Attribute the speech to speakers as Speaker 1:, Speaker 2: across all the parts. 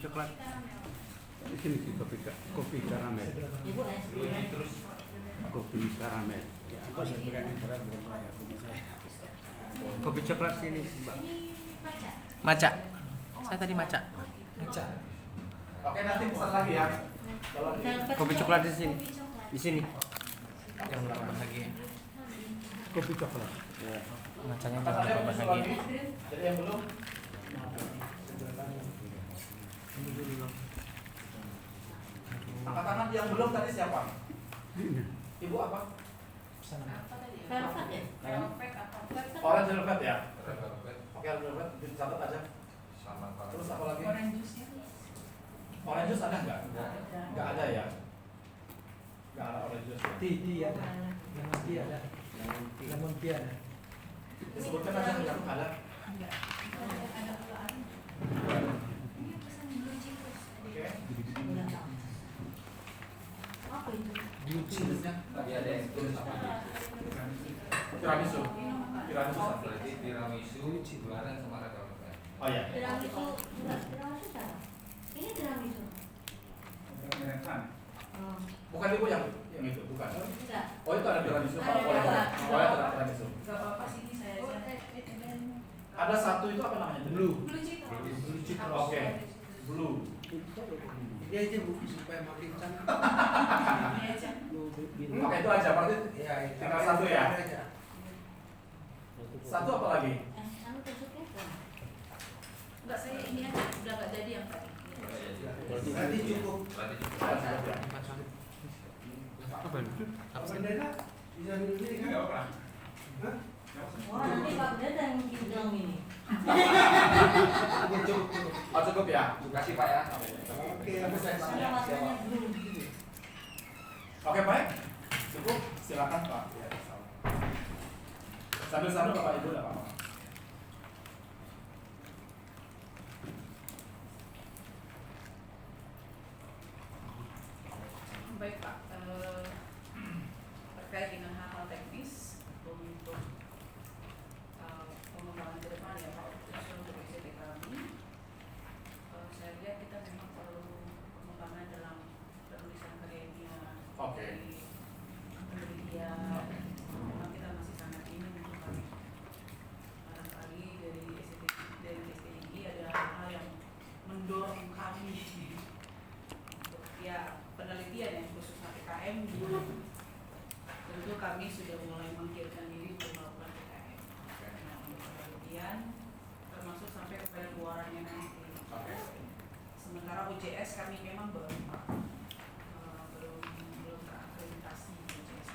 Speaker 1: coklat.
Speaker 2: Di sini sih kopi karamel.
Speaker 3: Terus
Speaker 2: Kopi karamel.
Speaker 1: Kopi coklat sini, Mbak. Maca. Saya tadi maca.
Speaker 3: oke, nanti pesan lagi ya.
Speaker 1: Kopi coklat di sini. Di sini. Yang bahagia.
Speaker 2: Kopi coklat.
Speaker 1: Ya. Macanya
Speaker 3: Pesannya
Speaker 1: jangan
Speaker 3: menyusul
Speaker 1: bahagia.
Speaker 3: lagi. Jadi yang belum. Angkat tangan yang belum tadi siapa?
Speaker 2: Ini.
Speaker 3: Ibu apa?
Speaker 4: Velvet ya?
Speaker 3: Orange velvet ya? Oke, orange velvet dicatat aja. Terus apa lagi? Orange juice ada nggak? Nggak ada ya? Nggak ada orange juice ya?
Speaker 5: Tea ada, lemon tea ada, lemon tea ada.
Speaker 3: Disebutkan aja nggak ada? Oke.
Speaker 4: Apa itu?
Speaker 3: Jenisnya
Speaker 6: Tadi ada yang tulis apa?
Speaker 3: tiramisu. Tiramisu satu.
Speaker 6: Berarti tiramisu, gularan sama red velvet.
Speaker 3: Oh ya.
Speaker 4: Tiramisu, tiramisu salah. Ini tiramisu. Oh,
Speaker 3: Bukan ibu yang itu, bukan.
Speaker 4: enggak.
Speaker 3: Oh itu ada tiramisu.
Speaker 4: Ada.
Speaker 3: Oh ya, oh ya ada tiramisu.
Speaker 7: Gak apa-apa sini saya aja.
Speaker 3: Ada satu itu apa namanya?
Speaker 5: Blue.
Speaker 7: Blue Citrus.
Speaker 3: Oke. Blue.
Speaker 5: Ini aja bu, supaya makin cantik.
Speaker 7: Ini aja.
Speaker 3: Oke itu aja. Berarti
Speaker 5: Ya, itu.
Speaker 3: tinggal satu ya.
Speaker 5: Ada aja.
Speaker 3: Satu apa lagi?
Speaker 4: Anu tusuknya kan?
Speaker 7: Enggak, saya ini aja. Udah gak jadi yang tadi.
Speaker 5: Berarti cukup.
Speaker 6: Berarti
Speaker 3: Ada satu ya.
Speaker 2: Apa itu?
Speaker 5: Pendeta bisa minum ini kan?
Speaker 6: Enggak apa.
Speaker 5: Hah?
Speaker 4: Wah, nanti Pak Pendeta yang mungkin bilang ini.
Speaker 5: Ini cukup.
Speaker 3: Oh cukup ya.
Speaker 6: Kasih Pak ya.
Speaker 5: Oke, apa saya
Speaker 4: Ada warnanya blue.
Speaker 3: Oke baik. Cukup. Silakan Pak. Ya, sambil Bapak Ibu tidak apa-apa.
Speaker 7: Baik Pak, terkait dengan hal-hal teknis untuk pengembangan ke depan ya Pak, khususnya untuk ICT kami, saya lihat kita memang perlu pengembangan dalam penulisan karyanya.
Speaker 3: Oke.
Speaker 7: Dari penelitian, memang kita masih sangat ingin untuk kami. Barangkali dari STIG ada hal yang mendorong kami untuk ya penelitian yang khususnya PKM juga. Tentu kami sudah mulai menggiatkan diri untuk melakukan PKM. Nah, untuk penelitian termasuk sampai kepada keluarannya nanti.
Speaker 3: Oke.
Speaker 7: Sementara UJS kami memang belum Pak. Belum terakreditasi UJS.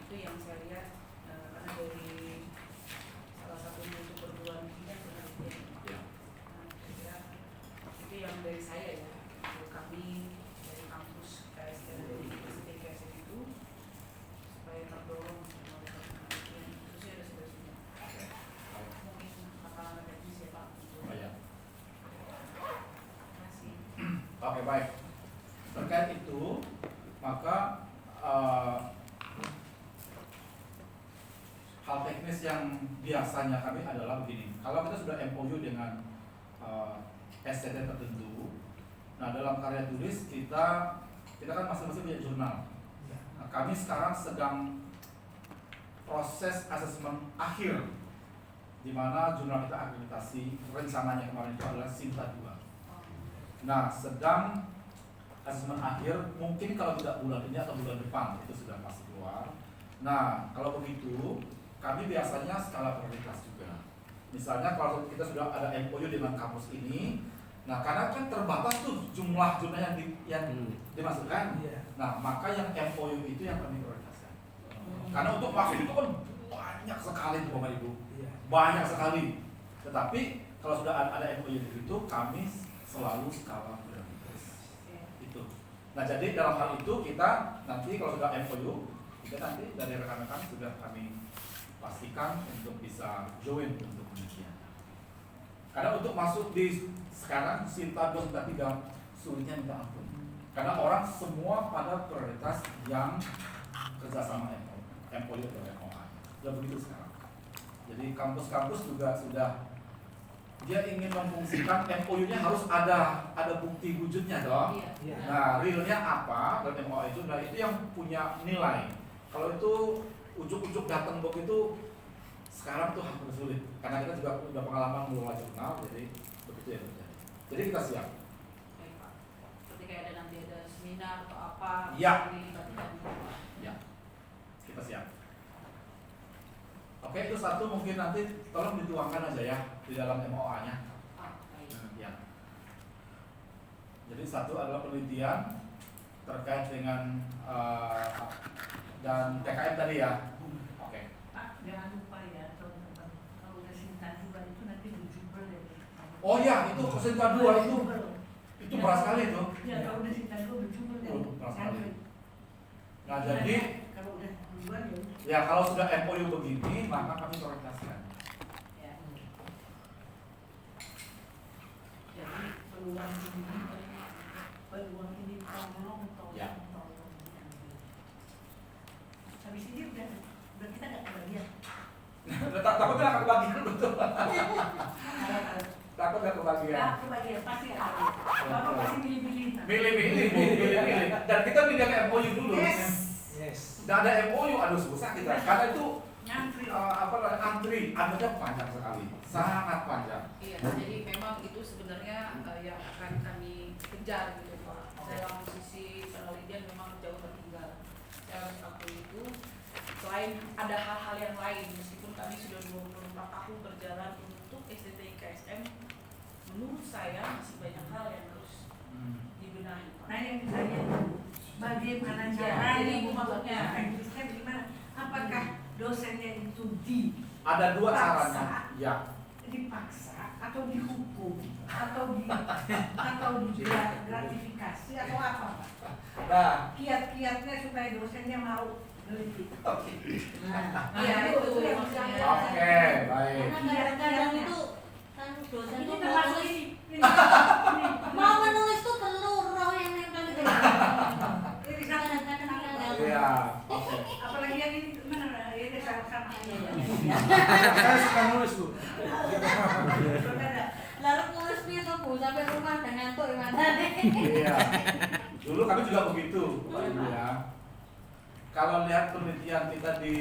Speaker 7: Itu yang saya lihat karena dari salah satu mutu perguruan tinggi kan penelitian.
Speaker 3: Ya.
Speaker 7: Nah, saya kira itu yang dari saya ya. Untuk kami dari kampus KSN dari KSN itu supaya terdorong untuk melakukan penelitian khususnya ada sudah mungkin apa teknis ya Pak untuk
Speaker 3: Oh ya.
Speaker 7: terima kasih.
Speaker 3: Oke baik. Terkait itu maka hal teknis yang biasanya kami adalah begini. Kalau kita sudah MOU dengan SCT tertentu, nah dalam karya tulis kita kan masing-masing punya jurnal. Nah, kami sekarang sedang proses asesmen akhir di mana jurnal kita akreditasi, rencananya kemarin itu adalah Sinta 2. Nah, sedang asesmen akhir mungkin kalau tidak bulan ini atau bulan depan itu sudah pasti keluar. Nah, kalau begitu kami biasanya skala prioritas juga. Misalnya kalau kita sudah ada MOU dengan kampus ini, nah karena kan terbatas tuh jumlah yang dimasukkan.
Speaker 5: Iya.
Speaker 3: Nah, maka yang MOU itu yang kami prioritaskan. Karena untuk masuk itu kan banyak sekali tuh Bapak Ibu.
Speaker 5: Iya.
Speaker 3: Banyak sekali. Tetapi kalau sudah ada MOU itu kami selalu skala prioritas. Itu. Nah, jadi dalam hal itu kita nanti kalau sudah MOU, kita nanti dari rekan-rekan sudah kami pastikan untuk bisa join untuk penelitian. Karena untuk masuk di sekarang Sinta 2, Sinta 3 sulitnya minta ampun. Karena orang semua pada prioritas yang kerjasama MOU atau MOA. Sudah begitu sekarang. Jadi kampus-kampus juga sudah dia ingin memfungsikan MOU-nya harus ada bukti wujudnya dong.
Speaker 7: Iya.
Speaker 5: Iya.
Speaker 3: Nah, realnya apa dalam MOU itu? Nah, itu yang punya nilai. Kalau itu ujuk-ujuk datang begitu, sekarang tuh hampir sulit. Karena kita juga udah pengalaman mengelola jurnal, jadi begitu ya terjadi. Jadi kita siap.
Speaker 7: Baik, Pak. Ketika nanti ada seminar atau apa,
Speaker 3: Ya.
Speaker 7: dilibatkan.
Speaker 3: Ya, kita siap. Oke, itu satu mungkin nanti tolong dituangkan aja ya di dalam MOA-nya.
Speaker 7: Baik.
Speaker 3: Ya. Jadi satu adalah penelitian terkait dengan dan TKM tadi ya. Oke.
Speaker 4: Pak, jangan lupa ya teman-teman, kalau udah Sinta 2 itu nanti berjubel ya.
Speaker 3: Oh ya, itu Sinta 2 itu berat sekali itu.
Speaker 4: Ya, kalau udah Sinta 2 berjubel ya.
Speaker 3: Berat sekali. Nah, jadi
Speaker 4: kalau udah duluan ya udah.
Speaker 3: ya kalau sudah MOU begini, maka kami prioritaskan.
Speaker 7: Ya.
Speaker 4: Jadi peluang ini tolong.
Speaker 3: Ya.
Speaker 4: Habis ini udah kita nggak kebagian.
Speaker 3: Takutnya akan kebagian betul. Takut nggak kebagian.
Speaker 4: Nah, kebagian pasti ada. Bapak pasti milih-milih.
Speaker 3: Milih. Dan kita milih yang MOU dulu.
Speaker 5: Yes.
Speaker 3: Nggak ada MOU, aduh susah kita. Karena itu
Speaker 4: Nyantri.
Speaker 3: antrinya panjang sekali, sangat panjang.
Speaker 7: Iya, jadi memang itu sebenarnya yang akan kami kejar gitu Pak. Dalam sisi penelitian memang jauh tertinggal. Saya harus akui itu. Selain ada hal-hal yang lain, meskipun kami sudah 24 tahun berjalan untuk SDTI KSM, menurut saya masih banyak hal yang harus dibenahi Pak.
Speaker 4: Nah yang ditanya bagaimana
Speaker 7: Ya,
Speaker 4: caranya
Speaker 7: jadi itu
Speaker 4: membuat
Speaker 7: maksudnya.
Speaker 4: bahasa Inggrisnya bagaimana? Apakah dosennya itu
Speaker 3: Ada dua
Speaker 4: Paksa.
Speaker 3: caranya. Ya.
Speaker 4: dipaksa atau dihukum atau gratifikasi atau apa?
Speaker 3: Nah,
Speaker 4: Kiat-kiatnya supaya dosennya mau meneliti.
Speaker 7: Nah,
Speaker 4: Iya,
Speaker 7: itu
Speaker 4: yang
Speaker 7: maksudnya.
Speaker 3: oke, baik.
Speaker 8: Karena kadang-kadang itu kan dosen
Speaker 4: Ini
Speaker 8: tuh
Speaker 4: termasuk
Speaker 8: menulis,
Speaker 4: ini.
Speaker 8: mau menulis tuh perlu roh yang nempel di dalam.
Speaker 4: Ini sama
Speaker 8: Kadang-kadang kita nggak-
Speaker 3: Iya, oke.
Speaker 4: apalagi yang ini mana ini sama-sama.
Speaker 5: Saya suka nulis Bu.
Speaker 4: Berbeda.
Speaker 8: Lalu nulis itu Bu sampai rumah dan ngantuk gimana nih?
Speaker 3: Iya. Dulu kami juga begitu, Pak Ibu ya. Kalau lihat penelitian kita di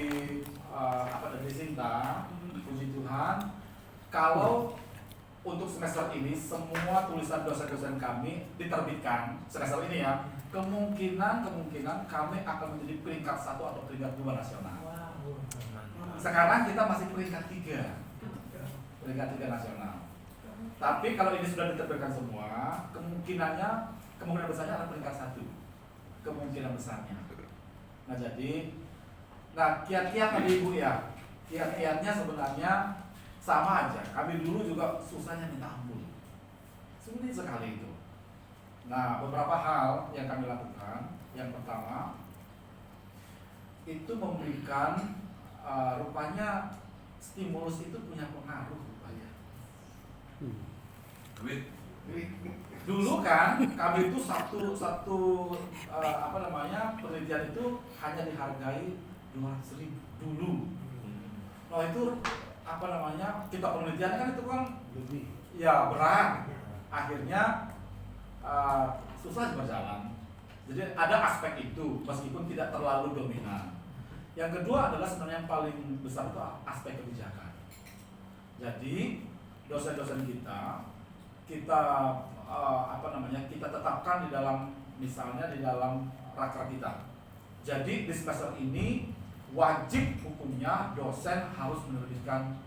Speaker 3: dari Sinta, puji Tuhan, kalau untuk semester ini semua tulisan dosen-dosen kami diterbitkan semester ini ya, kemungkinan kami akan menjadi peringkat 1 atau peringkat 2 nasional. Sekarang kita masih peringkat 3 nasional. Tapi kalau ini sudah diterbitkan semua, kemungkinan besarnya adalah peringkat 1. Kemungkinan besarnya. Nah jadi, kiat-kiat tadi Ibu ya, kiat-kiatnya sebenarnya sama aja. Kami dulu juga susahnya minta ampun, sulit sekali itu. Nah beberapa hal yang kami lakukan, yang pertama itu memberikan rupanya stimulus itu punya pengaruh rupanya. Dulu kan kami itu satu penelitian itu hanya dihargai 200.000 dulu. Nah itu kita penelitian kan itu kan
Speaker 5: Lebih.
Speaker 3: ya berat, akhirnya susah berjalan. Jadi ada aspek itu meskipun tidak terlalu dominan. Yang kedua adalah sebenarnya yang paling besar itu aspek kebijakan. Jadi dosen-dosen kita tetapkan di dalam, misalnya di dalam raker kita. Jadi di semester ini wajib hukumnya dosen harus menerbitkan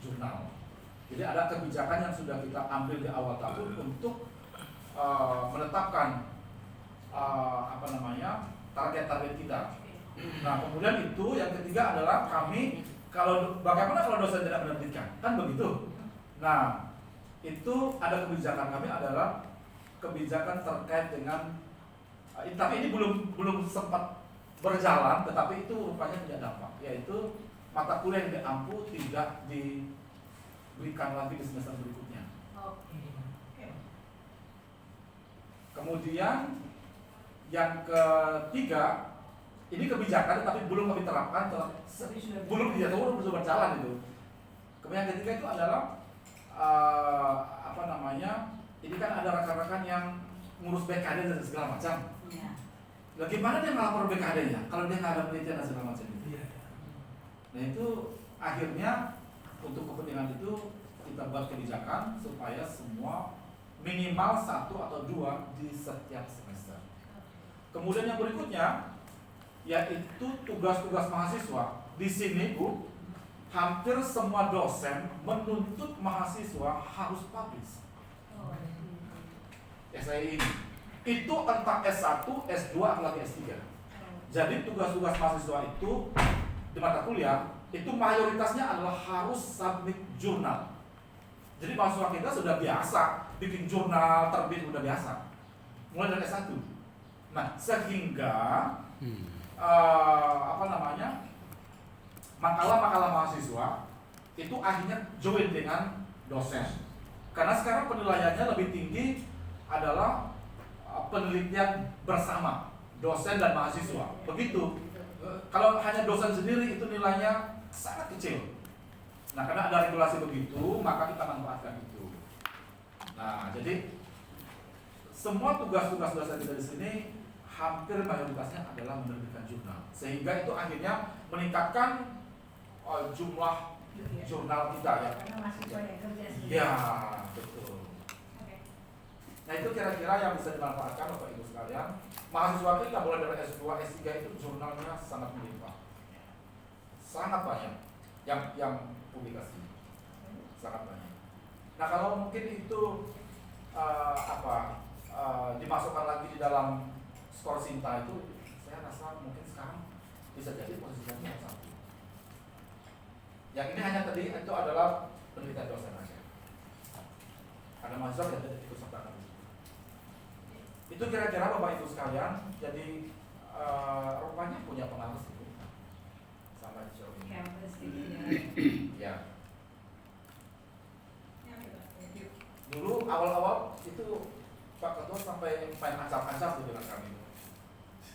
Speaker 3: jurnal. Jadi ada kebijakan yang sudah kita ambil di awal tahun untuk menetapkan target-target kita. Nah kemudian itu yang ketiga adalah kami bagaimana kalau dosen tidak menerbitkan, kan begitu. Nah itu ada kebijakan kami adalah kebijakan terkait dengan tapi ini belum sempat berjalan, tetapi itu rupanya tidak dampak, yaitu mata kuliah yang diampu tidak diberikan lagi di semester berikutnya. Kemudian yang ketiga, ini kebijakan tapi belum kami terapkan, belum berjalan itu. Kemudian yang ketiga itu adalah apa namanya, ini kan ada rekan-rekan yang ngurus BKD dan segala macam.
Speaker 8: Iya.
Speaker 3: Bagaimana dia ngelapor BKD-nya kalau dia nggak ada penelitian dan segala macam itu?
Speaker 5: Iya.
Speaker 3: Nah itu akhirnya untuk kepentingan itu kita buat kebijakan supaya semua minimal 1 atau 2 di setiap semester. Kemudian yang berikutnya yaitu tugas-tugas mahasiswa. Di sini Bu, hampir semua dosen menuntut mahasiswa harus publish. SAI ini. Itu entah S1, S2, apalagi S3. Jadi tugas-tugas mahasiswa itu di mata kuliah itu mayoritasnya adalah harus submit jurnal. Jadi mahasiswa kita sudah biasa bikin jurnal terbit, udah biasa mulai dari S1. Nah sehingga apa namanya, makalah-makalah mahasiswa itu akhirnya join dengan dosen. Karena sekarang penilaiannya lebih tinggi adalah penelitian bersama dosen dan mahasiswa. Begitu. Kalau hanya dosen sendiri itu nilainya sangat kecil. Nah, karena ada regulasi begitu, maka kita manfaatkan itu. Nah, jadi semua tugas-tugas dosen kita di sini hampir mayoritasnya adalah menerbitkan jurnal. Sehingga itu akhirnya meningkatkan jumlah jurnal kita ya.
Speaker 4: Karena masih banyak kerja sendiri.
Speaker 3: Ya, betul. Nah, itu kira-kira yang bisa dimanfaatkan Bapak Ibu sekalian. Mahasiswa kita mulai dari S2, S3 itu jurnalnya sangat melimpah. Sangat banyak yang publikasi. Sangat banyak. Nah, kalau mungkin itu dimasukkan lagi di dalam skor Sinta itu, saya rasa mungkin sekarang bisa jadi posisinya nomor 1. Yang ini hanya tadi itu adalah penelitian dosen aja. Ada mahasiswa yang tidak ikut sertakan di situ. Itu kira-kira Bapak Ibu sekalian, jadi rupanya punya pengaruh itu sampai sejauh ini.
Speaker 4: Campus gitu ya.
Speaker 3: Ya. Dulu awal-awal itu Pak Ketua sampai main ancam-ancam dengan kami.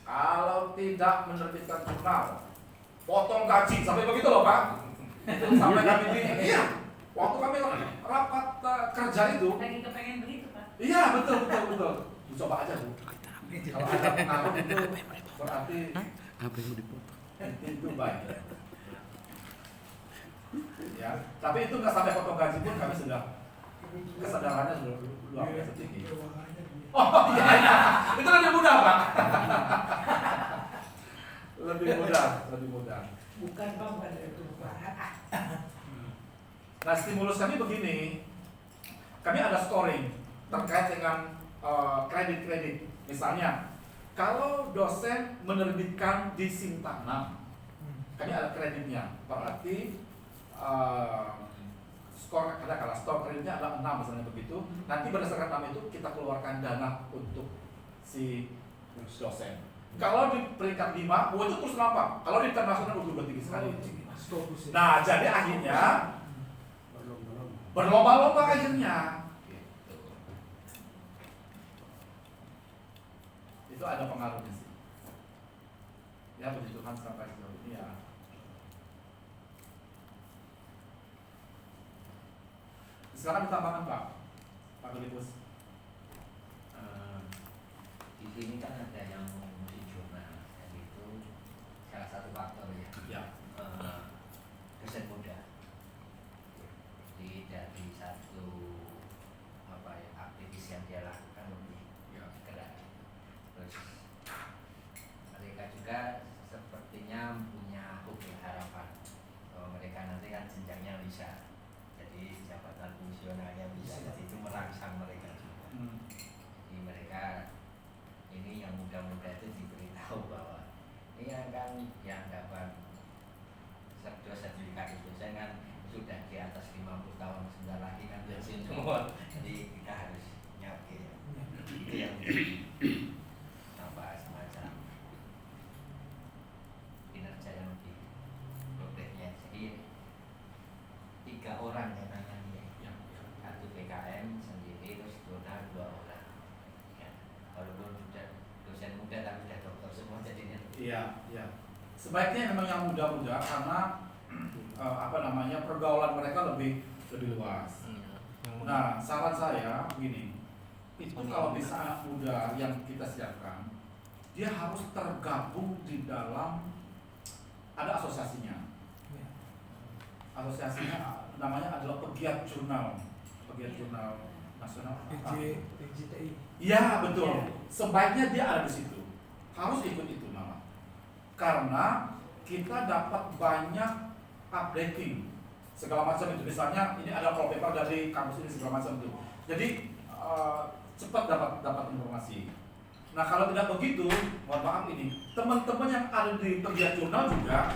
Speaker 3: Kalau tidak menerbitkan jurnal, potong gaji, sampai begitu loh Pak. Itu sampai kami iya. Waktu kami rapat kerja itu.
Speaker 4: Lagi kepengen begitu Pak.
Speaker 3: Iya betul. Coba aja Bu. Kalau ada pengaruh itu berarti
Speaker 2: Apa yang mau dipotong?
Speaker 3: itu baik. Ya, tapi itu nggak sampai potong gaji pun kami sudah kesadarannya sudah luar biasa tinggi. Oh iya, itu lebih mudah Pak. lebih mudah.
Speaker 4: Bukan Pak, bukan itu Pak.
Speaker 3: Nah stimulus kami begini, kami ada scoring terkait dengan kredit. Misalnya, kalau dosen menerbitkan di Sinta 6, kami ada kreditnya, berarti skor katakanlah skor kreditnya adalah 6 misalnya begitu. Nanti berdasarkan 6 itu kita keluarkan dana untuk si dosen. Kalau di peringkat 5, itu terus kenapa? Kalau di internasional udah tinggi sekali. Nah, jadi akhirnya berlomba-lomba akhirnya. Gitu. Itu ada pengaruhnya sih. Ya begitu kan sampai sejauh ini ya. Sekarang ditambahkan Pak Gelipus.
Speaker 6: Di sini kan ada yang mengisi jurnal, dan itu salah satu faktor ya.
Speaker 3: Ya.
Speaker 6: Dosen muda. Jadi dari satu aktivis yang dia lakukan lebih gerak. Terus mereka juga sepertinya punya harapan bahwa mereka nanti kan jenjangnya bisa, jadi jabatan fungsionalnya bisa, jadi itu merangsang mereka juga. Jadi mereka ini yang muda-muda itu diberitahu bahwa ini kan yang dapat sertifikat dosen kan sudah di atas 50 tahun, sebentar lagi kan pensiun semua. Jadi kita harus nyakin itu yang semacam kinerja yang lebih progresnya. Jadi 3 orang yang nanya dia, satu PKM sendiri, terus jurnal 2 orang ya. Walaupun sudah dosen muda tapi sudah dokter semua jadinya.
Speaker 3: Iya. Sebaiknya memang yang muda-muda karena pergaulan mereka lebih luas. Nah, saran saya begini, itu kalau bisa anak muda yang kita siapkan, dia harus tergabung di dalam, ada asosiasinya. Asosiasinya namanya adalah Pegiat Jurnal Nasional.
Speaker 5: PJTI.
Speaker 3: Iya betul. Sebaiknya dia ada di situ. Harus ikut itu malah. Karena kita dapat banyak updating segala macam itu. Misalnya ini ada call paper dari kampus ini segala macam itu. Jadi cepat dapat informasi. Nah kalau tidak begitu, mohon maaf ini teman-teman yang ada di Pegiat Jurnal juga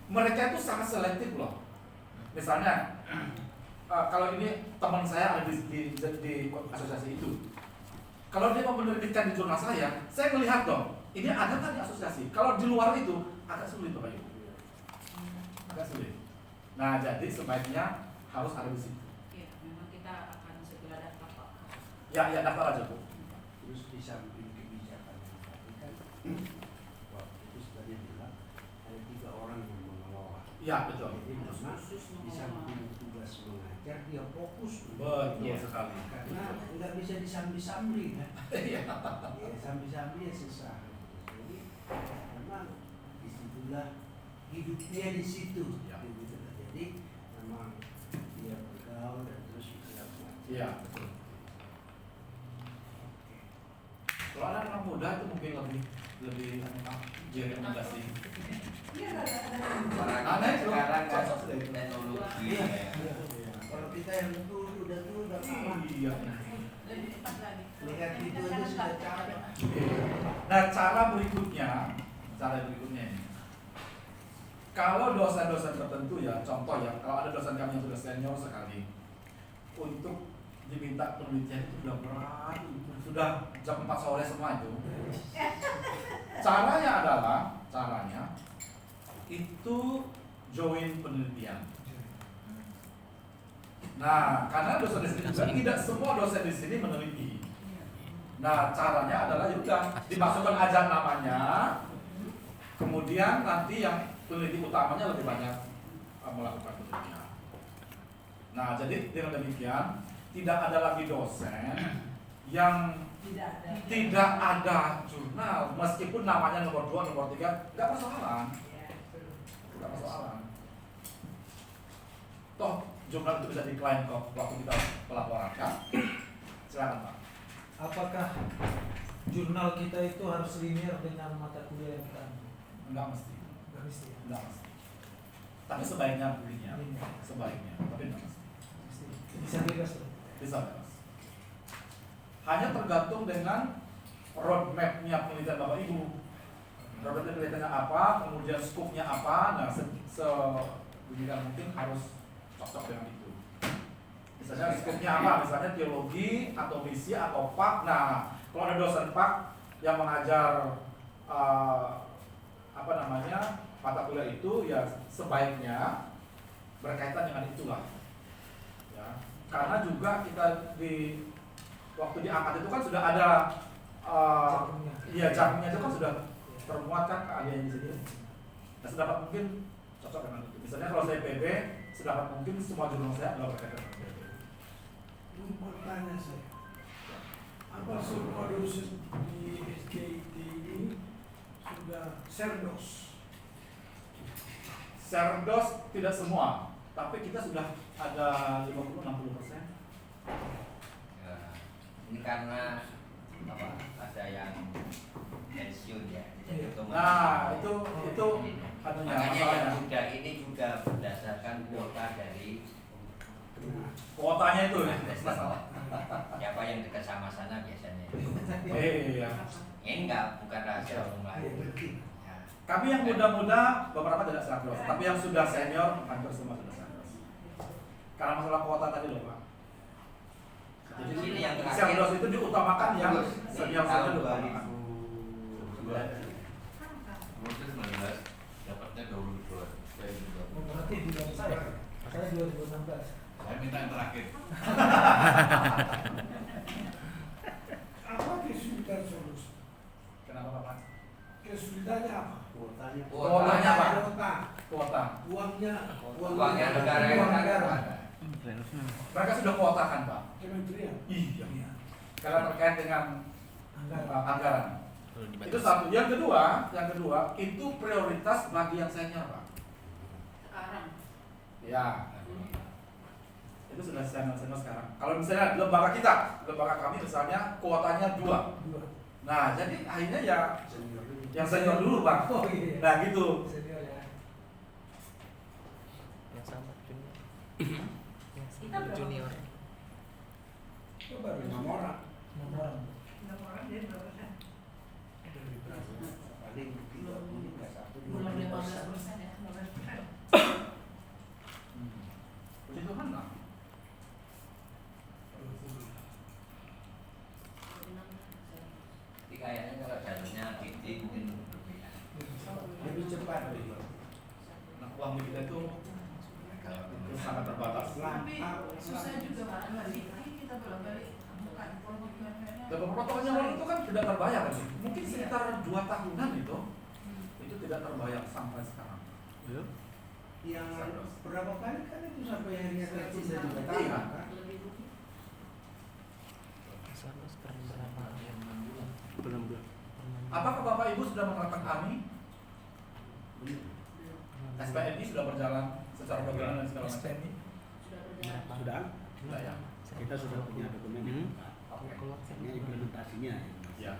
Speaker 3: mereka itu sangat selektif loh. Misalnya kalau ini teman saya ada di asosiasi itu. Kalau dia mau menerbitkan di jurnal saya melihat dong, ini ada kan di asosiasi. Kalau di luar itu agak sulit Bapak Ibu. Agak sulit. Nah, jadi sebaiknya harus ada di situ.
Speaker 7: Iya, memang kita akan segera daftar Pak.
Speaker 3: Ya, daftar aja Bu.
Speaker 2: Terus di samping kebijakan tadi kan waktu itu sebenarnya bilang ada 3 orang yang mengelola.
Speaker 3: Ya, betul.
Speaker 2: Jadi memang di samping tugas mengajar dia fokus.
Speaker 3: Betul sekali.
Speaker 2: Karena nggak bisa disambi-sambi kan.
Speaker 3: Iya.
Speaker 2: Ya, sambi-sambi ya susah. Jadi memang disitulah hidupnya di situ.
Speaker 3: Ya.
Speaker 2: Gitu. Jadi memang dia bergaul dan terus dia mengajar.
Speaker 3: Iya, betul. Kalau anak muda itu mungkin lebih rekomendasi.
Speaker 6: Orang sekarang kan teknologi.
Speaker 2: Iya. Kalau kita yang udah kalah.
Speaker 3: Iya.
Speaker 7: Lebih cepat lagi.
Speaker 2: Lihat itu aja sudah capek.
Speaker 3: Nah, cara berikutnya ini. Kalau dosen-dosen tertentu ya, contoh ya, kalau ada dosen kami yang sudah senior sekali, untuk diminta penelitian itu sudah berat, sudah jam 4 sore semua itu. Caranya itu join penelitian. Nah, karena dosen di sini juga tidak semua dosen di sini meneliti. Nah, caranya adalah juga dimasukkan aja namanya, kemudian nanti yang peneliti utamanya lebih banyak melakukan penelitian. Nah, jadi dengan demikian tidak ada lagi dosen yang tidak ada jurnal, meskipun namanya nomor 2, nomor 3, nggak masalah. Nggak masalah. Toh jurnal itu bisa diklaim kok waktu kita pelaporan kan? Silakan Pak.
Speaker 5: Apakah jurnal kita itu harus linear dengan mata kuliah yang kita ambil?
Speaker 3: Enggak mesti.
Speaker 5: Nggak mesti ya?
Speaker 3: Enggak mesti. Tapi sebaiknya belinya.
Speaker 5: Linear.
Speaker 3: Sebaiknya, tapi enggak mesti.
Speaker 5: Mesti. Bisa bebas tuh.
Speaker 3: Bisa bebas. Hanya tergantung dengan roadmap-nya penelitian Bapak Ibu. Roadmap penelitiannya apa, kemudian scope-nya apa, nah sedemikian mungkin harus cocok dengan itu. Misalnya scope-nya apa, misalnya teologi, atau misi, atau PAK. Nah, kalau ada dosen PAK yang mengajar mata kuliah itu, ya sebaiknya berkaitan dengan itulah. Ya, karena juga kita waktu diangkat itu kan sudah ada jamnya itu kan sudah termuat kan keahlian di sini. Nah, sedapat mungkin cocok dengan itu. Misalnya kalau saya PB, sedapat mungkin semua jurnal saya adalah berkaitan dengan PB.
Speaker 9: Pertanyaan saya, apa semua dosen di SKIT ini sudah serdos?
Speaker 3: Serdos tidak semua, tapi kita sudah ada 50-60%.
Speaker 6: Ini karena ada yang pensiun ya. Jadi
Speaker 3: Nah, itu anunya
Speaker 6: makanya yang
Speaker 3: masalahnya.
Speaker 6: muda ini juga berdasarkan kuota dari
Speaker 3: Kuotanya itu ya masalah.
Speaker 6: siapa yang dekat sama sana biasanya.
Speaker 3: Iya.
Speaker 6: Ini bukan rahasia umum lah. Ya.
Speaker 3: Kami yang muda-muda beberapa tidak serdos, tapi yang sudah senior hampir semua sudah serdos. Karena masalah kuota tadi loh Pak. Jadi
Speaker 6: Ini yang terakhir.
Speaker 3: serdos itu diutamakan yang senior
Speaker 6: Tahun
Speaker 3: diutamakan.
Speaker 10: 2019 dapatnya 22 dari
Speaker 5: Oh, berarti bulan saya 2016.
Speaker 10: saya minta yang terakhir.
Speaker 9: Apa kesulitan solusi?
Speaker 3: Kenapa Pak?
Speaker 9: Kesulitannya apa?
Speaker 2: Kuotanya.
Speaker 3: Kuotanya apa?
Speaker 9: Kuota.
Speaker 3: Kuota.
Speaker 9: Uangnya
Speaker 6: Uangnya negara
Speaker 9: uang
Speaker 6: yang
Speaker 9: negara.
Speaker 6: ada.
Speaker 3: Mereka sudah kuotakan, Pak.
Speaker 9: Kementerian.
Speaker 3: Iya. Karena terkait dengan anggaran.
Speaker 1: Perlu dibatasi.
Speaker 3: Itu satu. Yang kedua itu prioritas bagi yang senior, Pak.
Speaker 7: Sekarang.
Speaker 3: Ya. Itu sudah senior sekarang. Kalau misalnya lembaga kami misalnya kuotanya 2. Nah, jadi akhirnya ya yang senior dulu, Pak.
Speaker 5: Oh iya.
Speaker 3: Nah, gitu.
Speaker 5: Senior ya.
Speaker 1: Yang sama junior.
Speaker 7: Kita berapa?
Speaker 1: Junior.
Speaker 9: Itu baru 6 orang.
Speaker 5: 6 orang.
Speaker 4: 6 orang jadi berapa persen?
Speaker 2: Paling 30 nggak satu.
Speaker 7: Belum 15% ya.
Speaker 4: 15%.
Speaker 3: Puji Tuhan lah.
Speaker 6: Tapi kayaknya kalau jalurnya Dikti mungkin berbeda.
Speaker 2: Lebih cepat.
Speaker 3: Nah, uang kita itu sangat terbatas.
Speaker 7: Tapi susah juga Pak. Kita bolak-balik bukan program
Speaker 3: Dan beberapa tahun yang lalu itu kan tidak terbayar kan? Mungkin sekitar 2 tahunan itu tidak terbayar sampai sekarang.
Speaker 1: Iya.
Speaker 2: Yang berapa kali kan itu sampai akhirnya tertunda juga
Speaker 3: Iya.
Speaker 2: kan?
Speaker 1: Sama sekarang berapa? 6 bulan.
Speaker 3: Apakah Bapak Ibu sudah menerapkan kami? SPNI sudah berjalan secara berjalan dan segala macam.
Speaker 5: SPNI.
Speaker 2: Sudah?
Speaker 3: Sudah ya.
Speaker 2: Kita sudah punya dokumen. Ini implementasinya.
Speaker 3: Ya.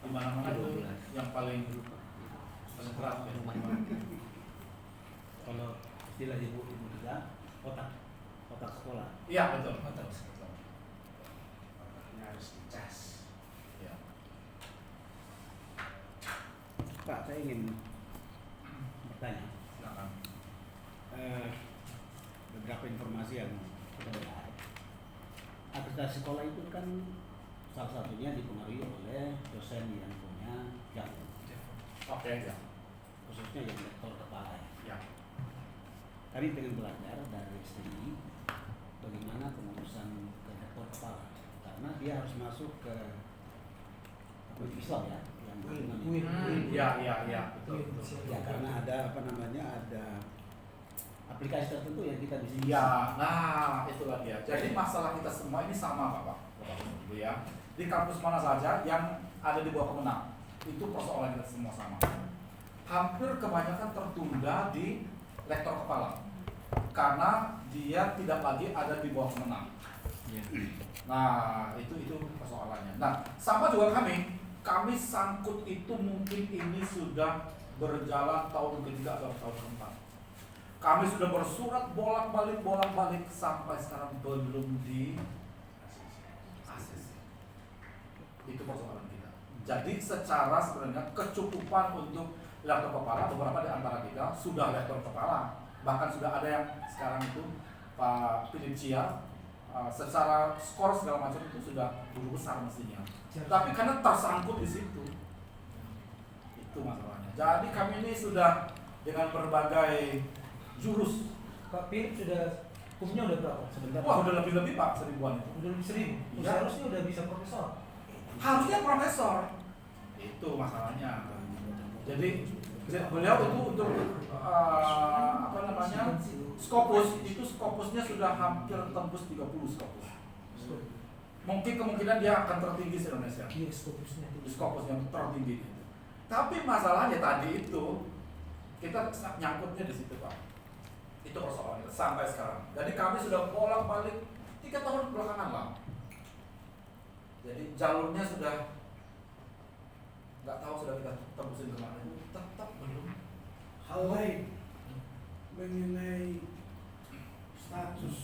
Speaker 3: Di mana-mana itu yang paling keras ya.
Speaker 2: Kalau istilah ibu kita otak sekolah.
Speaker 3: Iya betul.
Speaker 2: Ini harus dicas.
Speaker 3: Ya.
Speaker 2: Pak, saya ingin bertanya.
Speaker 3: Silakan.
Speaker 2: Beberapa informasi yang kita dengar. Akreditasi sekolah itu kan salah satunya dipengaruhi oleh dosen yang punya jago,
Speaker 3: Oke ya.
Speaker 2: khususnya yang lektor kepala.
Speaker 3: Ya.
Speaker 2: Kami ingin belajar dari STI bagaimana pengurusan ke lektor kepala, karena dia harus masuk ke Islam ya, yang
Speaker 3: Ya. Betul.
Speaker 2: ya karena ada ada aplikasi tertentu yang kita bisa.
Speaker 3: Iya, nah itulah dia. Jadi masalah kita semua ini sama Bapak Ibu ya. Di kampus mana saja yang ada di bawah Kemenang, itu persoalan kita semua sama. Hampir kebanyakan tertunda di lektor kepala karena dia tidak lagi ada di bawah Kemenang. Nah itu persoalannya. Nah sama juga kami sangkut itu mungkin ini sudah berjalan tahun ketiga atau tahun keempat. Kami sudah bersurat bolak-balik sampai sekarang belum di ACC. Itu persoalan kita. Jadi secara sebenarnya kecukupan untuk lektor kepala beberapa di antara kita sudah lektor kepala. Bahkan sudah ada yang sekarang itu Pak Philip Chia secara skor segala macam itu sudah guru besar mestinya. Tapi karena tersangkut di situ. Itu masalahnya. Jadi kami ini sudah dengan berbagai jurus.
Speaker 5: Pak Philip sudah hukumnya udah berapa? Sebentar.
Speaker 3: Wah udah lebih Pak, 1000-an itu.
Speaker 5: Udah lebih 1000.
Speaker 3: Iya.
Speaker 5: Seharusnya udah bisa profesor.
Speaker 3: Harusnya profesor. Itu masalahnya. Jadi beliau itu untuk skopusnya sudah hampir tembus 30 skopus. Mungkin kemungkinan dia akan tertinggi di Indonesia.
Speaker 5: Iya, skopusnya.
Speaker 3: Skopusnya tertinggi. Tapi masalahnya tadi itu kita nyangkutnya di situ Pak. Itu persoalannya sampai sekarang. Jadi kami sudah bolak-balik 3 tahun belakangan lah. Jadi jalurnya sudah nggak tahu sudah kita tembusin kemana. Tetap belum.
Speaker 9: Hal lain mengenai status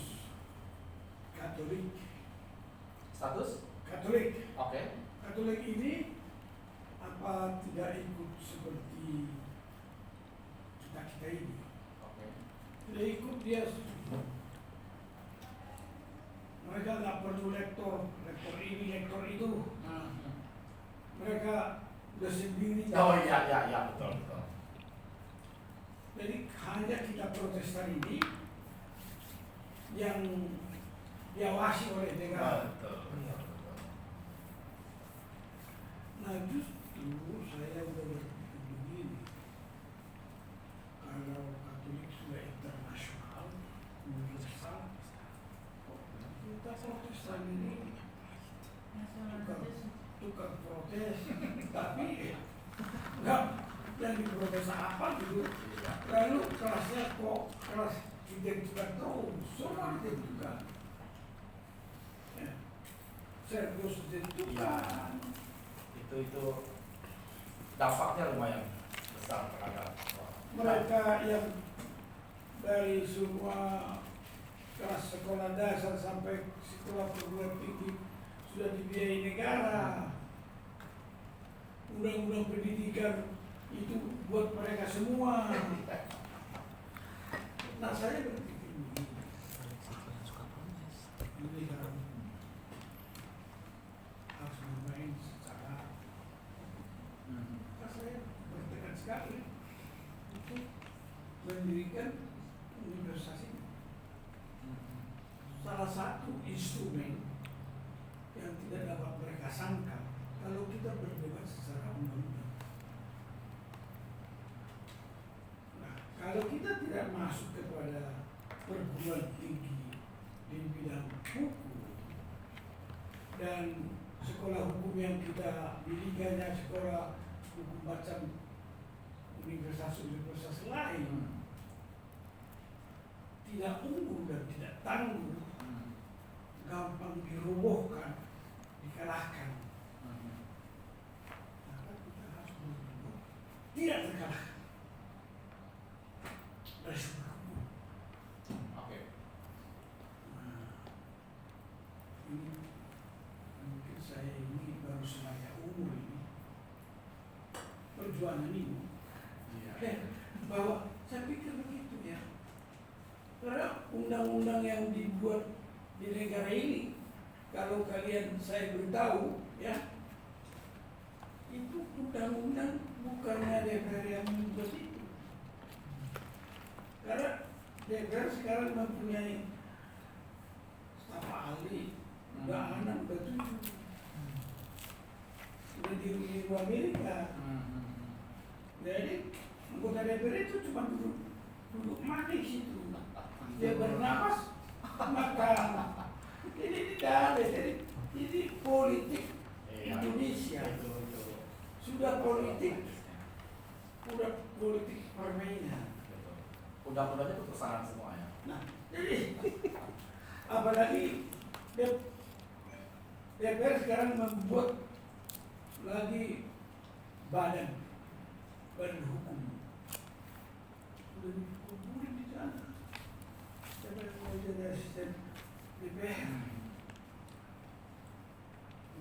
Speaker 9: Katolik.
Speaker 3: Status?
Speaker 9: Katolik.
Speaker 3: Oke.
Speaker 9: Katolik ini apa tidak ikut seperti kita ini?
Speaker 3: Oke.
Speaker 9: Tidak ikut dia. Mereka nggak perlu lektor ini, lektor itu. Mereka udah sendiri.
Speaker 3: Oh iya betul.
Speaker 9: Jadi hanya kita Protestan ini yang diawasi oleh negara.
Speaker 3: Betul.
Speaker 9: Nah justru saya udah berpikir begini, kalau Katolik sudah internasional, protestan ini tukang protes, tapi enggak yang diprotes apa gitu. Lalu kelasnya kok kelas kita juga terus, semua ditentukan. Ya. Servis ditentukan.
Speaker 3: Itu dampaknya lumayan besar terhadap
Speaker 9: Mereka yang dari semua kelas sekolah dasar sampai sekolah perguruan tinggi sudah dibiayai negara. Undang-undang pendidikan itu buat mereka semua. Nah, saya berpikir ini kan harus bermain secara saya bertekad sekali untuk mendirikan universitas ini. Salah satu instrumen yang tidak dapat mereka sangka kalau kita berdebat secara undang-undang. Nah, kalau kita tidak masuk kepada perguruan tinggi di bidang hukum dan sekolah hukum yang kita milikannya sekolah hukum macam universitas lain tidak unggul dan tidak tangguh, gampang dirobohkan, dikalahkan. Maka kita harus berjuang tidak terkalahkan dari sumber hukum.
Speaker 3: Oke.
Speaker 9: Nah, ini mungkin saya ini baru selaya umur ini perjuangan ini. Bahwa saya pikir begitu ya. Karena undang-undang yang dibuat di negara ini, kalau kalian saya beritahu ya, itu undang-undang bukannya DPR yang membuat itu. Karena DPR sekarang mempunyai staf ahli, udah 6, udah 7. Sudah di Amerika. Jadi anggota DPR itu cuma duduk manis itu. Dia bernapas makan. Ini tidak ada. Jadi politik Indonesia sudah politik permainan.
Speaker 3: Undang-undangnya itu tersaran semua ya.
Speaker 9: Nah, jadi apalagi DPR sekarang membuat lagi badan hukum. Sudah dikumpulin di sana. Saya mau jadi asisten DPR.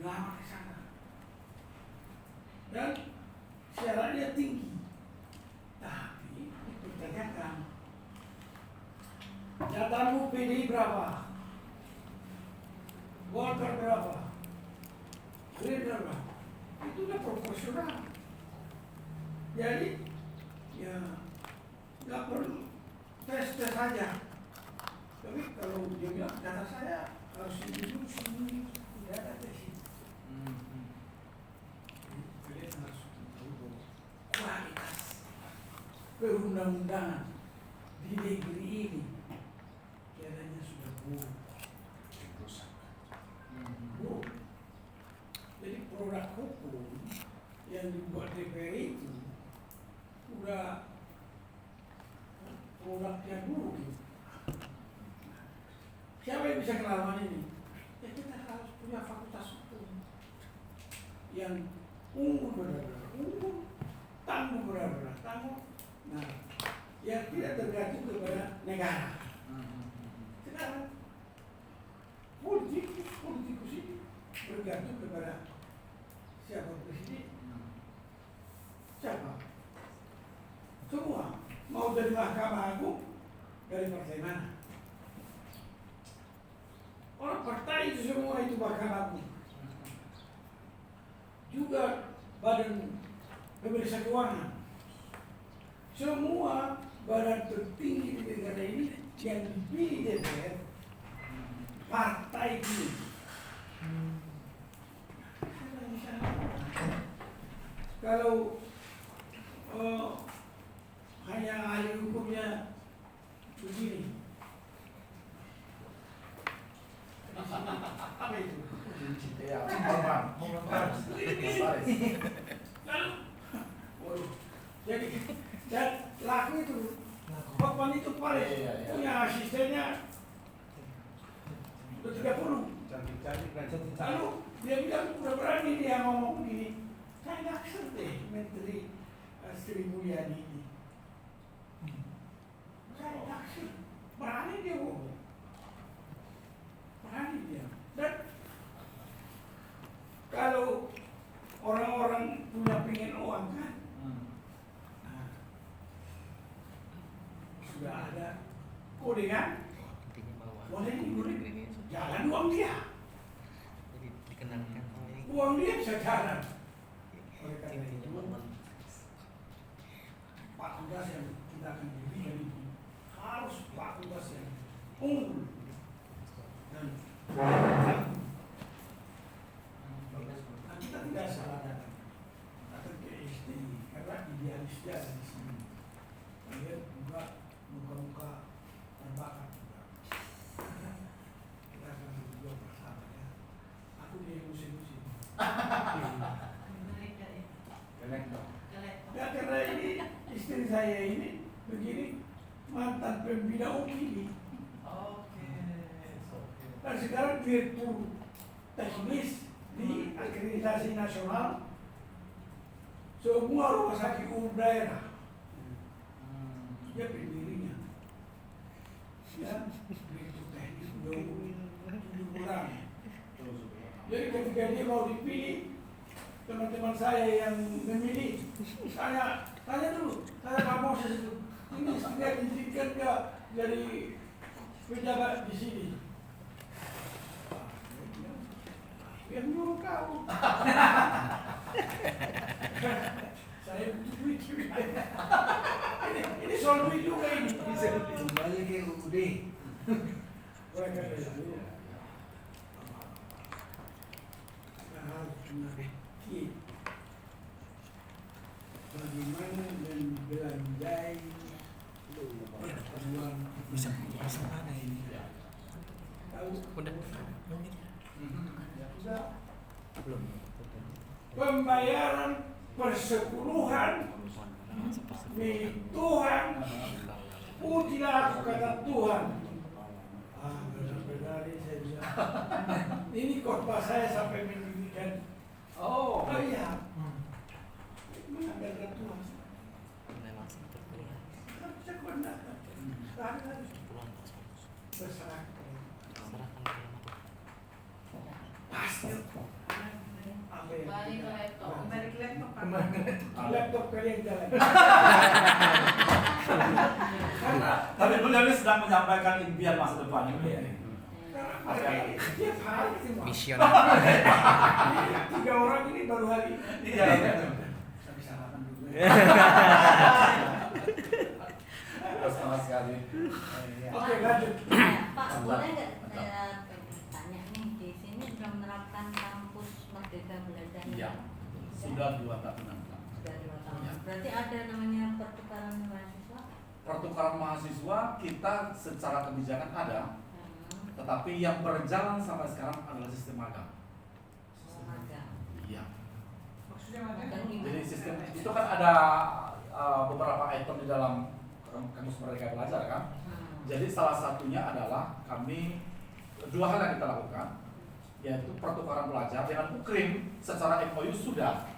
Speaker 9: Lama ke sana. Dan syaratnya tinggi. Tapi dipertanyakan. Datamu PDI berapa? Golkar berapa? Gerindra berapa? Itu udah proporsional. Jadi ya nggak perlu tes saja. Tapi kalau dia bilang data saya harus ini tidak ada tes itu. Kalian harus tahu kualitas perundang-undangan di negeri ini kiananya sudah buruk. Jadi produk hukum yang dibuat DPR itu udah produknya buruk. Siapa yang bisa ngelawan ini? Ya kita harus punya fakultas hukum yang unggul benar-benar unggul, tangguh benar-benar tangguh. Nah, yang tidak tergantung kepada negara. Sekarang politikus ini bergantung kepada siapa presiden, siapa. Semua mau dari Mahkamah Agung, dari partai mana? Orang partai itu semua itu Mahkamah Agung. Juga Badan Pemeriksa Keuangan. Semua badan tertinggi di negara ini yang dipilih DPR partai ini. Kalau hanya ahli hukumnya begini, sini. Apa itu?
Speaker 3: Ya, Norman.
Speaker 9: Lalu, waduh, jadi dan laku itu, Hotman itu paling punya asistennya udah 30.
Speaker 1: Cantik-cantik dan cantik.
Speaker 9: Lalu dia bilang udah berani dia ngomong begini, saya naksir deh Menteri Sri Mulyani ini. Saya naksir, berani dia ngomong, berani dia. Dan kalau orang-orang punya pengen uang kan, nah, sudah ada kode kan, boleh digunakan jalan uang dia. Uang dia bisa jalan. Oleh karena itu, fakultas yang kita akan diberikan itu harus fakultas yang unggul dan kita tidak salah datang ke STI karena idealis dia ada di sini. Lihat juga muka-muka terbakat juga. Kita akan berdua bersama ya. Aku dia musim-musim. Ya karena ini istri saya ini begini mantan pembina UKIDI. Dan sekarang direktur teknis di akreditasi nasional semua rumah sakit umum daerah. Dia pendirinya. Ya, direktur teknis udah 7 bulan. Jadi ketika dia mau dipilih, teman-teman saya yang memilih, tanya dulu, Pak Moses itu, ini sudah diizinkan nggak dari pejabat di sini? Yang nyuruh kau. Saya butuh duit juga. Ini soal duit juga ini.
Speaker 5: Kembali ke UUD.
Speaker 9: Oleh karena itu, kita harus mengerti bagaimana membelanjai pertemuan
Speaker 1: Bisa mana ini?
Speaker 9: tahu
Speaker 1: Udah.
Speaker 9: sudah
Speaker 1: Belum.
Speaker 9: pembayaran persepuluhan milik Tuhan. Pujilah aku kata Tuhan. Benar-benar ini saya bilang. Ini khotbah saya sampai mendirikan. Oh iya. Mengandalkan Tuhan. Saya benar. Berserah. Pasti. Apa yang
Speaker 7: Kembali ke laptop.
Speaker 4: Kembali ke laptop, Pak.
Speaker 9: laptop kalian jalan.
Speaker 3: Tapi beliau ini sedang menyampaikan impian masa depan.
Speaker 9: Tiap hari cuma.
Speaker 1: Vision.
Speaker 9: 3 orang ini baru hari ini.
Speaker 3: Iya.
Speaker 9: Saya bisa makan dulu.
Speaker 3: Sama sekali.
Speaker 9: Oke, lanjut.
Speaker 8: Pak, boleh nggak saya tanya nih, di sini sudah menerapkan kampus Merdeka Belajar?
Speaker 3: Iya. Sudah 2 tahunan.
Speaker 8: Sudah 2 tahun.
Speaker 3: Ya.
Speaker 8: Berarti ada namanya pertukaran mahasiswa?
Speaker 3: Pertukaran mahasiswa kita secara kebijakan ada, tetapi yang berjalan sampai sekarang adalah sistem magang.
Speaker 8: Oh, magang.
Speaker 3: Iya.
Speaker 4: Maksudnya mana?
Speaker 8: Magang gimana?
Speaker 3: Jadi sistem itu kan ada beberapa item di dalam kampus Merdeka Belajar kan. Jadi salah satunya adalah kami 2 hal yang kita lakukan, yaitu pertukaran pelajar dengan UKRIM secara MOU sudah.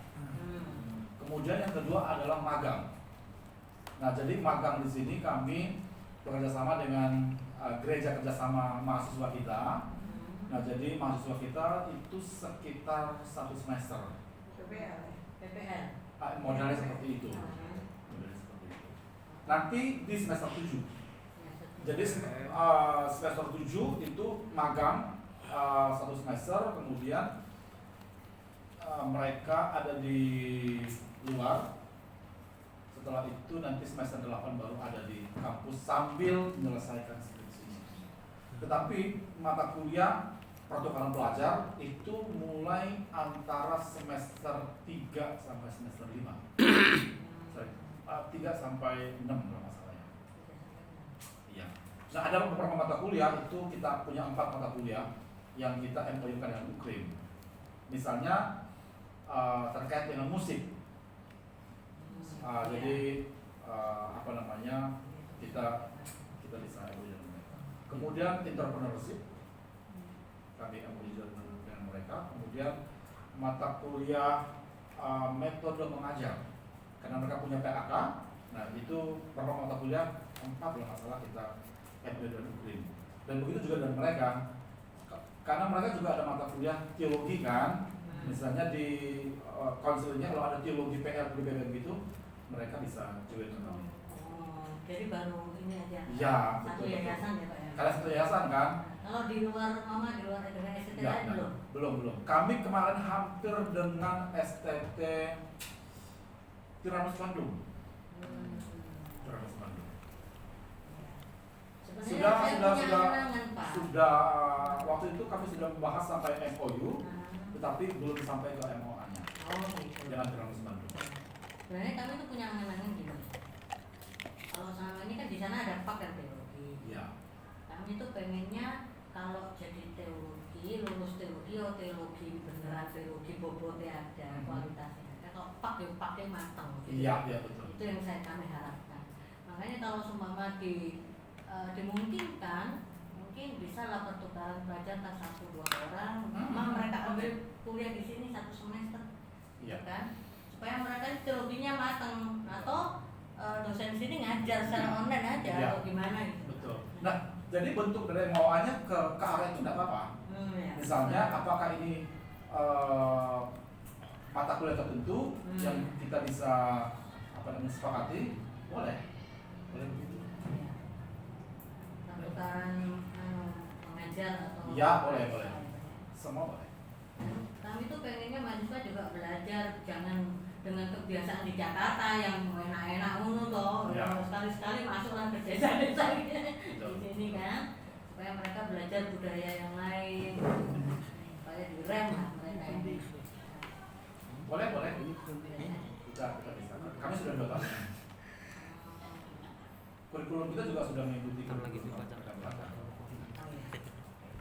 Speaker 3: Kemudian yang kedua adalah magang. Nah, jadi magang di sini kami bekerjasama dengan gereja kerjasama mahasiswa kita. Nah, jadi mahasiswa kita itu sekitar 1 semester.
Speaker 8: PPL.
Speaker 3: Modelnya seperti itu. Modelnya seperti itu. Nanti di semester 7. Jadi semester 7 itu magang 1 semester, kemudian mereka ada di luar. Setelah itu nanti semester 8 baru ada di kampus sambil menyelesaikan skripsinya. Tetapi mata kuliah pertukaran pelajar itu mulai antara semester 3 sampai semester 5. Sorry, 3 sampai 6 kalau masalahnya. Iya. Nah, ada beberapa mata kuliah itu kita punya 4 mata kuliah, yang kita MOU-kan dengan UKRIM. Misalnya terkait dengan musik. Jadi apa namanya, kita bisa MOU dengan mereka. Kemudian entrepreneurship, kami MOU dengan mereka. Kemudian mata kuliah metode mengajar, karena mereka punya PAK. Nah itu beberapa mata kuliah 4 kalau nggak salah kita MOU dengan UKRIM. Dan begitu juga dengan mereka, karena mereka juga ada mata kuliah teologi kan. Misalnya di konselnya kalau ada teologi PR di BBM gitu, mereka bisa join ke kami.
Speaker 8: Jadi baru ini aja.
Speaker 3: Iya,
Speaker 8: Satu
Speaker 3: betul,
Speaker 8: yayasan ya Pak ya.
Speaker 3: Kalian satu yayasan kan?
Speaker 8: Kalau di luar di luar dengan STT
Speaker 3: Ya,
Speaker 8: lain belum.
Speaker 3: belum. Kami kemarin hampir dengan STT Tiramus Bandung. Tiramus Bandung. Sudah waktu itu kami sudah membahas sampai MOU, tetapi belum sampai ke MOA-nya.
Speaker 8: Gitu.
Speaker 3: Dengan Tiramus Bandung.
Speaker 8: Sebenarnya kami tuh punya angan-angan gini. Kalau selama ini kan di sana ada PAK dan teologi.
Speaker 3: Iya.
Speaker 8: Kami tuh pengennya kalau jadi teologi, lulus teologi, teologi beneran teologi bobotnya ada, kualitasnya ada. Kalau PAK ya PAK matang. Gitu.
Speaker 3: Iya, betul.
Speaker 8: Itu yang kami harapkan. Makanya kalau seumpama dimungkinkan, mungkin bisa lah pertukaran pelajar tak 1-2 orang, memang mereka ambil kuliah di sini 1 semester, kan? Supaya mereka teologinya matang, atau dosen sini ngajar secara online aja atau gimana gitu.
Speaker 3: Betul. Nah, jadi bentuk dari MOA-nya ke arah itu tidak apa-apa. Misalnya, apakah ini mata kuliah tertentu yang kita bisa sepakati, boleh begitu.
Speaker 8: Pertukaran mengajar atau
Speaker 3: boleh. Semua boleh.
Speaker 8: Kami tuh pengennya mahasiswa juga belajar, jangan dengan kebiasaan di Jakarta yang enak-enak toh. Sekali-sekali masuklah ke desa-desa di sini kan, supaya mereka belajar budaya yang lain, supaya direm lah mereka ini.
Speaker 3: Boleh. Kita bisa. Kami sudah 2 tahun. Kurikulum kita juga sudah mengikuti kurikulum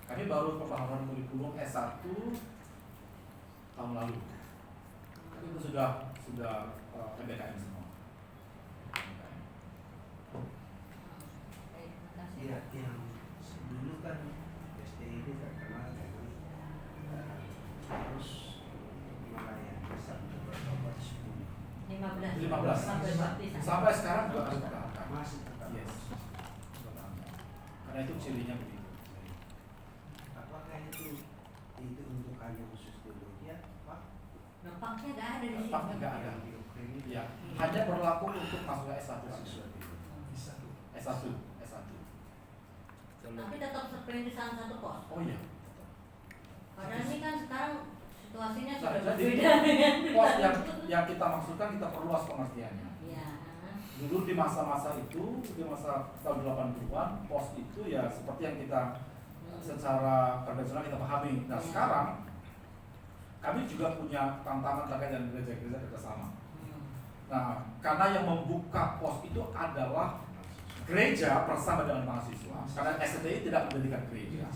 Speaker 3: kami baru pembahasan kurikulum S1 tahun lalu. Tapi itu sudah PBKM semua.
Speaker 2: Iya, yang dulu kan STI ini terkenal dengan harus melayani satu bertobat
Speaker 8: 15
Speaker 3: sampai sekarang juga harus bertahan.
Speaker 2: masih tetap.
Speaker 3: Yes. Karena itu cirinya begitu.
Speaker 2: Apakah itu untuk hanya khusus teologi Pak?
Speaker 8: Nampaknya nggak ada di sini.
Speaker 3: Nampaknya nggak ada. Ya, hanya berlaku untuk masuk S1. S1.
Speaker 8: Tapi tetap seperintisan 1 pos.
Speaker 3: Oh iya.
Speaker 8: Padahal ini kan sekarang situasinya
Speaker 3: Nah,
Speaker 8: sudah
Speaker 3: jadi
Speaker 8: berbeda dengan
Speaker 3: pos yang kita maksudkan kita perluas pengertiannya.
Speaker 8: Iya.
Speaker 3: Dulu di masa-masa itu, di masa tahun 80-an, pos itu ya seperti yang kita secara konvensional kita pahami. Nah sekarang kami juga punya tantangan terkait dengan gereja-gereja kerjasama. Nah karena yang membuka pos itu adalah gereja bersama dengan mahasiswa, karena STI tidak mendirikan gereja.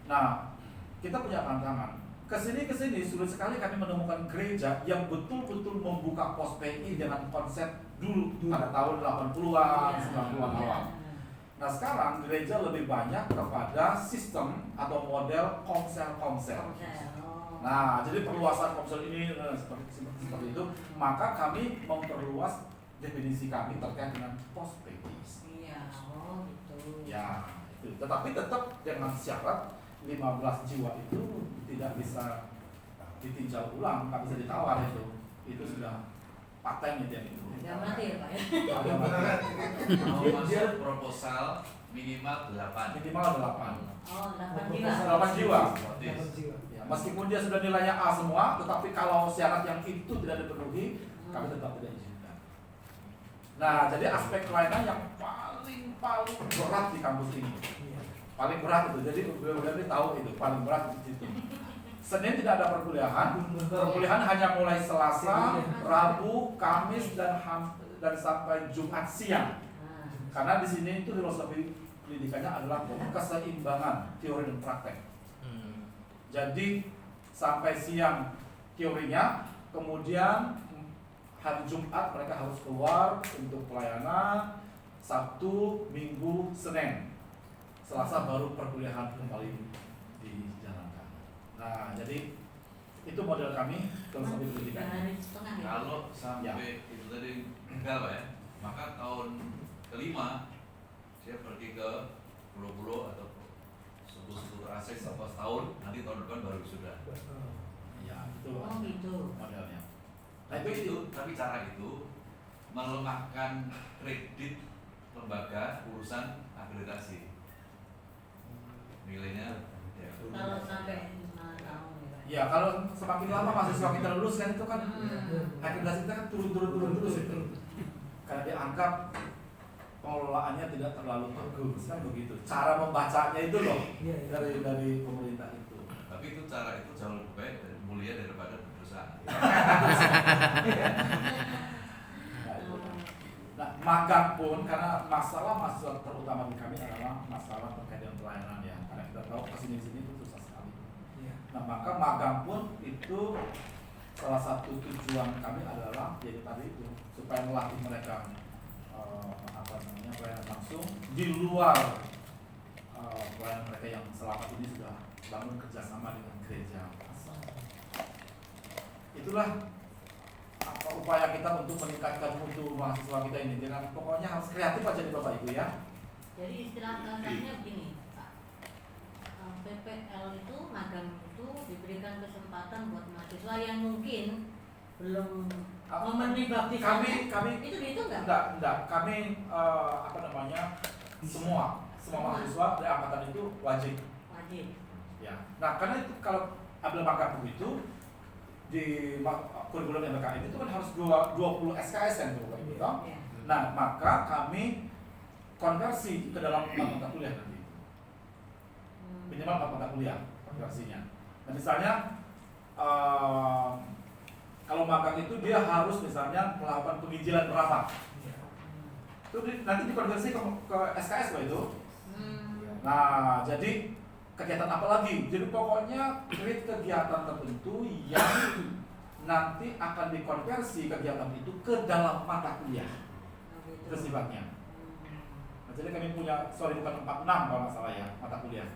Speaker 3: Nah kita punya tantangan. Kesini sulit sekali kami menemukan gereja yang betul-betul membuka pos PI dengan konsep dulu pada tahun 80-an, 90-an awal. Nah sekarang gereja lebih banyak kepada sistem atau model komsel. Nah jadi perluasan komsel ini seperti itu, maka kami memperluas definisi kami terkait dengan pos PI.
Speaker 8: Iya, gitu.
Speaker 3: Ya, itu. Tetapi tetap dengan syarat 15 jiwa itu tidak bisa ditinjau ulang, nggak bisa ditawar itu sudah paten gitu ya itu.
Speaker 8: Nggak mati ya Pak ya?
Speaker 10: Mau masuk proposal minimal 8.
Speaker 3: Minimal 8.
Speaker 8: Oh, 8 jiwa.
Speaker 3: 8 jiwa.
Speaker 5: jiwa.
Speaker 3: Ya, meskipun dia sudah nilainya A semua, tetapi kalau syarat yang itu tidak dipenuhi, kami tetap tidak izinkan. Nah, jadi aspek lainnya yang paling berat di kampus ini. Paling berat itu, jadi benar-benar tahu itu paling berat di situ. Senin tidak ada perkuliahan hanya mulai Selasa, Rabu, Kamis dan sampai Jumat siang. Karena di sini itu filosofi pendidikannya adalah keseimbangan teori dan praktek. Jadi sampai siang teorinya, kemudian hari Jumat mereka harus keluar untuk pelayanan, Sabtu, Minggu, Senin, Selasa baru perkuliahan kembali dijalankan. Nah, jadi itu model kami filosofi pendidikan.
Speaker 10: Kalau sampai itu tadi enggak Pak ya, maka tahun kelima saya pergi ke pulau-pulau atau suku-suku terasing selama setahun, nanti tahun depan baru sudah.
Speaker 3: Ya, itu
Speaker 8: Oh gitu.
Speaker 3: modelnya. Nah,
Speaker 10: Tapi tapi cara itu melemahkan kredit lembaga urusan akreditasi. Nilainya ya.
Speaker 8: Kalau sampai 5 tahun ya Pak.
Speaker 3: Ya, kalau semakin lama mahasiswa kita lulus kan itu kan akreditasi kita kan turun terus itu. Karena dianggap pengelolaannya tidak terlalu bagus kan begitu. Cara membacanya itu loh dari pemerintah itu.
Speaker 10: Tapi itu cara itu jauh lebih baik dan mulia daripada berdosa.
Speaker 3: Nah, magang pun karena masalah terutama di kami adalah masalah terkait dengan pelayanan ya. Karena kita tahu kesini itu susah sekali. Nah, maka magang pun itu salah satu tujuan kami adalah jadi tadi itu supaya melatih mereka pelayanan langsung di luar pelayanan mereka yang selama ini sudah bangun kerjasama dengan gereja. Itulah upaya kita untuk meningkatkan mutu mahasiswa kita ini. Dengan pokoknya harus kreatif aja nih Bapak Ibu ya.
Speaker 8: Jadi istilah kasarnya begini, Pak. PPL itu magang itu diberikan kesempatan buat mahasiswa yang mungkin belum memenuhi baptisannya.
Speaker 3: Kami
Speaker 8: itu dihitung nggak?
Speaker 3: Enggak. Kami semua mahasiswa dari angkatan itu wajib.
Speaker 8: Wajib.
Speaker 3: Ya. Nah, karena itu kalau ambil magang begitu di kurikulum MBKM itu kan harus 20 SKS kan itu Bapak Ibu.
Speaker 8: Iya.
Speaker 3: Nah, maka kami konversi ke dalam mata kuliah nanti. Minimal mata kuliah konversinya. Nah, misalnya kalau magang itu dia harus misalnya melakukan penginjilan berapa? Itu nanti dikonversi ke SKS Pak itu. Nah, jadi kegiatan apa lagi? Jadi pokoknya create kegiatan tertentu yang nanti akan dikonversi kegiatan itu ke dalam mata kuliah. Itu sifatnya. Nah, jadi kami punya, bukan 46 kalau nggak salah ya, mata kuliah.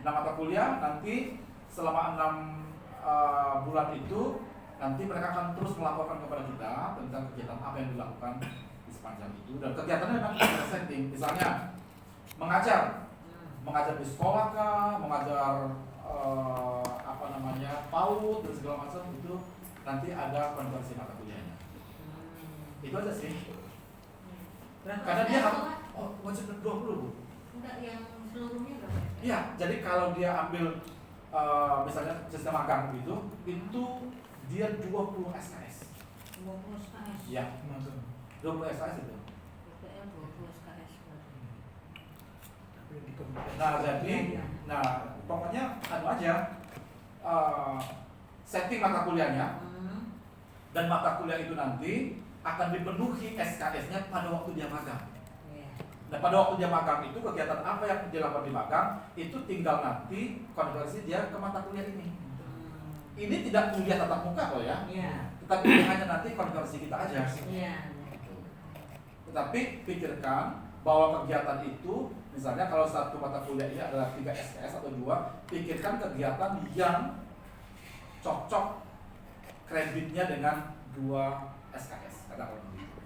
Speaker 3: 6 mata kuliah nanti selama 6 bulan itu nanti mereka akan terus melaporkan kepada kita tentang kegiatan apa yang dilakukan di sepanjang itu. Dan kegiatannya memang kita setting, misalnya mengajar di sekolah kah, mengajar PAUD dan segala macam itu nanti ada konversi mata kuliahnya. Itu aja sih. Karena dia wajib 20 Bu.
Speaker 8: Enggak, yang seluruhnya berapa?
Speaker 3: Iya, jadi kalau dia ambil misalnya sistem magang itu dia 20 SKS.
Speaker 8: 20 SKS.
Speaker 3: Iya, 20 SKS itu.
Speaker 8: PPL 20 SKS berarti.
Speaker 3: Nah, jadi pokoknya aja setting mata kuliahnya dan mata kuliah itu nanti akan dipenuhi SKS-nya pada waktu dia magang. Nah, pada waktu dia magang itu kegiatan apa yang dilakukan di magang itu tinggal nanti konversi dia ke mata kuliah ini. Ini tidak kuliah tatap muka kok ya. Tetapi hanya nanti konversi kita aja. Tetapi pikirkan bahwa kegiatan itu misalnya kalau satu mata kuliah ini adalah 3 SKS atau 2, pikirkan kegiatan yang cocok kreditnya dengan 2 SKS. Katakan begitu.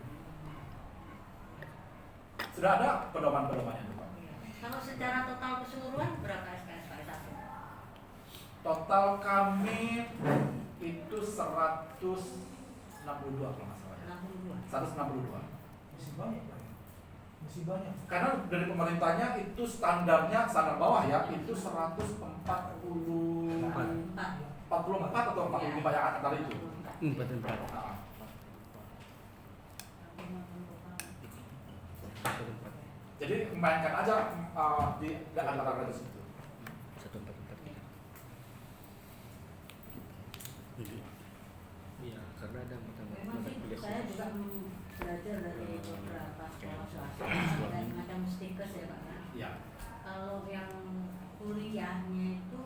Speaker 3: Sudah ada pedoman-pedomannya Pak.
Speaker 8: Kalau secara total keseluruhan berapa SKS Pak satu?
Speaker 3: Total kami itu 162 kalau nggak salah ya. 162.
Speaker 5: Masih banyak Pak. Masih banyak.
Speaker 3: Karena dari pemerintahnya itu standar bawah ya itu 144 atau 45 yang antara itu. 44. Jadi mainkan aja di antara itu.
Speaker 1: 1443. Iya, karena ada
Speaker 8: Memang sih saya juga belajar dari beberapa sekolah swasta ada macam stikers ya Pak.
Speaker 3: Iya.
Speaker 8: Kalau yang kuliahnya itu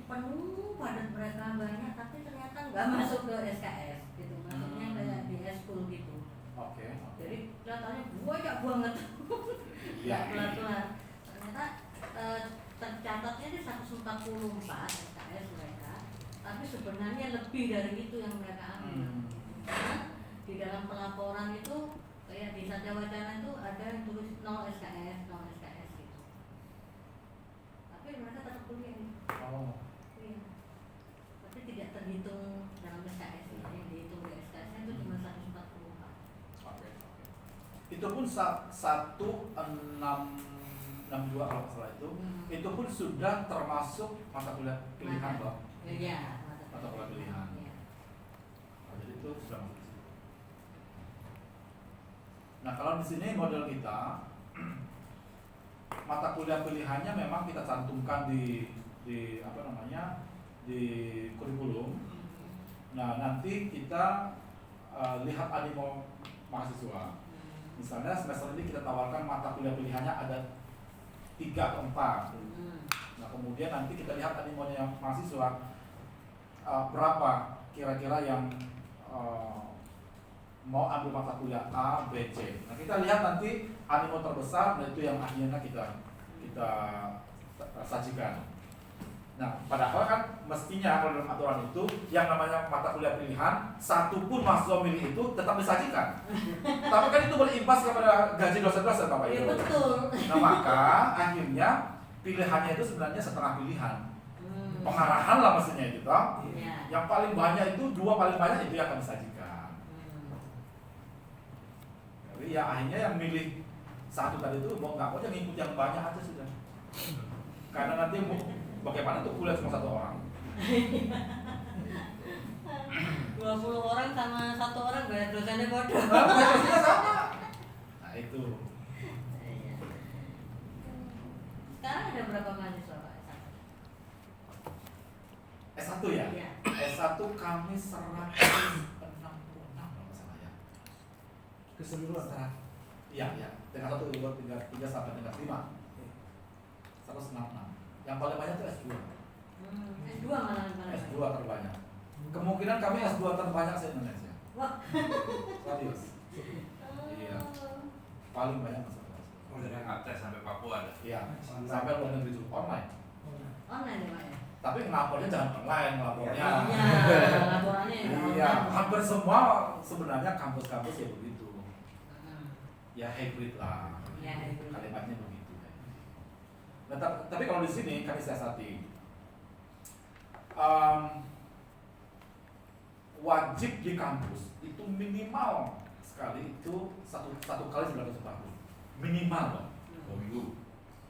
Speaker 8: penuh padat mereka banyak, tapi ternyata nggak masuk ke SKS gitu, maksudnya kayak di eskul gitu.
Speaker 3: Oke.
Speaker 8: Jadi kelihatannya banyak banget,
Speaker 3: Iya.
Speaker 8: nggak kelar-kelar. Ternyata tercatatnya di 144 SKS mereka, tapi sebenarnya lebih dari itu yang mereka ambil. Karena di dalam pelaporan itu kayak di Satya Wacana itu ada yang tulis 0 SKS, 0 SKS gitu. Tapi mereka tetap kuliah.
Speaker 3: Oh.
Speaker 8: Iya. Tapi tidak terhitung dalam SKS itu, yang dihitung di SKS-nya itu cuma 144.
Speaker 3: Oke. Itu pun 1662 kalau nggak salah itu pun sudah termasuk mata kuliah pilihan loh.
Speaker 8: Iya,
Speaker 3: Mata kuliah pilihan.
Speaker 8: Iya.
Speaker 3: Nah, jadi itu sudah masuk ke situ. Nah, kalau di sini model kita mata kuliah pilihannya memang kita cantumkan di apa namanya di kurikulum. Nah, nanti kita lihat animo mahasiswa. Misalnya semester ini kita tawarkan mata kuliah pilihannya ada 3 atau 4. Nah, kemudian nanti kita lihat animonya mahasiswa berapa kira-kira yang mau ambil mata kuliah A, B, C. Nah, kita lihat nanti animo terbesar, dan itu yang akhirnya kita sajikan. Nah, padahal kan mestinya kalau dalam aturan itu yang namanya mata kuliah pilihan, satu pun mahasiswa milih itu tetap disajikan. Tapi kan itu berimbas kepada gaji dosen-dosen Bapak Ibu.
Speaker 8: Iya betul.
Speaker 3: Nah, maka akhirnya pilihannya itu sebenarnya setengah pilihan. Pengarahan lah maksudnya itu toh.
Speaker 8: Iya.
Speaker 3: Yang paling banyak itu 2 paling banyak itu yang akan disajikan. Jadi ya akhirnya yang milih satu tadi itu mau nggak mau yang ngikut yang banyak aja sudah. Karena nanti bagaimana tuh kuliah cuma 1 orang.
Speaker 8: 20 orang sama 1 orang bayar dosennya bodoh.
Speaker 3: Dosennya sama. Nah itu.
Speaker 8: Sekarang ada berapa mahasiswa Pak?
Speaker 3: S1 ya?
Speaker 8: Iya.
Speaker 3: S1 kami 166 kalau nggak salah ya.
Speaker 5: Keseluruhan.
Speaker 3: Iya, iya. Tingkat 1, 2, 3 sampai tingkat 5. 166. Yang paling banyak itu S2.
Speaker 8: S2 malah yang paling
Speaker 3: S2 terbanyak. Kemungkinan kami S2 terbanyak se-Indonesia.
Speaker 8: Wah.
Speaker 3: Serius. Iya. Paling banyak masalah.
Speaker 10: Oh, dari Aceh sampai Papua ada.
Speaker 3: Iya. Sampai luar negeri juga online.
Speaker 8: Online ya Pak ya?
Speaker 3: Tapi ngelapornya jangan online ngelapornya.
Speaker 8: Iya, laporannya ya.
Speaker 3: Iya, hampir semua sebenarnya kampus-kampus ya begitu. Ya hybrid lah.
Speaker 8: Ya, hybrid.
Speaker 3: Kalimatnya begitu. Nah, tapi kalau di sini kami siasati wajib di kampus itu minimal sekali itu satu kali 900 tahun minimal loh.
Speaker 10: 2 minggu.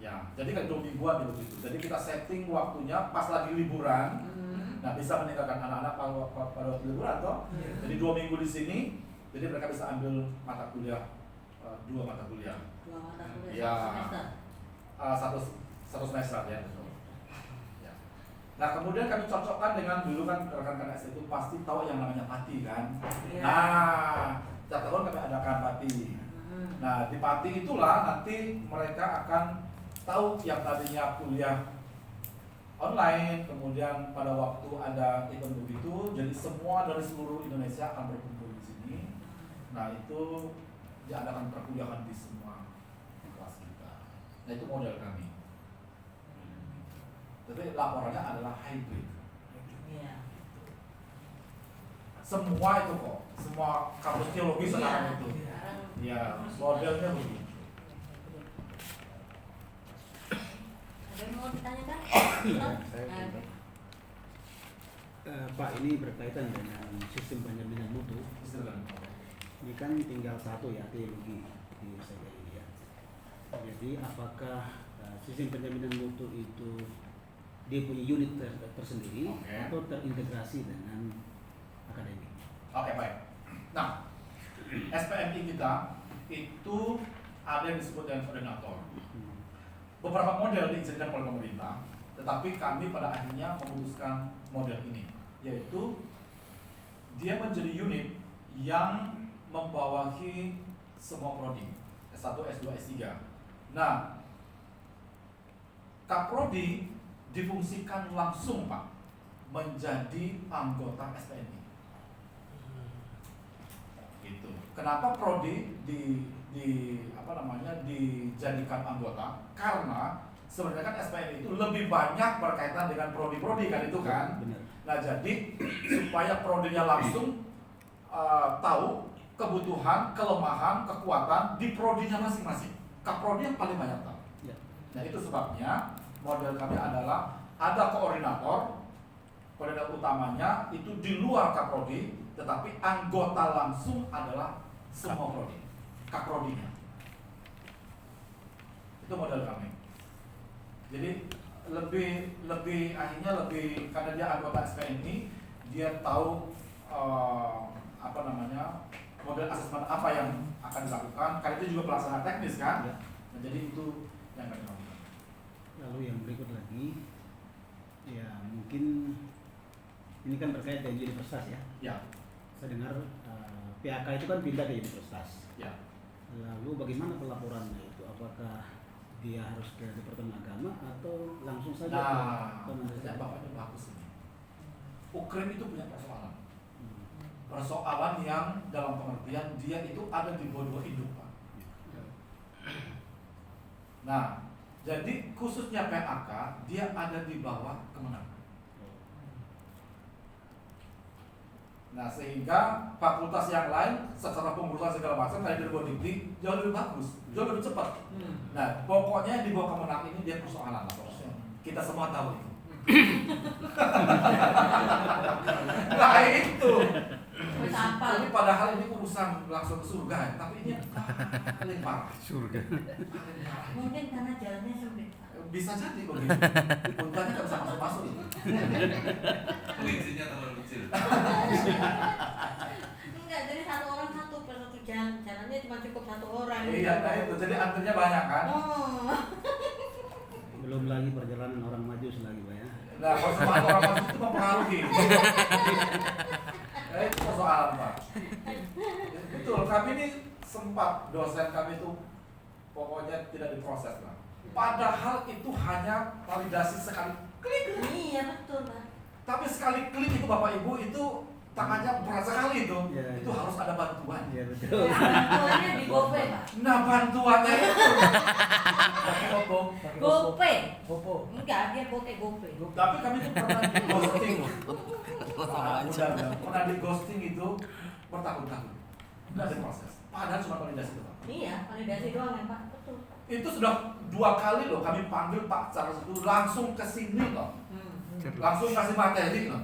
Speaker 3: Ya, jadi kan 2 mingguan gitu. Jadi kita setting waktunya pas lagi liburan. Nah, bisa meninggalkan anak-anak pada waktu liburan toh. Jadi 2 minggu di sini, jadi mereka bisa ambil mata kuliah 2 mata kuliah.
Speaker 8: 2 mata kuliah
Speaker 3: Ya.
Speaker 8: semester.
Speaker 3: Satu semester ya. Ya. Nah, kemudian kami cocokkan dengan dulu kan rekan-rekan S itu pasti tahu yang namanya PATI kan.
Speaker 8: Iya.
Speaker 3: Nah, setiap tahun kami adakan PATI. Nah, di PATI itulah nanti mereka akan tahu yang tadinya kuliah online, kemudian pada waktu ada event begitu, jadi semua dari seluruh Indonesia akan berkumpul di sini. Nah, itu diadakan perkuliahan di semua kelas kita. Nah, itu model kami. Tapi laporannya adalah hybrid.
Speaker 8: Iya.
Speaker 3: Semua itu kok, semua kampus teologi sekarang itu. Ya, modelnya begitu.
Speaker 8: Ada yang mau ditanyakan?
Speaker 2: Pak, ini berkaitan dengan sistem penjaminan mutu. Ini kan tinggal 1 ya, teologi di saya ini ya. Jadi apakah sistem penjaminan mutu itu dia punya unit tersendiri atau terintegrasi dengan akademik?
Speaker 3: Oke, baik. Nah, SPMI kita itu ada yang disebut dengan koordinator. Beberapa model diizinkan oleh pemerintah, tetapi kami pada akhirnya memutuskan model ini, yaitu dia menjadi unit yang membawahi semua prodi S1, S2, S3. Nah, Kaprodi difungsikan langsung Pak menjadi anggota STNI. Gitu. Kenapa prodi dijadikan anggota? Karena sebenarnya kan SPNI itu lebih banyak berkaitan dengan prodi-prodi kan itu kan.
Speaker 2: Benar.
Speaker 3: Nah jadi supaya prodinya langsung tahu kebutuhan, kelemahan, kekuatan di prodinya masing-masing. Kaprodi yang paling banyak tahu.
Speaker 2: Ya.
Speaker 3: Nah itu sebabnya model kami adalah ada koordinator utamanya itu di luar kaprodi, tetapi anggota langsung adalah semua prodi, kaprodinya. Itu model kami. Jadi lebih karena dia anggota SPNI, dia tahu model asesmen apa yang akan dilakukan. Karena itu juga pelaksana teknis kan.
Speaker 2: Ya.
Speaker 3: Nah, jadi itu yang kami lakukan.
Speaker 2: Lalu yang berikut lagi, ya mungkin ini kan terkait dengan universitas ya.
Speaker 3: Ya,
Speaker 2: Saya dengar PHK itu kan pindah ke universitas.
Speaker 3: ya.
Speaker 2: Lalu bagaimana pelaporannya itu? Apakah dia harus ke Departemen Agama atau langsung saja
Speaker 3: Nah,
Speaker 2: ke Kementerian?
Speaker 3: kerja bapaknya bagus ini. Ukrim itu punya persoalan.
Speaker 2: Hmm.
Speaker 3: Persoalan yang dalam pengertian dia itu ada di bawah dua induk Pak. Nah, jadi khususnya PAK dia ada di bawah Kemenang. Nah sehingga fakultas yang lain secara pengurusan segala macam kayak dari Bodikti jauh lebih bagus, jauh lebih cepat. Nah pokoknya yang di bawah Kemenang ini dia persoalan lah pokoknya. Kita semua tahu itu. Nah itu. Ini padahal ini urusan langsung ke surga ya, tapi ini paling parah.
Speaker 1: Surga.
Speaker 8: Mungkin karena jalannya sempit.
Speaker 3: Bisa jadi begitu. Untanya nggak bisa masuk-masuk itu.
Speaker 10: Kuncinya terlalu kecil.
Speaker 8: Enggak, jadi satu orang satu per satu jalannya cuma cukup satu orang.
Speaker 3: Iya, nah itu jadi antrinya banyak kan.
Speaker 8: Oh.
Speaker 2: Belum lagi perjalanan orang Majus lagi Pak ya.
Speaker 3: Nah persoalan orang masuk itu mempengaruhi. Itu persoalan Pak. Betul, kami ini sempat dosen kami itu pokoknya tidak diproses lah. Padahal itu hanya validasi sekali klik.
Speaker 8: Iya betul Pak.
Speaker 3: Tapi sekali klik itu Bapak Ibu itu tangannya berat sekali itu.
Speaker 2: Ya,
Speaker 3: Itu
Speaker 2: ya.
Speaker 3: harus ada bantuan.
Speaker 2: Iya betul.
Speaker 8: Ya, bantuannya di GoPay Pak.
Speaker 3: Nah bantuannya itu.
Speaker 5: Pakai Oppo,
Speaker 8: GoPay.
Speaker 5: Oppo.
Speaker 8: Enggak, dia pakai GoPay.
Speaker 3: Tapi kami itu pernah di ghosting. Pernah di ghosting itu bertahun-tahun. Tidak diproses. Padahal cuma validasi itu Pak.
Speaker 8: Iya, validasi doang ya Pak. Betul.
Speaker 3: Itu sudah 2 kali loh kami panggil Pak Charles itu langsung ke sini loh. Langsung kasih materi loh.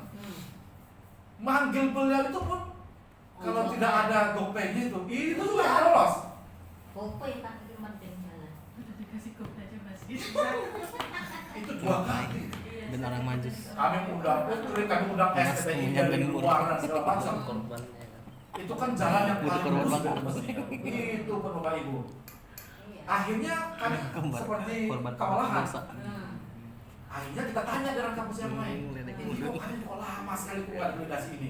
Speaker 3: Manggil beliau itu pun kalau
Speaker 8: Oh,
Speaker 3: tidak
Speaker 8: iya.
Speaker 3: ada GoPay-nya itu juga nggak lolos.
Speaker 8: GoPay Pak, itu penting jalan.
Speaker 4: Udah dikasih kode aja masih.
Speaker 3: Itu 2 kali.
Speaker 1: Dan orang Majus.
Speaker 3: Kami undang Putri, kami undang
Speaker 1: Mas,
Speaker 3: STI
Speaker 1: punya
Speaker 3: dari
Speaker 1: Ben
Speaker 3: luar dan segala macam.
Speaker 1: Korban.
Speaker 3: Itu kan jalan yang
Speaker 1: Butuh
Speaker 3: paling
Speaker 1: korban
Speaker 3: lurus
Speaker 1: bakar.
Speaker 3: mestinya. Itu kan Bapak Ibu.
Speaker 8: Iya.
Speaker 3: Akhirnya kami
Speaker 1: Kembar.
Speaker 3: seperti
Speaker 1: Korban
Speaker 3: kewalahan.
Speaker 1: dosa.
Speaker 3: Akhirnya kita tanya dengan kampus yang lain.
Speaker 1: Ledek
Speaker 3: Ini
Speaker 1: mundur.
Speaker 3: kok kalian kok lama sekali keluar validasi ini.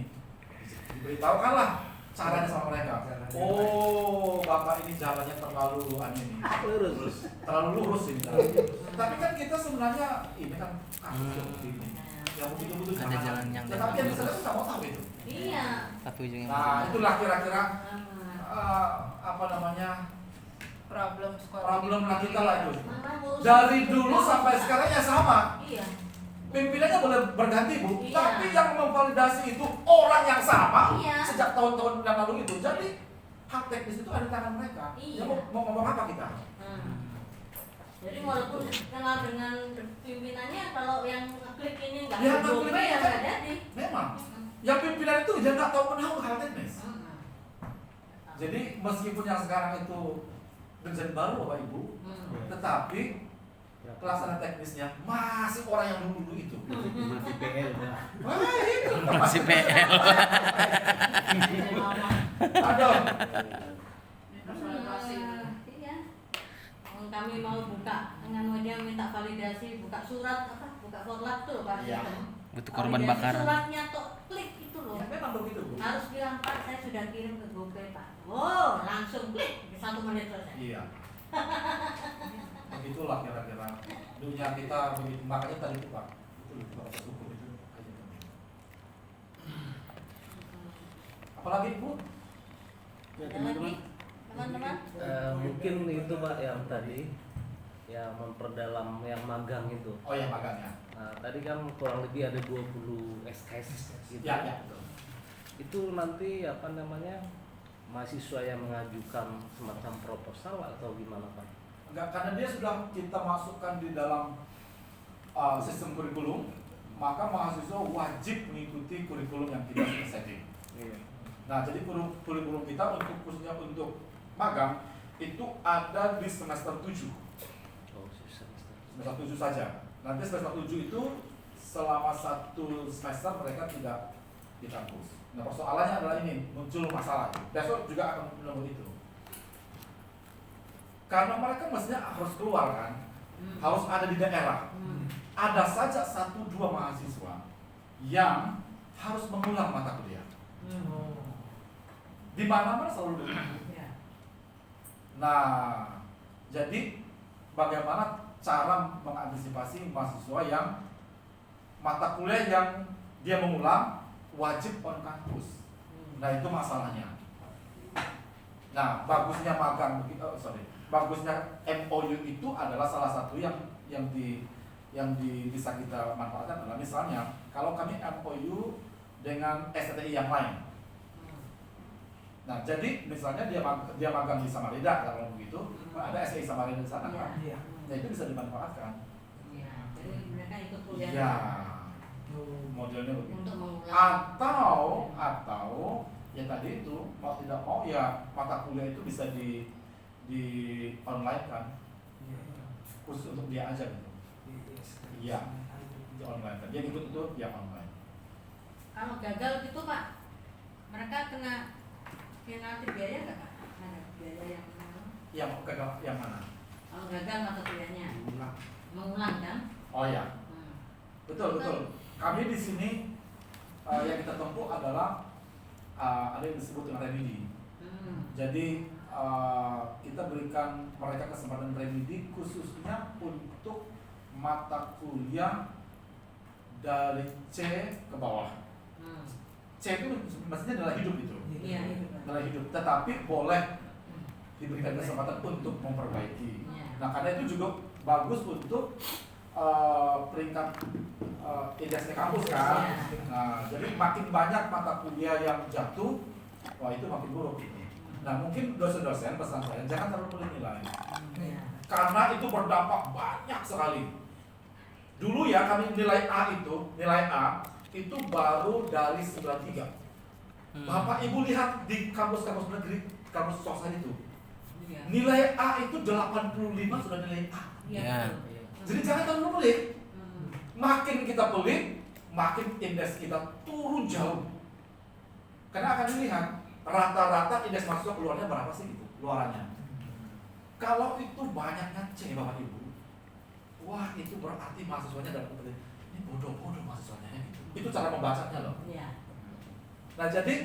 Speaker 3: Diberitahukanlah caranya sama mereka. Oh, Bapak ini jalannya terlalu ini.
Speaker 2: Lurus.
Speaker 3: Terlalu lurus ini jalannya. Tapi kan kita sebenarnya ini kan kasus yang begini. Yang begitu-begitu
Speaker 1: Ada jalan yang
Speaker 3: tetapi yang
Speaker 1: lurus.
Speaker 3: kita mau tahu itu.
Speaker 8: Iya.
Speaker 1: Tapi ujungnya
Speaker 3: Nah, itulah kira-kira
Speaker 8: Sama.
Speaker 3: problem kita lah itu.
Speaker 8: Mama ngurus-
Speaker 3: Dari dulu sampai sekarang ya sama.
Speaker 8: Iya.
Speaker 3: Pimpinannya boleh berganti Bu,
Speaker 8: Iya.
Speaker 3: tapi yang memvalidasi itu orang yang sama
Speaker 8: Iya.
Speaker 3: sejak tahun-tahun yang lalu itu. Jadi hak teknis itu ada di tangan mereka.
Speaker 8: Iya.
Speaker 3: Ya, mau ngomong apa kita?
Speaker 8: Jadi walaupun kenal dengan pimpinannya, kalau yang klik ini nggak
Speaker 3: Ya,
Speaker 8: ada GoPay ya nggak jadi.
Speaker 3: Memang yang pimpinan itu dia nggak tahu menahu hal teknis. Jadi meskipun yang sekarang itu dirjen baru Bapak Ibu, tetapi pelaksana teknisnya masih orang yang dulu itu.
Speaker 2: Masih PL Pak.
Speaker 3: Wah, itu
Speaker 1: masih PL.
Speaker 3: Aduh.
Speaker 8: Iya. Kami mau buka dengan dia minta validasi, buka surat apa? Buka forlat tuh Pak.
Speaker 3: Iya.
Speaker 1: Butuh korban
Speaker 8: Validasi
Speaker 1: bakaran.
Speaker 8: Suratnya tuh klik itu loh.
Speaker 3: Ya, memang begitu Bu.
Speaker 8: Harus bilang Pak, saya sudah kirim ke GoPay Pak. Oh, langsung klik 1 menit selesai.
Speaker 3: Iya. Begitulah kira-kira dunia kita begitu, makanya tadi itu Pak, itu proses hukum itu. Apalagi Bu?
Speaker 2: Ya,
Speaker 8: Ada
Speaker 2: teman-teman.
Speaker 8: lagi? Teman-teman?
Speaker 1: Mungkin itu Pak yang tadi yang memperdalam yang magang itu.
Speaker 3: Oh ya magangnya.
Speaker 1: Nah, tadi kan kurang lebih ada 20 SKS gitu.
Speaker 3: Ya, ya betul.
Speaker 1: Itu nanti apa namanya mahasiswa yang mengajukan semacam proposal atau gimana Pak?
Speaker 3: Enggak, karena dia sudah kita masukkan di dalam sistem kurikulum, maka mahasiswa wajib mengikuti kurikulum yang kita setting. Nah, jadi kurikulum kita untuk khususnya untuk magang itu ada di semester 7.
Speaker 1: Oh, semester.
Speaker 3: Semester 7 saja. Nanti semester 7 itu selama 1 semester mereka tidak di kampus. Nah, persoalannya adalah ini, muncul masalah. Besok juga akan menunggu itu. Karena mereka mestinya harus keluar kan, harus ada di daerah. Ada saja 1-2 mahasiswa yang harus mengulang mata kuliah. Di mana-mana selalu begitu.
Speaker 8: Ya.
Speaker 3: Nah, jadi bagaimana cara mengantisipasi mahasiswa yang mata kuliah yang dia mengulang wajib on kampus. Nah, itu masalahnya. Nah, bagusnya magang bagusnya MOU itu adalah salah satu yang bisa kita manfaatkan adalah misalnya kalau kami MOU dengan STI yang lain. Nah, jadi misalnya dia magang di Samarinda kalau begitu, ada STI Samarinda di sana kan?
Speaker 5: Iya.
Speaker 3: Nah, itu bisa dimanfaatkan.
Speaker 8: Iya. Jadi mereka ikut kuliah.
Speaker 3: Iya. Modelnya begitu.
Speaker 8: Untuk mengulang.
Speaker 3: Atau ya tadi itu mau tidak mau ya mata kuliah itu bisa di online kan, khusus untuk dia aja gitu. Iya, di online kan. Dia ikut itu ya online.
Speaker 8: Kalau gagal gitu Pak, mereka kena penalti biaya nggak Pak? Ada biaya yang
Speaker 3: Yang gagal yang mana?
Speaker 8: kalau gagal mata kuliahnya mengulang kan?
Speaker 3: Oh ya, betul. Kami di sini yang kita tempuh adalah ada yang disebut dengan remedi. Jadi kita berikan mereka kesempatan remedi khususnya untuk mata kuliah dari C ke bawah. C itu maksudnya adalah hidup itu,
Speaker 8: Iya.
Speaker 3: adalah hidup. Tetapi boleh diberikan kesempatan untuk memperbaiki. Nah, karena itu juga bagus untuk peringkat indeks kampus kan. Nah, jadi makin banyak mata kuliah yang jatuh, wah itu makin buruk itu. Nah, mungkin dosen-dosen pesan saya jangan terlalu pelit nilai, karena itu berdampak banyak sekali. Dulu ya kami nilai A itu baru dari 93. Bapak Ibu lihat di kampus-kampus negeri, kampus swasta itu, nilai A itu 85 sudah nilai A.
Speaker 8: Iya.
Speaker 3: Jadi jangan terlalu pelit. Makin kita pelit, makin indeks kita turun jauh. Karena akan dilihat rata-rata indeks mahasiswa keluarnya berapa sih gitu, luarannya. Kalau itu banyaknya C Bapak Ibu, wah itu berarti mahasiswanya dapat pelit. Ini bodoh-bodoh mahasiswanya gitu. Itu cara membacanya loh.
Speaker 8: Iya.
Speaker 3: Nah, jadi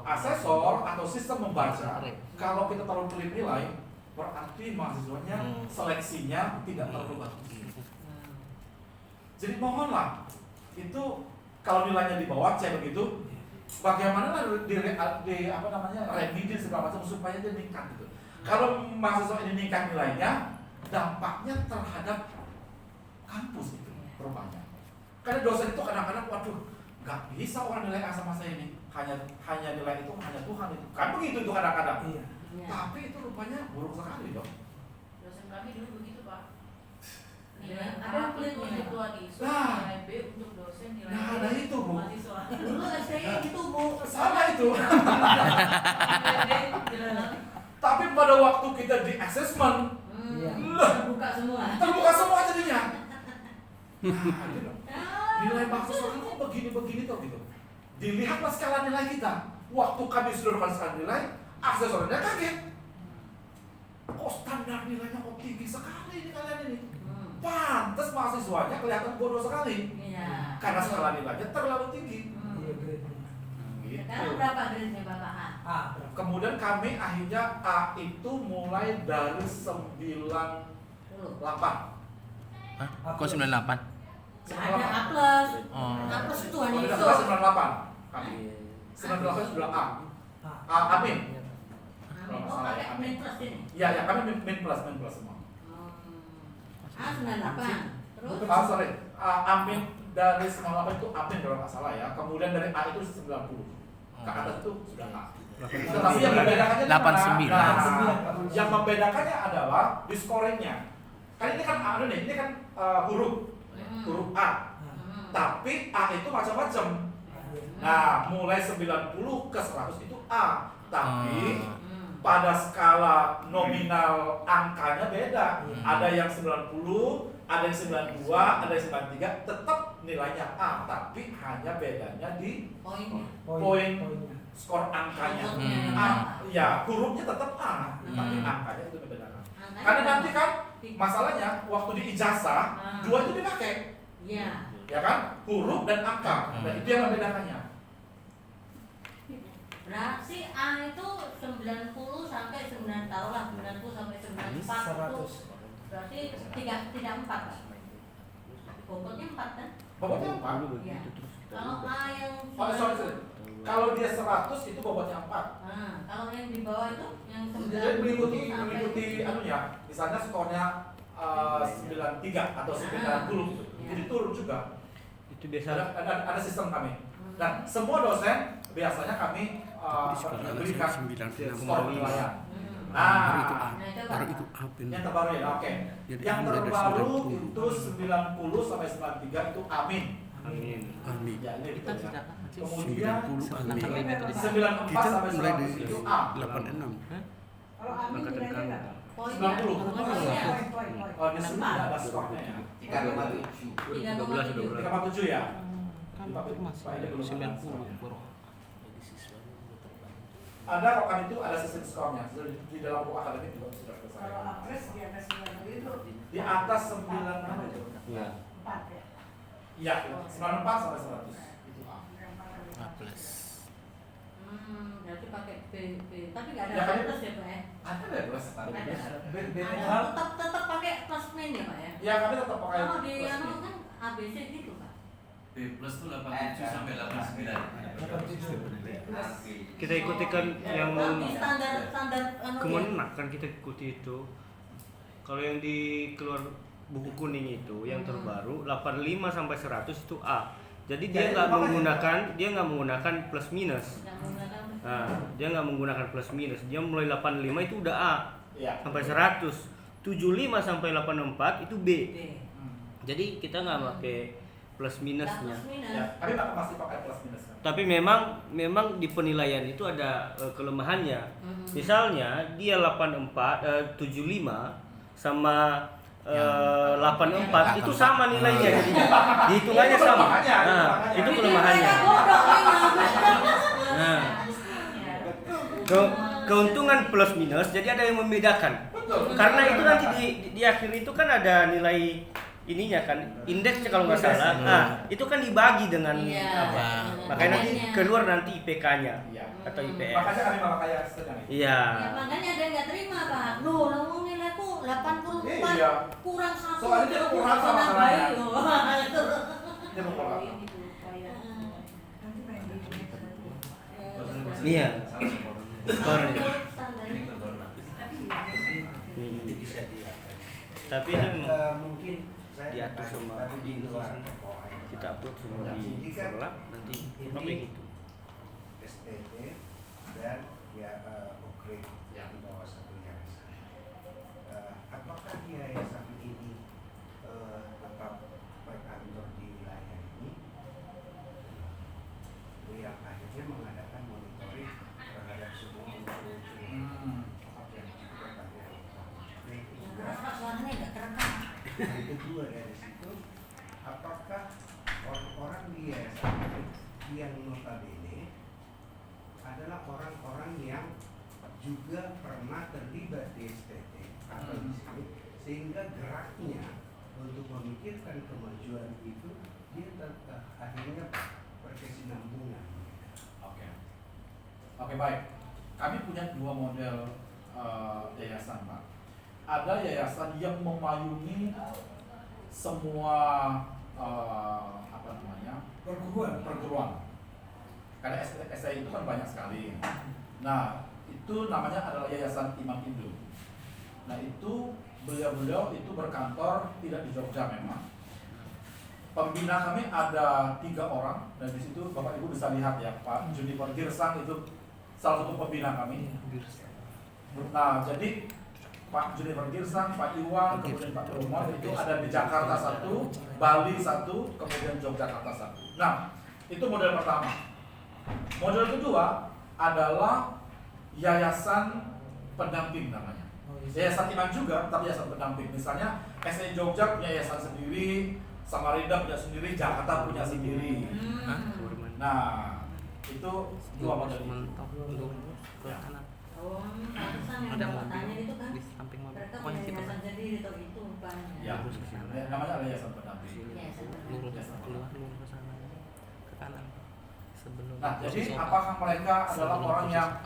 Speaker 3: asesor atau sistem membaca kalau kita terlalu pelit nilai berarti mahasiswanya seleksinya tidak terlalu bagus. Jadi mohonlah itu kalau nilainya di bawah C begitu, bagaimana remedi segala macam supaya dia meningkat gitu. Kalau mahasiswa ini meningkat nilainya, dampaknya terhadap kampus itu rupanya. Karena dosen itu kadang-kadang waduh nggak bisa orang nilai A sama saya ini, hanya nilai itu hanya Tuhan itu kan begitu itu kadang-kadang.
Speaker 5: Iya.
Speaker 3: Tapi itu rupanya buruk sekali dong.
Speaker 7: Dosen kami dulu begitu Pak.
Speaker 8: Nilai
Speaker 7: Nilai
Speaker 8: A
Speaker 7: A untuk
Speaker 8: pelitnya.
Speaker 7: kebutuhan isu,
Speaker 3: Nah.
Speaker 7: nilai B untuk dosen, nilai
Speaker 3: Nah,
Speaker 7: E
Speaker 3: ada itu,
Speaker 7: untuk
Speaker 3: Bu.
Speaker 7: mahasiswa.
Speaker 8: Dulu STI gitu Bu.
Speaker 3: Sama itu.
Speaker 7: Nilai B
Speaker 3: Tapi pada waktu kita di assessment,
Speaker 5: Iya.
Speaker 8: Terbuka semua.
Speaker 3: terbuka semua jadinya. Nah, gitu. Nilai mahasiswa kok begini-begini tuh gitu. Dilihatlah skala nilai kita. Waktu kami sodorkan skala nilai, asesornya kaget. Kok standar nilainya kok tinggi sekali ini kalian ini? Pantes mahasiswanya kelihatan bodoh sekali.
Speaker 8: Iya.
Speaker 3: Karena skala nilainya terlalu tinggi.
Speaker 5: Iya, grade.
Speaker 8: Sekarang berapa grade-nya Bapak A?
Speaker 5: A berapa?
Speaker 3: Kemudian kami akhirnya A itu mulai dari 98.
Speaker 1: Hah? Kok 98?
Speaker 8: Nggak ada A plus.
Speaker 1: Oh.
Speaker 8: A plus itu hanya
Speaker 3: Tidak
Speaker 8: itu.
Speaker 3: salah 98. Kami 98 sudah A. Amin.
Speaker 8: Amin. Oh pakai min plus ini.
Speaker 3: Ya, kami min plus semua.
Speaker 8: A 98. Terus?
Speaker 3: Sorry, Amin dari 98 itu Amin kalau nggak salah ya. Kemudian dari A itu 90. Ke atas itu sudah A. Tetapi yang membedakannya di mana?
Speaker 1: 89.
Speaker 3: Nah, yang membedakannya adalah di scoringnya. Kan ini kan ini kan huruf A. Tapi A itu macam-macam. Nah, mulai 90 ke 100 itu A. Tapi pada skala nominal angkanya beda. Ada yang 90, ada yang 92, ada yang 93, tetap nilainya A. Tapi hanya bedanya di poin skor angkanya. A, ya hurufnya tetap A, tapi angkanya itu membedakan. Karena nanti kan masalahnya waktu di ijazah dua itu dipakai.
Speaker 8: Iya.
Speaker 3: Ya kan? Huruf dan angka. Dan itu yang membedakannya.
Speaker 8: Berarti A itu 90 sampai 9 taruhlah 90 sampai 94 itu berarti tidak 4 Pak. Bobotnya 4 kan?
Speaker 3: Bobotnya 4.
Speaker 8: Iya. Kalau A yang
Speaker 3: Sorry. Kalau dia 100 itu bobotnya 4.
Speaker 8: Nah, kalau yang di bawah itu yang
Speaker 3: Jadi
Speaker 8: 90 sampai
Speaker 3: mengikuti anunya. Misalnya skornya 93 atau 90 gitu. Jadi turun juga.
Speaker 1: Itu biasa
Speaker 3: Ada sistem kami. Dan semua dosen biasanya kami berikan skor penilaian. Nah, yang terbaru ya, oke. Yang terbaru itu 90 sampai 93 itu Amin.
Speaker 1: Amin.
Speaker 3: Ya, ini
Speaker 1: Kita
Speaker 3: betul ya.
Speaker 1: tidak
Speaker 3: Kemudian
Speaker 1: 90
Speaker 3: 94 sampai 100 itu A.
Speaker 1: 86.
Speaker 9: Kalau Amin nilainya berapa?
Speaker 8: poinnya.
Speaker 3: 90.
Speaker 8: Poinnya.
Speaker 3: Oh, di sini tidak ada skornya ya.
Speaker 6: 3,7.
Speaker 3: 3,7 ya.
Speaker 1: Kan masih 90 bro.
Speaker 3: Ada kok kan itu ada sistem skornya di dalam buku akademik juga sudah selesai.
Speaker 9: Kalau apres di atas 90 itu
Speaker 3: Di atas 96 itu.
Speaker 1: Iya.
Speaker 9: 4 ya.
Speaker 3: Iya, 94 sampai 100 itu A.
Speaker 1: A plus.
Speaker 8: Berarti pakai B. Tapi nggak ada
Speaker 3: Ya, kan?
Speaker 8: plus ya Pak ya?
Speaker 3: Ada ya plus tadi.
Speaker 8: Ada.
Speaker 5: Netral
Speaker 8: Tetap pakai plus min ya Pak ya?
Speaker 3: Ya kami tetap pakai
Speaker 8: Kalau di
Speaker 3: plus
Speaker 8: anu
Speaker 3: ini.
Speaker 8: kan ABC gitu Pak.
Speaker 10: B plus itu 87 sampai 89.
Speaker 1: Kita ikutikan yang
Speaker 8: Tapi standar anu ya.
Speaker 1: Kemenak kan kita ikuti itu. Kalau yang di keluar buku kuning itu yang terbaru 85 sampai 100 itu A. Jadi dia nggak menggunakan plus minus.
Speaker 8: Yang menggunakan
Speaker 1: Nah, dia nggak menggunakan plus minus. Dia mulai 85 itu udah A
Speaker 3: Iya.
Speaker 1: sampai 100. 75 sampai 84 itu B.
Speaker 8: B.
Speaker 1: Jadi kita nggak pakai plus minusnya.
Speaker 8: Plus minus.
Speaker 3: Ya, kami masih pakai plus minus kan.
Speaker 1: Tapi memang di penilaian itu ada kelemahannya. Misalnya dia 75 sama 84 itu sama nilainya jadinya. Dihitungannya sama. Nah, itu kelemahannya. Nah, keuntungan plus minus jadi ada yang membedakan. Karena itu nanti di akhir itu kan ada nilai ininya kan, indeksnya kalau nggak salah. Nah, itu kan dibagi dengan apa? Makanya nanti keluar nanti IPK-nya
Speaker 3: Iya.
Speaker 1: atau IPS.
Speaker 3: Makanya kami pakai setengah ini.
Speaker 1: Iya.
Speaker 8: Ya, makanya ada yang nggak terima Pak. Loh, ngomong nilaiku 84
Speaker 3: Iya.
Speaker 8: kurang 1.
Speaker 3: Soalnya dia kurang sama
Speaker 8: nambahin
Speaker 3: masalahnya.
Speaker 8: loh.
Speaker 3: Dia mau pola.
Speaker 9: Nanti main di
Speaker 1: Iya. Skornya. Tapi ini
Speaker 11: mungkin saya
Speaker 1: diatur sama
Speaker 11: di luar
Speaker 1: kita upload semua di sekolah nanti publik itu.
Speaker 11: STT dan ya upgrade yang di bawah satu yayasan. Apakah yayasan ini tetap berkantor di wilayah ini? Yang akhirnya mengadakan monitoring terhadap semua unsur-unsur yang
Speaker 8: Suaranya nggak terekam.
Speaker 11: Yang kedua dari situ, apakah orang-orang di yayasan yang notabene adalah orang-orang yang juga pernah terlibat di STT atau di sini, sehingga geraknya untuk memikirkan kemajuan itu dia akhirnya berkesinambungan.
Speaker 3: Oke, baik. Kami punya dua model yayasan, Pak. Ada yayasan yang memayungi semua perguruan. Karena STI itu kan banyak sekali. Nah, itu namanya adalah Yayasan Imam Indo. Nah, itu beliau-beliau itu berkantor tidak di Jogja memang. Pembina kami ada 3 orang, dan di situ Bapak Ibu bisa lihat ya, Pak Juniper Girsang itu salah satu pembina kami. Nah, jadi Pak Juniper Girsang, Pak Iwan, kemudian Pak Romo itu ada di Jakarta 1, Bali 1, kemudian Yogyakarta 1. Nah, itu model pertama. Model kedua adalah yayasan pendamping namanya. Yayasan Iman juga, tapi yayasan pendamping. Misalnya STI Jogja punya yayasan sendiri, Samarinda punya sendiri, Jakarta punya sendiri. Nah, itu dua model itu. Ya.
Speaker 8: Pantesan yang mau tanya itu kan mereka punya yayasan sendiri atau itu rupanya.
Speaker 3: Ya, namanya ada yayasan pendamping. Nah, jadi apakah mereka adalah orang yang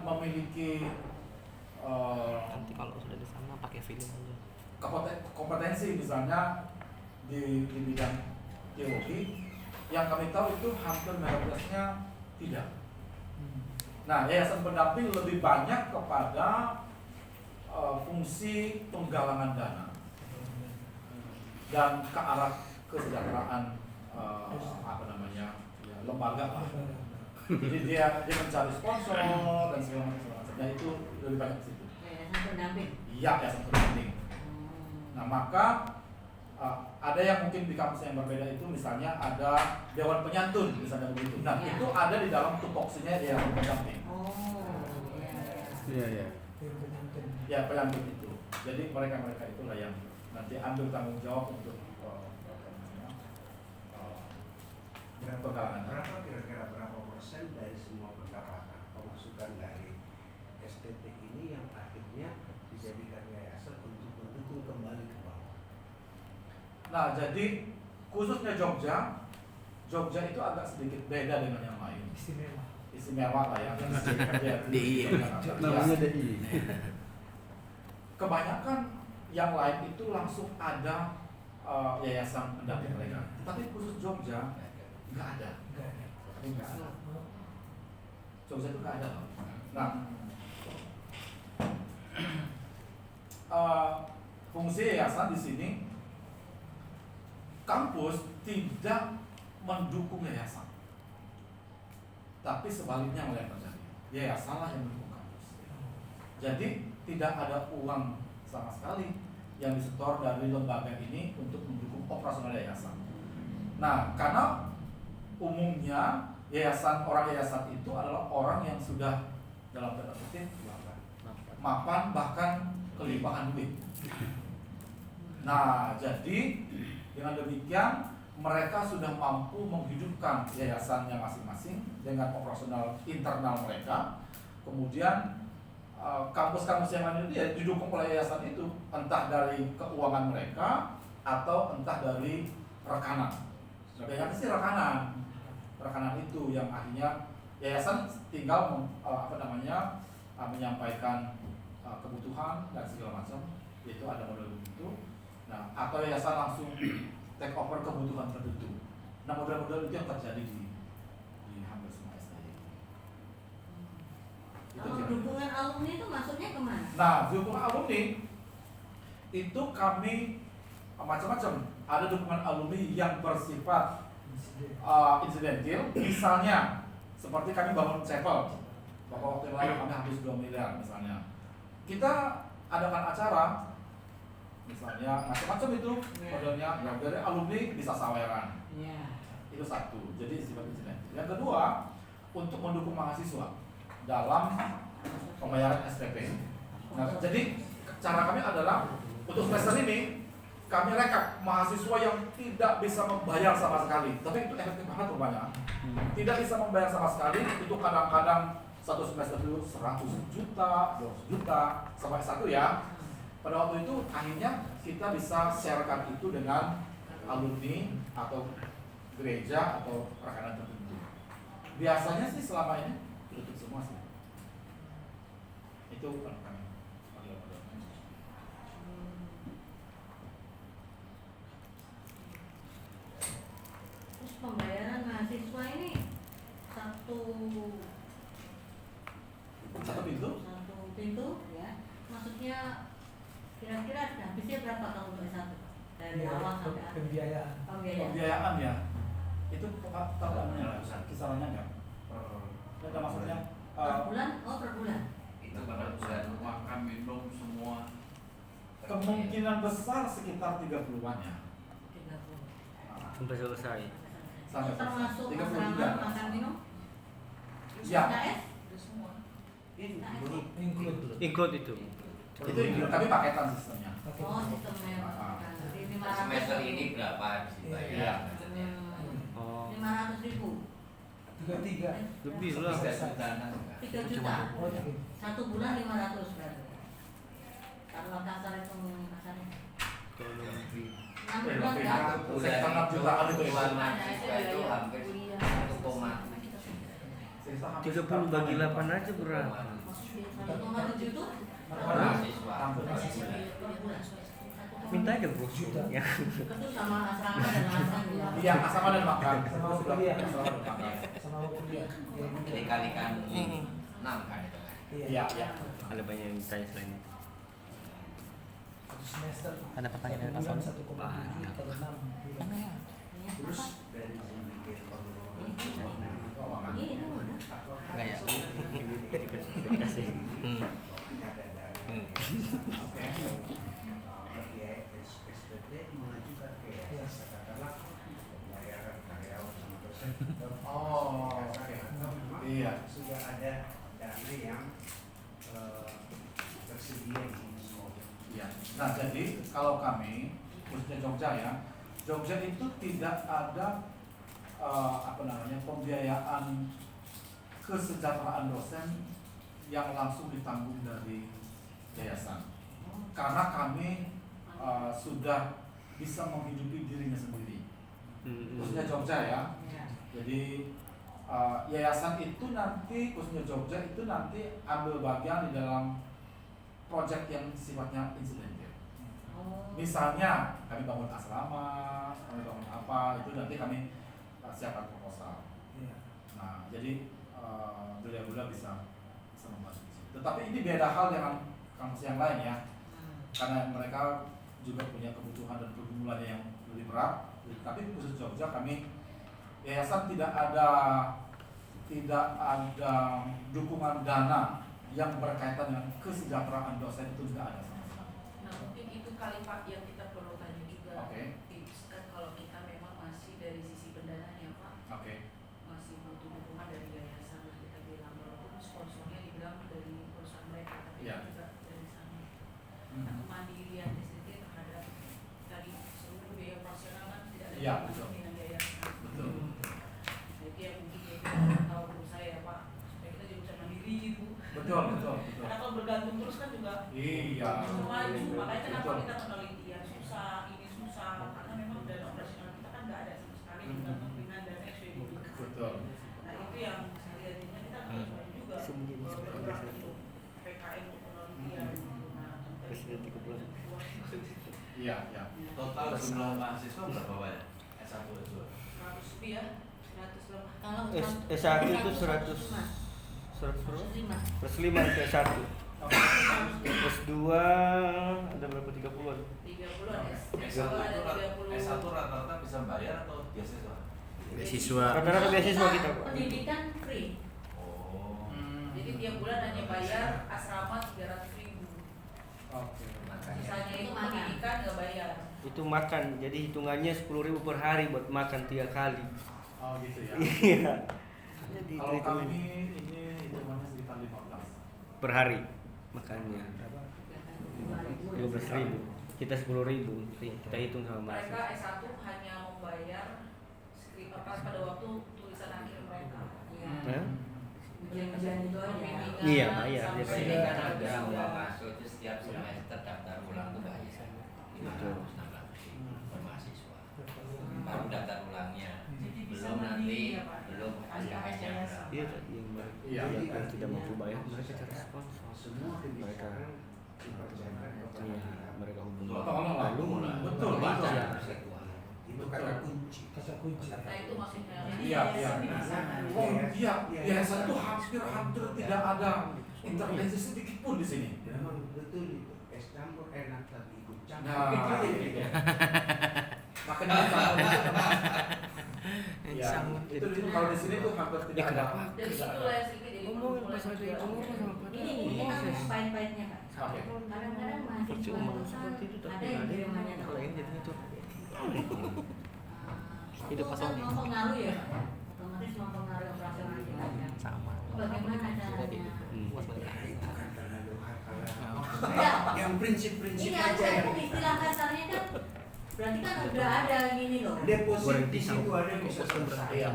Speaker 3: memiliki
Speaker 1: nanti kalau sudah di sana pakai film aja.
Speaker 3: Kompetensi misalnya di bidang teologi, yang kami tahu itu hampir mayoritasnya tidak. Nah, yayasan pendamping lebih banyak kepada fungsi penggalangan dana dan ke arah kesejahteraan lembaga lah. Jadi dia mencari sponsor dan segala macam. Nah, itu lebih banyak di situ.
Speaker 8: Yayasan pendamping.
Speaker 3: Iya, yayasan pendamping. Nah, maka ada yang mungkin di kampus yang berbeda itu, misalnya ada dewan penyantun misalnya begitu. Nah, itu ada di dalam tupoksinya yayasan pendamping.
Speaker 2: Iya.
Speaker 3: Ya, penyantun itu. Jadi mereka itulah yang nanti ambil tanggung jawab untuk penggalangan.
Speaker 11: Kira-kira berapa persen dari semua pendapatan pemasukan dari STT ini yang akhirnya dijadikan yayasan untuk mendukung kembali ke bawah?
Speaker 3: Nah, jadi khususnya Jogja itu agak sedikit beda dengan yang lain. Istimewa lah ya.
Speaker 2: DI. Namanya DI.
Speaker 3: Kebanyakan yang lain itu langsung ada yayasan pendamping mereka. Tapi khusus Jogja nggak ada. Jogja itu nggak ada. Nah, fungsi yayasan di sini, kampus tidak mendukung yayasan, tapi sebaliknya mulai terjadi. Yayasanlah yang mendukung kampus. Jadi tidak ada uang sama sekali yang disetor dari lembaga ini untuk mendukung operasional yayasan. Nah, karena umumnya orang yayasan itu adalah orang yang sudah dalam tanda kutip mapan, bahkan kelimpahan duit. Nah, jadi dengan demikian mereka sudah mampu menghidupkan yayasannya masing-masing dengan operasional internal mereka. Kemudian kampus-kampus yang lain itu ya didukung oleh yayasan itu, entah dari keuangan mereka atau entah dari rekanan. Sebenarnya sih rekanan itu yang akhirnya yayasan tinggal menyampaikan kebutuhan dan segala macam, itu ada model begitu. Nah, atau yayasan langsung take over kebutuhan tertentu. Nah, model-model itu yang terjadi di hampir semua STI.
Speaker 8: Kalau dukungan alumni itu maksudnya kemana?
Speaker 3: Nah, dukungan alumni itu kami macam-macam. Ada dukungan alumni yang bersifat insidental, misalnya seperti kami bangun chapel. Waktu yang lalu kami habis 2 miliar misalnya. Kita adakan acara, misalnya macam-macam itu modelnya, dari alumni bisa saweran. Itu satu, jadi sifat insidental. Yang kedua, untuk mendukung mahasiswa dalam pembayaran SPP. Nah, jadi cara kami adalah untuk semester ini kami rekap mahasiswa yang tidak bisa membayar sama sekali, tapi itu efektif banget rupanya. Tidak bisa membayar sama sekali, itu kadang-kadang satu semester dulu 100 juta, 200 juta, sampai satu ya. Pada waktu itu akhirnya kita bisa sharekan itu dengan alumni atau gereja atau rakanan tertentu. Biasanya sih selama ini tutup semua sih. Itu kan kami.
Speaker 8: Terus pembayaran mahasiswa ini satu pintu ya. Maksudnya kira-kira habisnya berapa kalau untuk S1? Dari awal sampai akhir.
Speaker 3: Pembiayaan ya. Itu tahuannya kisarannya enggak? Ada maksudnya
Speaker 8: Per bulan? Oh, per bulan.
Speaker 10: Itu pada bulan makan minum semua.
Speaker 3: Kemungkinan besar sekitar 30-an ya.
Speaker 8: 30.
Speaker 1: Sampai selesai.
Speaker 3: Sampai
Speaker 8: Termasuk
Speaker 3: 33.
Speaker 8: asrama makan minum?
Speaker 3: Ya.
Speaker 8: KS?
Speaker 1: Include itu.
Speaker 3: Itu tapi paketan sistemnya.
Speaker 8: Oh, sistemnya. Jadi 500.
Speaker 6: Semester ini berapa harus dibayar?
Speaker 1: Oh.
Speaker 8: 500.000.
Speaker 5: 33.
Speaker 1: Lebih lah.
Speaker 8: 3 juta. Satu bulan 500 berarti. Kalau kasar itu kasarnya.
Speaker 1: Kalau lebih.
Speaker 8: 6 bulan kan?
Speaker 6: Satu bulan itu kebutuhan mahasiswa itu hampir
Speaker 1: 30 bagi 8 aja berapa?
Speaker 8: 1,7 itu?
Speaker 6: mahasiswa.
Speaker 1: Minta aja bro. Ya.
Speaker 8: Itu sama asrama dan makan ya.
Speaker 3: Iya, asrama dan makan.
Speaker 5: Sama
Speaker 3: Itu sudah
Speaker 5: kuliah.
Speaker 3: asrama dan makan.
Speaker 5: Sama kuliah.
Speaker 6: Dikalikan 6 kan itu kan.
Speaker 3: Iya, iya.
Speaker 1: Ada banyak yang ditanya selain itu.
Speaker 5: Satu semester.
Speaker 1: Ada pertanyaan dari Pak Sony?
Speaker 5: 1,7 per 6 bulan.
Speaker 11: Terus dari segi
Speaker 8: Ini
Speaker 1: Enggak ya? Dikasih.
Speaker 11: SPT mengajukan ke katakanlah pembayaran karyawan sama dosen.
Speaker 3: Oh, oke. Iya.
Speaker 11: Sudah ada dana yang tersedia di semua.
Speaker 3: Iya. Nah, jadi kalau kami khususnya Jogja ya, Jogja itu tidak ada pembiayaan kesejahteraan dosen yang langsung ditanggung dari yayasan. Karena kami sudah bisa menghidupi dirinya sendiri. Khususnya Jogja ya. Jadi yayasan itu nanti khususnya Jogja itu nanti ambil bagian di dalam proyek yang sifatnya insidental. Misalnya kami bangun asrama, kami bangun apa, itu nanti kami siapkan proposal. Nah, jadi beliau-beliau bisa membantu di situ. Tetapi ini beda hal dengan kampus yang lain ya, karena mereka juga punya kebutuhan dan pergumulannya yang lebih berat. Tapi khusus Jogja kami yayasan tidak ada dukungan dana yang berkaitan dengan kesejahteraan dosen, itu tidak ada sama sekali.
Speaker 7: Nah, mungkin itu kali Pak yang kita perlu tanya juga.
Speaker 3: Oke.
Speaker 7: Tips kan kalau kita memang masih dari sisi pendanaan ya Pak,
Speaker 3: Oke.
Speaker 7: masih butuh dukungan dari yayasan, kita bilang walaupun sponsornya dibilang dari perusahaan mereka, tapi
Speaker 3: Iya.
Speaker 7: juga dari sana. Nah, kemandirian SDT terhadap tadi seluruh biaya operasional kan tidak ada
Speaker 3: Iya,
Speaker 7: yang
Speaker 3: betul.
Speaker 7: dengan yayasan.
Speaker 3: Betul.
Speaker 7: Jadi yang mungkin kita tahu menurut saya ya Pak, supaya kita juga bisa mandiri gitu.
Speaker 3: Betul, betul, betul.
Speaker 7: Karena kalau bergantung terus kan juga
Speaker 3: Iya.
Speaker 7: maju. Makanya kenapa
Speaker 3: Betul.
Speaker 7: kita penelitian susah, ini susah, karena memang dana operasional kita kan nggak ada sama sekali bergantung dengan dana SPBD.
Speaker 3: Betul.
Speaker 7: Nah itu yang saya lihatnya kita harus maju juga beberapa itu PKM untuk penelitian. Nah,
Speaker 1: Presiden 30.
Speaker 3: Iya, iya.
Speaker 10: Total jumlah mahasiswa berapa banyak? S1 S2.
Speaker 7: 100 lebih ya, 100 lebih.
Speaker 8: Kalau
Speaker 1: S1 itu 100 berapa? 105 itu S1. S2 ada berapa? 30-an?
Speaker 7: 30-an ya.
Speaker 10: S1
Speaker 7: ada
Speaker 10: itu
Speaker 7: 30.
Speaker 10: S1 rata-rata bisa bayar atau beasiswa?
Speaker 1: Beasiswa. Rata-rata beasiswa kita, Pak.
Speaker 8: Pendidikan free.
Speaker 10: Oh.
Speaker 7: Jadi tiap bulan hanya bayar asrama 300.000.
Speaker 3: Oke.
Speaker 7: Sisanya itu pendidikan nggak bayar.
Speaker 1: Itu makan, jadi hitungannya 10.000 per hari buat makan 3 kali.
Speaker 3: Oh gitu ya.
Speaker 1: Iya. Jadi
Speaker 3: Kalau
Speaker 1: itu
Speaker 3: kami ini hitungannya sekitar 15.
Speaker 1: per hari makannya 12.000. Kita 10.000. Kita hitung sama
Speaker 7: Mereka
Speaker 1: mahasiswa.
Speaker 7: S1 hanya membayar skrip pada waktu tulisan akhir mereka.
Speaker 1: Hah?
Speaker 8: Ujian-ujian itu aja.
Speaker 1: Iya, bayar. Dia
Speaker 7: Sampai
Speaker 6: Ini
Speaker 1: bayar.
Speaker 6: kan ada
Speaker 7: dengan
Speaker 6: uang masuk itu setiap semester daftar ulang tuh bayar.
Speaker 1: Betul.
Speaker 6: 500-600 per mahasiswa. Baru daftar ulangnya. Jadi
Speaker 3: Iya.
Speaker 2: Jadi
Speaker 1: yang tidak
Speaker 2: artinya
Speaker 1: mampu bayar mereka cari
Speaker 11: saya,
Speaker 1: sponsor.
Speaker 11: semua
Speaker 1: Mereka
Speaker 11: kebijakan dipercayakan kepada
Speaker 1: iya,
Speaker 11: negara.
Speaker 1: mereka hubungi.
Speaker 3: Lalu, betul,
Speaker 11: Baca
Speaker 3: betul.
Speaker 11: aset keuangan. Itu kata kunci.
Speaker 5: Kata kunci.
Speaker 7: Nah itu maksudnya.
Speaker 3: Iya, iya. Oh iya, yayasan itu hampir tidak ada intervensi sedikit pun di sini.
Speaker 11: Memang betul itu. Es campur enak tapi ikut campur.
Speaker 3: Nah, makanya ya, itu kalau di sini tuh hampir tidak ada.
Speaker 7: Dari situlah yang sedikit jadi
Speaker 1: Ngomongin masalah itu, ngomong sama Pak.
Speaker 8: Ini kita mau pahit-pahitnya Pak.
Speaker 3: Oke.
Speaker 8: Kadang-kadang mahasiswa
Speaker 1: Percuma
Speaker 8: itu kan
Speaker 1: seperti itu tapi
Speaker 8: ada yang
Speaker 1: ada yang
Speaker 8: kirimannya
Speaker 1: lain jadinya tuh.
Speaker 8: itu kan mempengaruhi ya Pak ya? Otomatis mempengaruhi operasional kita kan.
Speaker 1: Sama.
Speaker 8: Bagaimana caranya?
Speaker 11: Ya, yang prinsip-prinsip
Speaker 8: Ini
Speaker 11: aja
Speaker 8: aja
Speaker 11: yang
Speaker 8: istilah kasarnya kan berarti kan udah ada gini loh.
Speaker 11: deposit di situ ada yang bisa selesai.
Speaker 3: Iya.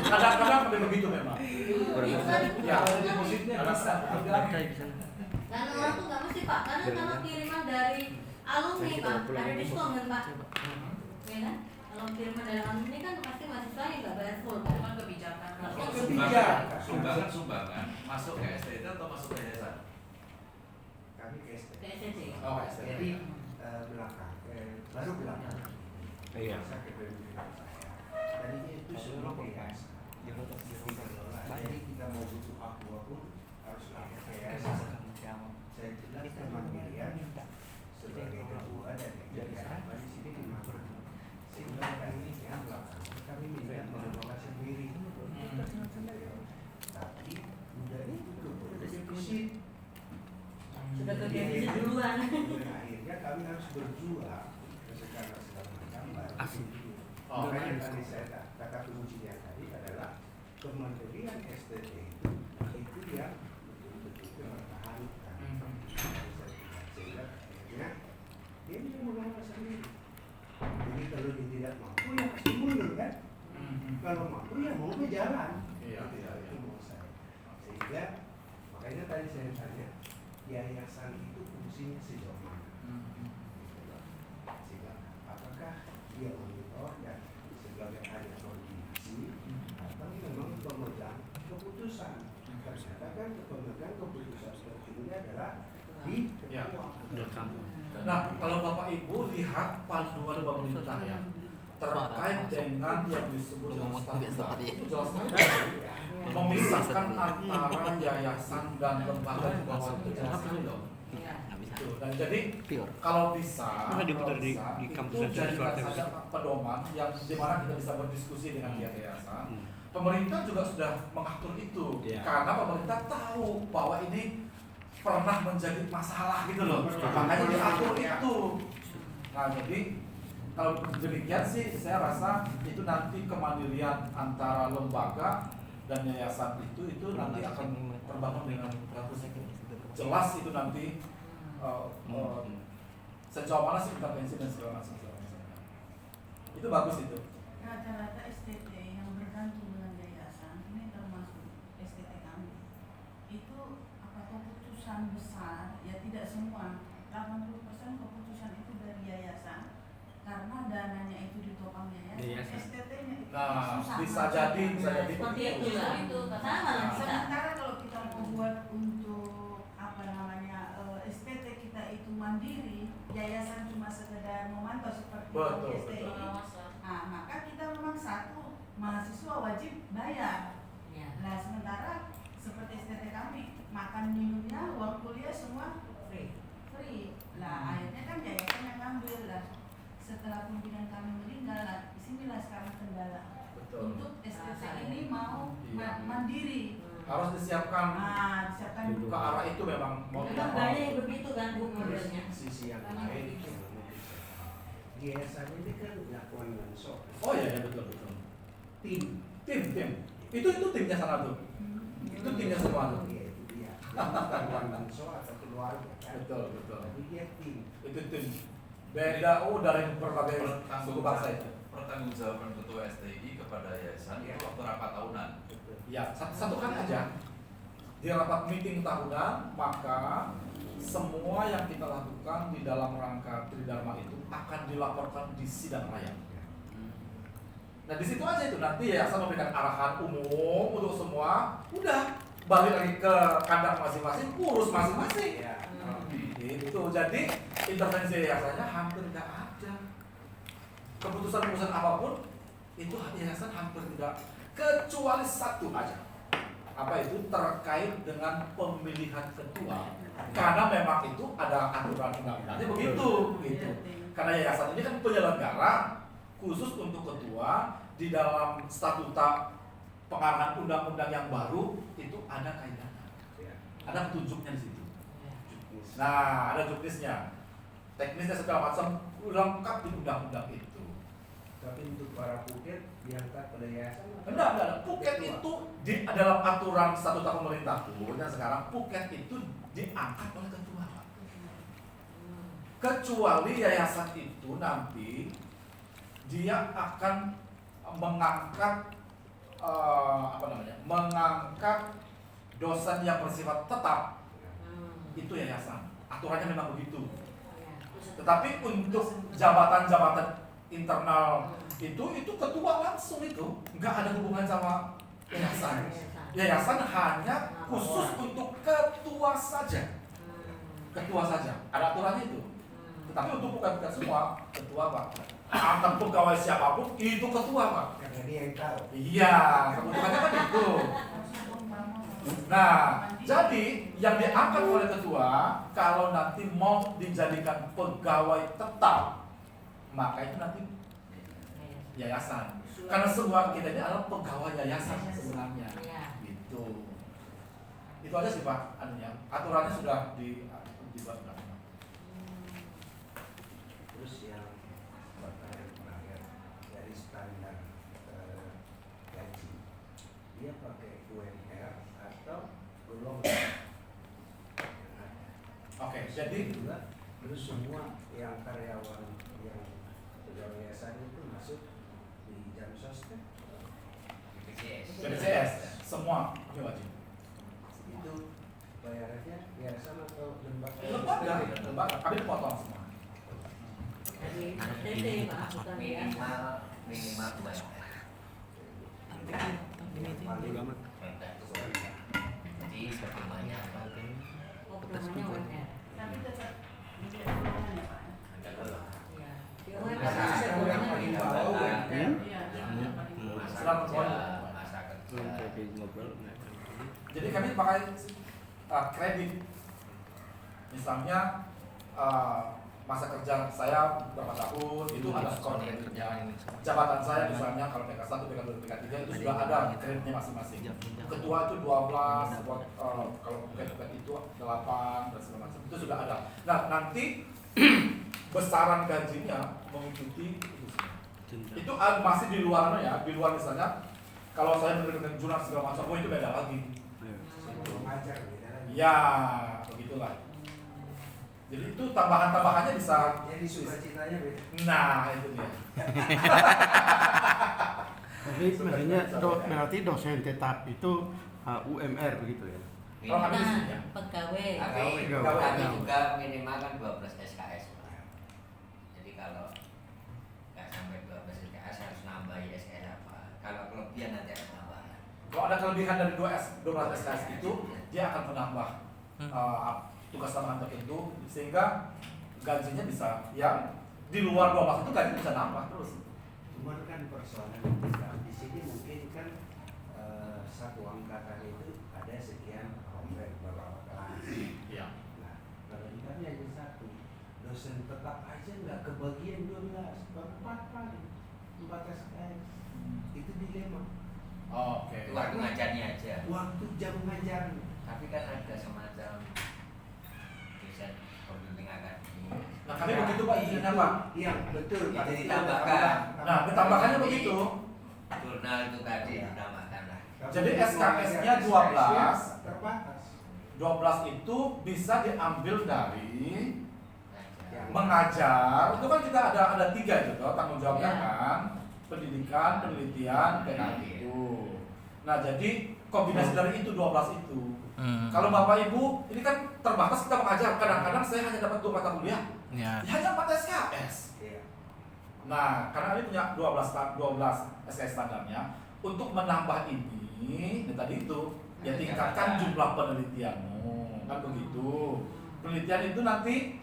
Speaker 3: Kadang-kadang begitu memang.
Speaker 8: Itu kan
Speaker 3: Ya,
Speaker 5: Depositnya bisa.
Speaker 8: dan orang tuh nggak mesti Pak, karena kalau kiriman dari alumni Pak, ada diskon kan Pak, ya kan? Kalau kiriman dari alumni kan pasti mahasiswa yang nggak bayar full Pak.
Speaker 7: Bukan kebijakan.
Speaker 10: Sumbangan masuk ke STT atau masuk ke yayasan?
Speaker 11: Kami ke ST.
Speaker 8: Ke STT.
Speaker 3: Oh, STT.
Speaker 11: Jadi belakang, baru belakang.
Speaker 1: Iya.
Speaker 11: Masa kepemimpinan saya. Tadinya itu semua yayasan. Jadi kita mau butuh aqua pun harus lapor ke yayasan. Saya jelas kemandirian sebagai ketua dan apa di sini dimana. Sehingga kami yang belakang kami minta mengelola sendiri. Tapi udah itu defisit.
Speaker 8: Sudah ke defisit duluan.
Speaker 11: Akhirnya kami harus berjuang secara segala macam.
Speaker 1: Asik.
Speaker 11: Oh, makanya tadi saya kata kuncinya tadi adalah Kementerian STT itu yang betul-betul mempertahankan. Sehingga akhirnya dia bisa mengelola sendiri. Jadi kalau dia tidak mampu ya pasti mundur kan? Kalau mampu ya mau ke jalan.
Speaker 3: Iya, iya, iya.
Speaker 11: Itu mau saya. Sehingga makanya tadi saya tanya yayasan itu fungsinya sejauh mana? Sehingga apakah dia monitor dan sebagai ada koordinasi atau memang pemegang keputusan? Ternyata kan pemegang keputusan seperti ini adalah di
Speaker 3: Ya.
Speaker 11: ketua.
Speaker 3: Nah, kalau Bapak Ibu lihat panduan pemerintah ya terkait dengan yang disebut dengan statuta, itu jelas sekali memisahkan antara yayasan dan lembaga di bawah itu jelas sekali loh. Gitu. Dan jadi kalau bisa,
Speaker 1: di kampus
Speaker 3: itu jadikan saja pedoman yang dimana kita bisa berdiskusi dengan pihak yayasan. Pemerintah juga sudah mengatur itu karena pemerintah tahu bahwa ini pernah menjadi masalah gitu loh, makanya diatur itu. Nah jadi kalau demikian sih saya rasa itu nanti kemandirian antara lembaga dan yayasan itu nanti akan terbangun dengan bagus. Jelas itu nanti sejauh mana sih intervensi dan segala macam. Itu bagus itu.
Speaker 4: Rata-rata STT yang bergantung dengan yayasan ini termasuk STT kami itu keputusan besar ya tidak semua 80% keputusan itu dari yayasan karena dananya itu ditopang yayasan. STT-nya itu
Speaker 3: Nah
Speaker 4: susah.
Speaker 3: bisa jadi
Speaker 8: Seperti itu ya. Itu sama lah kita.
Speaker 4: Sementara kalau kita mau buat untuk STT kita itu mandiri, yayasan cuma sekedar memantau seperti STI. Nah, maka kita memang satu mahasiswa wajib bayar.
Speaker 8: Ya.
Speaker 4: Nah, sementara seperti STT kami, makan minumnya, uang kuliah semua free. Lah, akhirnya kan yayasan yang ngambil lah. Setelah pimpinan kami meninggal, lah, disinilah sekarang kendala.
Speaker 3: Betul.
Speaker 4: Untuk STT ini mau mandiri.
Speaker 3: Harus disiapkan
Speaker 4: Disiapkan
Speaker 3: ke arah itu memang mau tidak
Speaker 8: Memang
Speaker 3: mau.
Speaker 8: banyak yang begitu kan Bu modelnya.
Speaker 11: Sisi yang lain yayasan ini kan lakukan langsung.
Speaker 3: Oh iya betul. Tim. Itu timnya sana tuh. Itu timnya semua tuh.
Speaker 11: Iya itu dia. Lakukan langsung atau keluarga kan.
Speaker 3: Betul.
Speaker 11: Tapi dia tim.
Speaker 3: Itu tim. Beda dari berbagai suku bangsa itu.
Speaker 10: Pertanggungjawaban ketua STI kepada yayasan itu waktu rapat tahunan.
Speaker 3: Ya, satu kali aja. Di rapat meeting tahunan, maka semua yang kita lakukan di dalam rangka Tridharma itu akan dilaporkan di sidang raya. Nah di situ aja itu nanti yayasan memberikan arahan umum untuk semua, udah balik lagi ke kandang masing-masing, urus masing-masing.
Speaker 11: Ya.
Speaker 3: Gitu. Jadi intervensi yayasannya hampir tidak ada. Keputusan-keputusan apapun itu yayasan hampir tidak, kecuali satu aja. Apa itu? Terkait dengan pemilihan ketua. Karena memang itu ada aturan undang-undangnya begitu, gitu. Karena yayasan ini kan penyelenggara khusus untuk ketua, di dalam statuta pengarahan undang-undang yang baru itu ada kaitannya, ada petunjuknya di situ. Nah, ada juknisnya, teknisnya segala macam lengkap di undang-undang itu.
Speaker 11: Tapi untuk para Phuket diangkat pada yayasan?
Speaker 3: Enggak. Phuket itu di dalam aturan statuta pemerintah pun yang sekarang Phuket itu diangkat oleh ketua. Kecuali yayasan itu nanti dia akan mengangkat mengangkat dosen yang bersifat tetap. Itu yayasan. Aturannya memang begitu. Tetapi untuk jabatan-jabatan internal itu ketua langsung itu, nggak ada hubungan sama yayasan. Yayasan hanya khusus untuk ketua saja. Ketua saja. Ada aturannya itu. Tetapi untuk bukan semua ketua Pak. Antar pegawai siapapun itu ketua Pak.
Speaker 11: Karena dia yang tahu.
Speaker 3: Iya, kebutuhannya kan itu. Nah, jadi yang diangkat oleh ketua kalau nanti mau dijadikan pegawai tetap, maka itu nanti yayasan. Karena semua kita ini adalah pegawai yayasan sebenarnya. Gitu. Itu aja sih Pak. Aturannya sudah dibuat.
Speaker 11: Terus yang pertanyaan terakhir dari standar gaji, dia pakai UMR atau golongan?
Speaker 3: Oke, jadi
Speaker 11: juga terus semua yang karyawan yang pegawai yayasan itu masuk di jam sosmed,
Speaker 3: BPJS semua ini wajib.
Speaker 11: itu bayarannya yayasan atau lembaga?
Speaker 3: Lembaga, kami dipotong semua.
Speaker 6: Minimal UMR. Jadi perkembangannya apa?
Speaker 8: Programnya UMR.
Speaker 4: Tapi tetap menjadi golongan ya Pak.
Speaker 6: Ada golongan.
Speaker 8: Di UMR ada golongan ya.
Speaker 4: Iya, yang paling
Speaker 6: Masa kerja.
Speaker 3: Jadi kami pakai kredit. Misalnya masa kerja saya berapa tahun itu ada skor kreditnya. Jabatan saya misalnya kalau PK1, PK2, PK3 itu sudah ada kreditnya masing-masing. Ketua itu 12, kalau PK itu 8 dan segala macam itu sudah ada. Nah nanti besaran gajinya mengikuti itu masih di luar ya, di luar misalnya kalau saya menerima jurnal segala macam, itu beda lagi.
Speaker 11: Mengajar beda lagi.
Speaker 3: Ya begitulah. Jadi itu tambahan-tambahannya bisa.
Speaker 11: Jadi sukacitanya beda.
Speaker 3: Nah itu dia.
Speaker 2: Tapi maksudnya berarti dosen tetap itu UMR begitu ya?
Speaker 3: Kalau kami di sini ya.
Speaker 8: Pegawai.
Speaker 6: Tapi juga minimal kan 12 SKS. Jadi kalau nggak sampai 12 SKS harus nambahi SKS apa. Kalau kelebihan nanti ada tambahan.
Speaker 3: Kalau ada kelebihan dari 12 SKS itu, dia akan menambah tugas tambahan tertentu sehingga gajinya bisa yang di luar 12 itu gaji bisa nambah terus.
Speaker 11: Cuman kan persoalan kita di sini mungkin kan satu angkatan itu ada sekian komplek beberapa kelas.
Speaker 3: Iya.
Speaker 11: Nah, kalau di kami hanya satu dosen tetap aja nggak kebagian 12, baru 4 kali 4 SKS. Itu dilema.
Speaker 3: Oke.
Speaker 6: Itu waktu ngajarnya aja.
Speaker 11: Waktu jam ngajarnya.
Speaker 6: Tapi kan ada semacam dosen pembimbing akademi.
Speaker 3: Nah kami begitu Pak izinnya Pak.
Speaker 11: Iya betul.
Speaker 6: Itu ditambahkan.
Speaker 3: Nah ditambahkannya begitu.
Speaker 6: Jurnal itu tadi ditambahkan lah.
Speaker 3: Jadi SKS-nya 12.
Speaker 11: Terbatas.
Speaker 3: 12 itu bisa diambil dari
Speaker 11: Yang
Speaker 3: mengajar. Itu kan kita ada 3 itu toh, tanggung jawabnya
Speaker 8: Ya.
Speaker 3: kan. Pendidikan, penelitian, PKI itu. Nah jadi kombinasi dari itu 12 itu. Kalau Bapak Ibu, ini kan terbatas kita mengajar. Kadang-kadang saya hanya dapat 2 mata kuliah.
Speaker 1: Ya.
Speaker 3: Ya hanya 4 SKS.
Speaker 11: Iya.
Speaker 3: Nah, karena ini punya 12 SKS standarnya, untuk menambah ini tadi itu ya tingkatkan jumlah penelitianmu, kan begitu. Penelitian itu nanti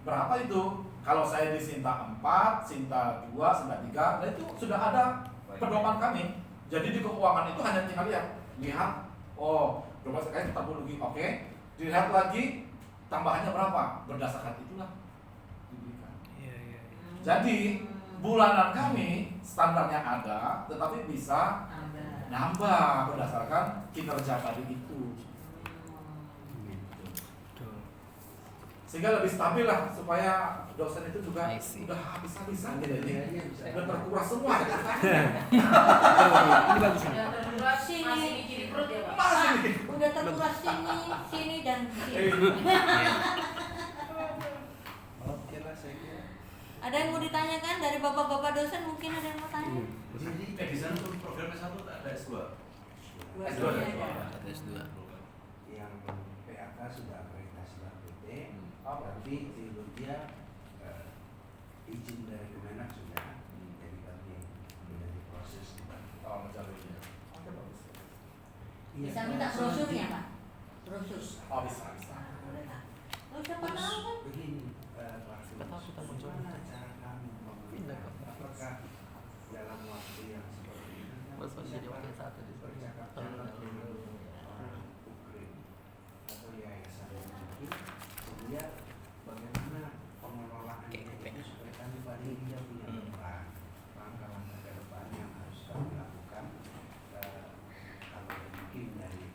Speaker 3: berapa itu? Kalau saya di Sinta 4, Sinta 2, Sinta 3, nah itu sudah ada pedoman kami. Jadi di keuangan itu hanya tinggal lihat, oh 12 SKS tabologi, oke. Dilihat lagi tambahannya berapa, berdasarkan itulah diberikan. Jadi bulanan kami standarnya ada, tetapi bisa nambah berdasarkan kinerja tadi itu. Sehingga lebih stabil lah, supaya dosen itu juga udah habis-habisan gitu ini, udah terkuras semua.
Speaker 1: Ini bagus ini.
Speaker 8: Udah terkuras sini,
Speaker 7: Masih mikirin perut ya, Pak?
Speaker 8: udah terkuras sini dan sini.
Speaker 11: Oke lah saya kira.
Speaker 8: Ada yang mau ditanyakan dari bapak-bapak dosen? Mungkin ada yang mau tanya?
Speaker 10: Di sana tuh program S1 ada S2.
Speaker 3: S2
Speaker 10: ada S2.
Speaker 11: Yang PAK sudah akreditasi BPT, tapi teologia izin dari Kemenak sudah, jadi kami dari proses
Speaker 3: jalurnya. Oke, bagus.
Speaker 8: Bisa minta brosurnya, Pak? Brosur.
Speaker 3: Oh, bisa.
Speaker 8: Boleh, Pak. Oh, siapa tahu kan?
Speaker 11: Begini, bagaimana cara kami mempercakapkan dalam waktu yang seperti ini? Bercakap-cakap dengan orang ukrim atau yayasan yang mungkin, sehingga bagaimana pengelolaan itu supaya kami paling tidak punya beban, langkah-langkah ke depan yang harus kami lakukan. Kalau mungkin dari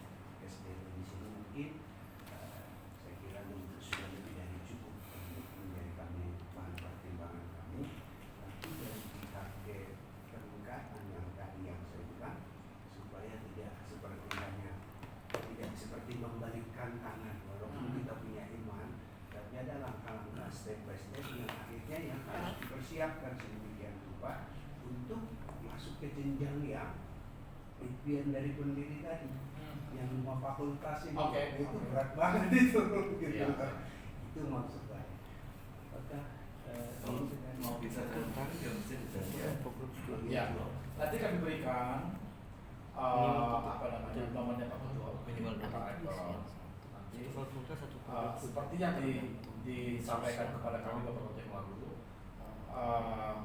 Speaker 11: SDM di sini mungkin saya kira sudah lebih dari cukup untuk menjadi kami bahan pertimbangan kami. Nanti dari pihak kemenkaan yang tadi yang saya bilang, supaya tidak seperti membalikkan tangan walaupun kita punya iman, tapi ada langkah-langkah step by step yang akhirnya yang harus dipersiapkan sedemikian rupa untuk masuk ke jenjang yang impian dari pendiri tadi, yang 5 fakultas ini. Itu berat banget itu gitu. Itu maksud saya. Apakah
Speaker 10: mau bisa tentang yang mesti dijanjikan.
Speaker 3: Ya, nanti kami berikan apa namanya nomornya Pak Ketua, minimal Pak Rektor. Nanti seperti yang disampaikan kepada kami beberapa waktu yang lalu,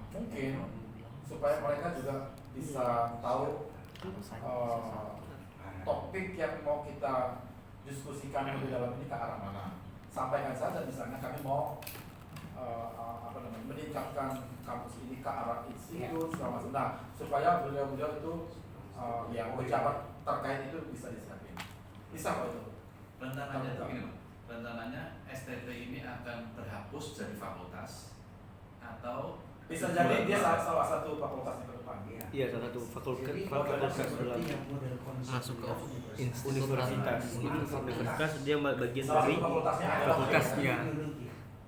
Speaker 3: mungkin supaya mereka juga bisa tahu topik yang mau kita diskusikan di dalam ini ke arah mana. Sampaikan saja misalnya kami mau meningkatkan kampus ini ke arah institut segala macam. Nah, supaya beliau-beliau itu yang pejabat terkait itu bisa disiapin. Bisa kok itu.
Speaker 10: Rencananya begini, Pak. Rencananya STT ini akan terhapus dari fakultas atau
Speaker 3: bisa jadi dia salah satu fakultas ke depan.
Speaker 1: Iya, salah satu fakultas dalam masuk ke universitas. Universitas dia bagian dari fakultasnya.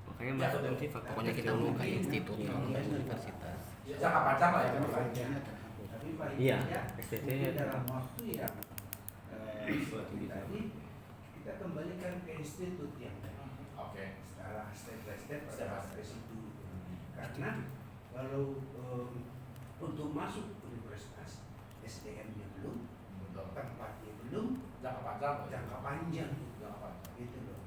Speaker 1: Makanya masuk nanti pokoknya kita mau ke institut universitas.
Speaker 3: Jangka panjang lah ya.
Speaker 1: Iya, STT
Speaker 11: dalam waktu yang tadi kita kembalikan ke institut yang
Speaker 3: Oke.
Speaker 11: secara step by step pada situ. Karena kalau untuk masuk universitas SDM-nya belum, tempatnya belum, jangka panjang gitu loh.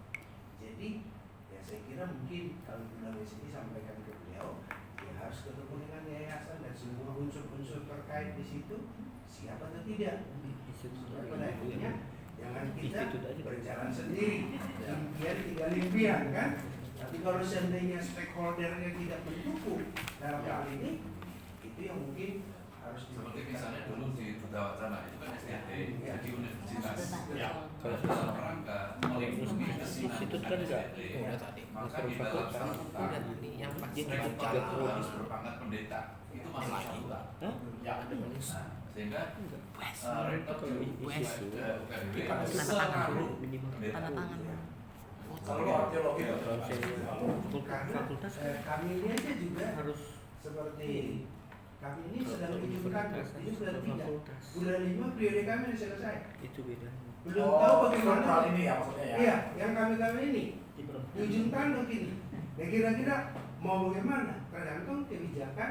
Speaker 11: Jadi ya saya kira mungkin kalau bilang di sini sampaikan ke beliau, ya harus ketemu dengan yayasan dan semua unsur-unsur terkait di situ siapa atau tidak. Pada akhirnya jangan kita berjalan sendiri, impian tinggal impian kan. Tapi kalau seandainya stakeholdernya tidak mendukung dalam hal ini, itu yang mungkin harus
Speaker 10: seperti misalnya dulu di Duta Wacana itu kan STT jadi universitas.
Speaker 3: Ya.
Speaker 10: Kalau dalam rangka melindungi
Speaker 1: institut kan enggak.
Speaker 10: maka di dalam statuta rektor harus berpangkat pendeta. Itu masuk statuta.
Speaker 3: Ya.
Speaker 10: Sehingga rektor UKDW separuh pendeta.
Speaker 3: Kalau arkeologi
Speaker 11: fakultas kami ini aja juga harus seperti kami ini sedang menunjukkan ini sudah tidak bulan 5 periode kami sudah selesai.
Speaker 1: Itu beda.
Speaker 11: Belum tahu bagaimana
Speaker 3: ini ya maksudnya ya.
Speaker 11: Iya, yang kami ini di ujung tanduk ini. Ya kira-kira mau bagaimana? Tergantung kebijakan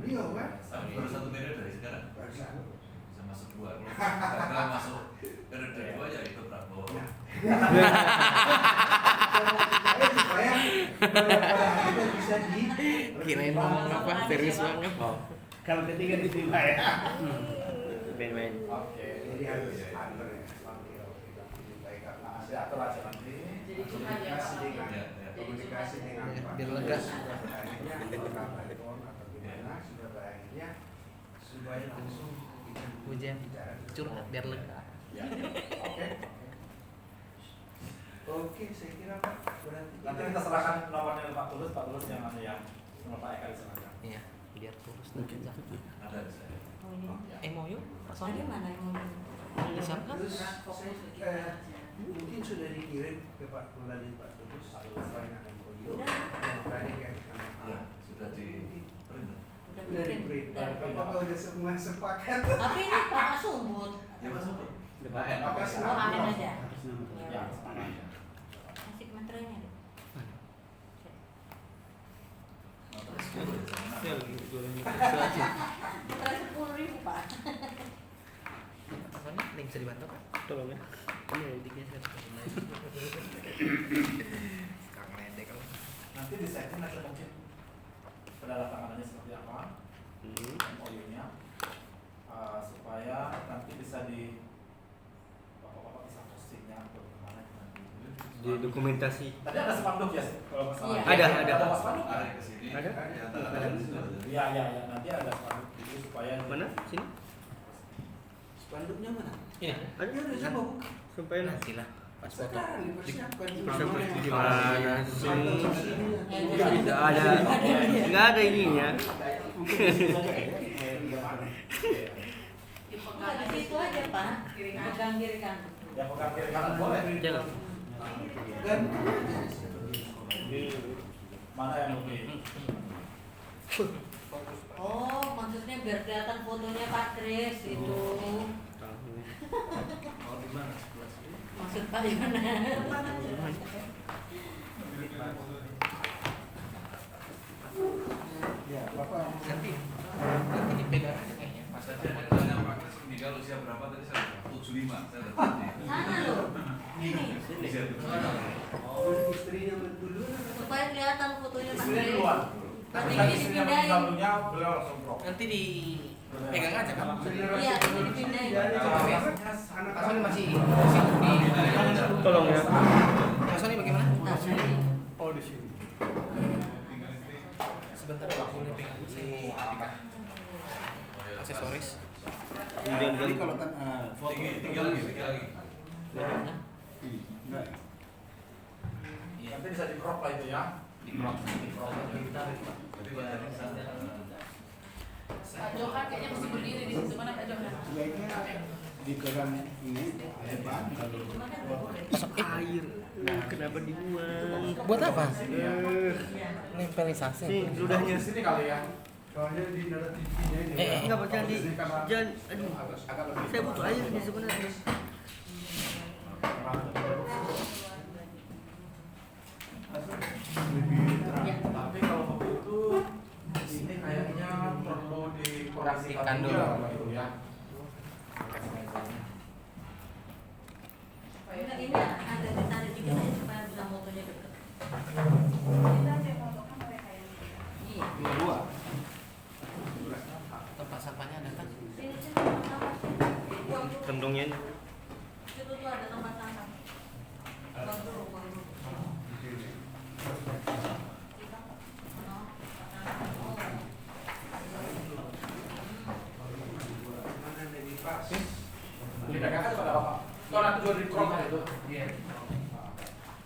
Speaker 11: beliau kan.
Speaker 10: Baru satu periode dari sekarang.
Speaker 11: Baru satu.
Speaker 10: Bisa masuk 2. Kalau masuk periode 2 ya itu Prabowo.
Speaker 11: Nah. Supaya kita bisa di
Speaker 12: Kirain ngomong apa? Serius banget.
Speaker 1: Kalau ketiga diterima ya. Main-main.
Speaker 3: Oke.
Speaker 11: Jadi harus atur ya. Oke. Baik karena
Speaker 3: Masih atur aja nanti.
Speaker 7: Jadi itu aja
Speaker 11: komunikasi dengan Pak.
Speaker 12: Biar lega.
Speaker 11: Sudah berakhirnya apakah telepon atau gimana sudah berakhirnya supaya langsung kita
Speaker 12: Hujan.
Speaker 11: bicara.
Speaker 12: Curhat biar lega.
Speaker 3: Ya.
Speaker 11: Oke. Oke, saya kira Pak berarti
Speaker 3: Nanti kita serahkan nomornya ke Pak Tulus yang ada yang nomor Pak Eka diserahkan.
Speaker 12: Iya, biar terus
Speaker 10: Ada di saya.
Speaker 8: Oh, ini.
Speaker 12: MOU
Speaker 8: Soalnya mana yang mau
Speaker 12: Misalkan
Speaker 11: terus mungkin sudah dikirim ke Pak melalui Pak Tulus apa yang akan beliau tadi kan
Speaker 10: Ya, sudah di print.
Speaker 11: udah di-print. Apakah udah semua sepakat?
Speaker 8: Tapi ini Pak Sumbut.
Speaker 10: Ya masuk.
Speaker 3: Pak Eka.
Speaker 8: Oh, amin aja.
Speaker 3: Ya, sama aja.
Speaker 8: Kasih kementeriannya deh.
Speaker 12: ya lagi jualan itu aja.
Speaker 8: Kita 10.000 Pak.
Speaker 12: Apa nih? Ada yang bisa dibantu Pak?
Speaker 1: Tolong ya.
Speaker 12: Ini ada digeser. Sekarang ledek kalau.
Speaker 3: Nanti di setting aja mungkin penandatanganannya seperti apa, MOU-nya, supaya nanti bisa di bapak-bapak bisa postingnya atau kemana nanti.
Speaker 1: Di dokumentasi.
Speaker 3: Tadi ada spanduk ya kalau nggak salah.
Speaker 8: Iya.
Speaker 1: Ada.
Speaker 3: Ada spanduk.
Speaker 10: Ada ke sini.
Speaker 1: Ada?
Speaker 10: Ya, ada di situ.
Speaker 3: Iya, nanti ada spanduk itu supaya
Speaker 1: Mana? Sini.
Speaker 11: Spanduknya mana?
Speaker 12: Iya.
Speaker 1: Ada.
Speaker 11: Ya udah coba buka.
Speaker 1: Supaya
Speaker 12: Nanti lah pas foto.
Speaker 11: Sekarang dipersiapkan
Speaker 1: Seperti gimana sih?
Speaker 8: Ya,
Speaker 1: Tidak ada. Nggak ada ininya.
Speaker 8: Enggak di situ aja Pak. Pegang kiri kan.
Speaker 3: yang pegang kiri kanan boleh.
Speaker 1: Jangan.
Speaker 11: Dan
Speaker 3: Mana yang lebih?
Speaker 8: Oh, maksudnya biar kelihatan fotonya Pak Kris itu. Maksud Pak Yona.
Speaker 11: ya Bapak
Speaker 12: Nanti dipegang aja kayaknya pas
Speaker 10: Saya
Speaker 12: ada
Speaker 10: tanya Pak Kris meninggal usia berapa tadi saya 75. Saya tadi.
Speaker 8: Sana loh. Ini
Speaker 10: Usia 75.
Speaker 11: oh, istrinya dulu
Speaker 8: supaya kelihatan fotonya Pak
Speaker 3: Istrinya
Speaker 8: Kris.
Speaker 3: keluar.
Speaker 8: Nanti
Speaker 3: Tapi
Speaker 8: ini
Speaker 3: istrinya
Speaker 8: dipindahin.
Speaker 3: meninggal dunia, beliau langsung drop.
Speaker 12: nanti dipegang aja kan.
Speaker 8: Iya, ini dipindahin.
Speaker 11: anak
Speaker 12: Mas Sony masih di
Speaker 1: Tolong ya.
Speaker 12: Mas Sony bagaimana?
Speaker 8: Nah, ini.
Speaker 1: Oh di sini.
Speaker 12: Sebentar Pak, boleh pegang si aksesoris.
Speaker 2: Jadi kalau kan foto
Speaker 10: Tiga lagi.
Speaker 2: enggak.
Speaker 3: Nanti bisa di crop lah itu ya.
Speaker 12: Di crop.
Speaker 10: Jadi Pak Jani sana.
Speaker 7: Pak Johan kayaknya mesti berdiri di situ. Mana Pak Johan?
Speaker 2: Sebaiknya dipegang ini depan kalau
Speaker 1: Masuk air. Kenapa dibuang?
Speaker 12: Buat apa? Nempelisasi.
Speaker 1: Sih, ludahnya.
Speaker 3: Di sini kali ya.
Speaker 11: soalnya di dalam TV-nya ini
Speaker 1: Enggak jangan di jangan aduh.
Speaker 3: Agak lebih.
Speaker 1: Saya butuh air nih sebenarnya.
Speaker 3: Tapi kalau begitu ini kayaknya perlu dikoreksikan
Speaker 12: dulu.
Speaker 3: gitu ya.
Speaker 8: Enggak, ini agak ditarik dikit aja supaya bisa fotonya deket.
Speaker 4: Kita cek fotokan mereka yang
Speaker 8: Iya.
Speaker 2: dua.
Speaker 12: Tempat sampahnya ada kan?
Speaker 8: Sini sini tempat sampah.
Speaker 1: Kentongnya.
Speaker 8: Situ tuh ada tempat sampah. Buang dulu, buang dulu.
Speaker 11: mana lebih pas
Speaker 3: Dipegang aja pada bapak. Kalau nanti juga di crop itu.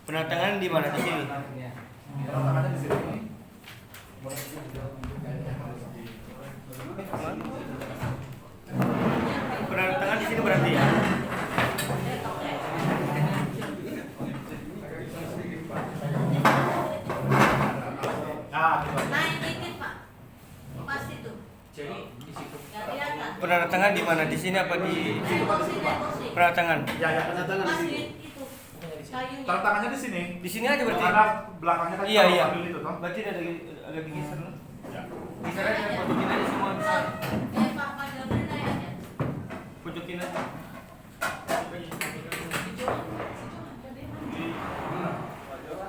Speaker 1: Penandatangan di mana? Di sini.
Speaker 3: Tangannya di sini.
Speaker 1: Penandatangan di sini berarti ya.
Speaker 3: Nah, gitu aja.
Speaker 8: Naik dikit Pak. Pas itu.
Speaker 12: Jadi di situ.
Speaker 8: Nggak kelihatan.
Speaker 1: Penandatangan di mana? Di sini apa di
Speaker 8: Naik kursi, naik kursi.
Speaker 1: penandatangan?
Speaker 3: Ya, ya.
Speaker 8: Pas di itu.
Speaker 12: Bukannya di sini.
Speaker 8: Kayunya.
Speaker 3: Tanda tangannya di sini.
Speaker 1: Di sini aja berarti.
Speaker 3: Karena belakangnya kan
Speaker 1: Iya,
Speaker 3: kalau
Speaker 1: iya.
Speaker 3: ambil itu toh.
Speaker 1: Berarti ada digeser.
Speaker 3: Ya.
Speaker 1: Geser aja, pojokin aja semua bisa.
Speaker 8: Pak Jabri naik aja.
Speaker 1: Pojokin aja.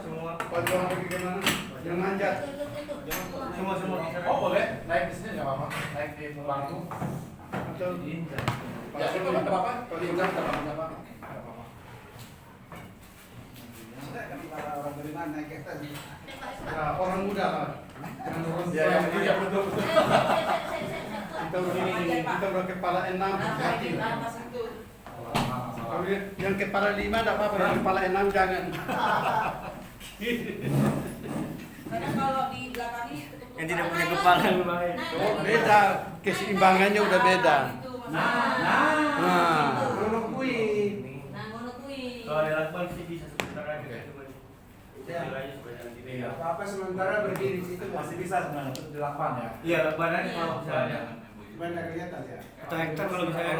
Speaker 1: Semua.
Speaker 11: Pojok lagi gimana? Yang manjat.
Speaker 1: Semua geser.
Speaker 3: Oh boleh, naik di sini nggak apa-apa. Naik di bangku.
Speaker 11: Atau
Speaker 3: Ya, itu nggak apa-apa. Kalau diinjak nggak apa-apa.
Speaker 11: para orang dari mana naik ke atas? Ya, orang muda lah. Jangan orang tua.
Speaker 3: Iya, betul.
Speaker 11: Kita udah kepala 6 hati. Kalau yang kepala 5 tidak apa-apa, yang kepala 6 jangan.
Speaker 7: Karena kalau di belakang ini
Speaker 1: Yang tidak punya kepala lebih baik.
Speaker 11: Beda, keseimbangannya udah beda.
Speaker 8: Nah,
Speaker 11: Ngono kuwi.
Speaker 8: ngono kuwi.
Speaker 1: Kalau ada lakban sih bisa sebentar aja.
Speaker 3: Iya.
Speaker 11: Apa sementara berdiri di situ
Speaker 3: Masih bisa sebenarnya untuk dilakukan ya.
Speaker 1: Iya, lakbanannya kalau misalnya.
Speaker 11: Banyak kelihatan ya.
Speaker 1: Atau hektar kalau misalnya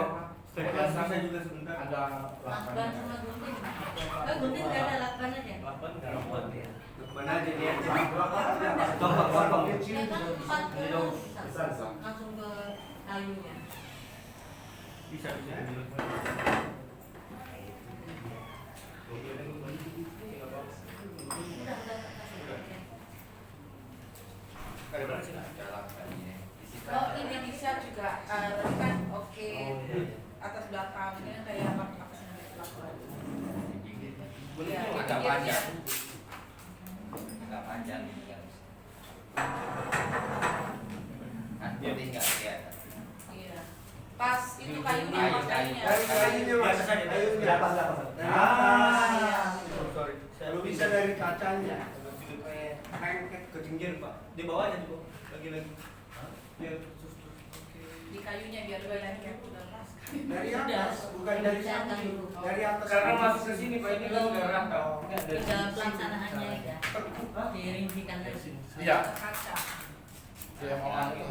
Speaker 1: sekitar bisa juga sebentar.
Speaker 3: Ada
Speaker 8: Lakban sama gunting. Gunting nggak ada lakban aja.
Speaker 1: Lakban nggak lakban ya. Lakban aja dia. Gampang.
Speaker 8: Ya kan empat ke
Speaker 3: Bisa.
Speaker 8: langsung ke kayunya.
Speaker 1: Bisa.
Speaker 7: Oh ini bisa juga, tadi kan oke atas belakangnya kayak apa sih namanya belakang. Iya,
Speaker 6: Agak panjang. Agak panjang ini yang kan putih nggak kelihatan.
Speaker 7: Iya. Pas itu kayunya pas kayunya.
Speaker 11: Kayunya
Speaker 1: Biasa saja.
Speaker 3: di atas.
Speaker 7: Iya.
Speaker 1: Sorry.
Speaker 11: Kalau bisa dari kacanya.
Speaker 1: Ketinggian Pak. Di bawahnya juga. Lagi. Biar
Speaker 7: Di kayunya biar badannya udah pas.
Speaker 11: Dari atas, bukan dari samping. Dari atas.
Speaker 1: Karena masuk ke sini Pak ini kan udah rangkap.
Speaker 8: Tinggal pelaksanaannya ya. Dirincikan dari sini.
Speaker 3: Iya.
Speaker 7: Kaca.
Speaker 3: Yang MOA itu.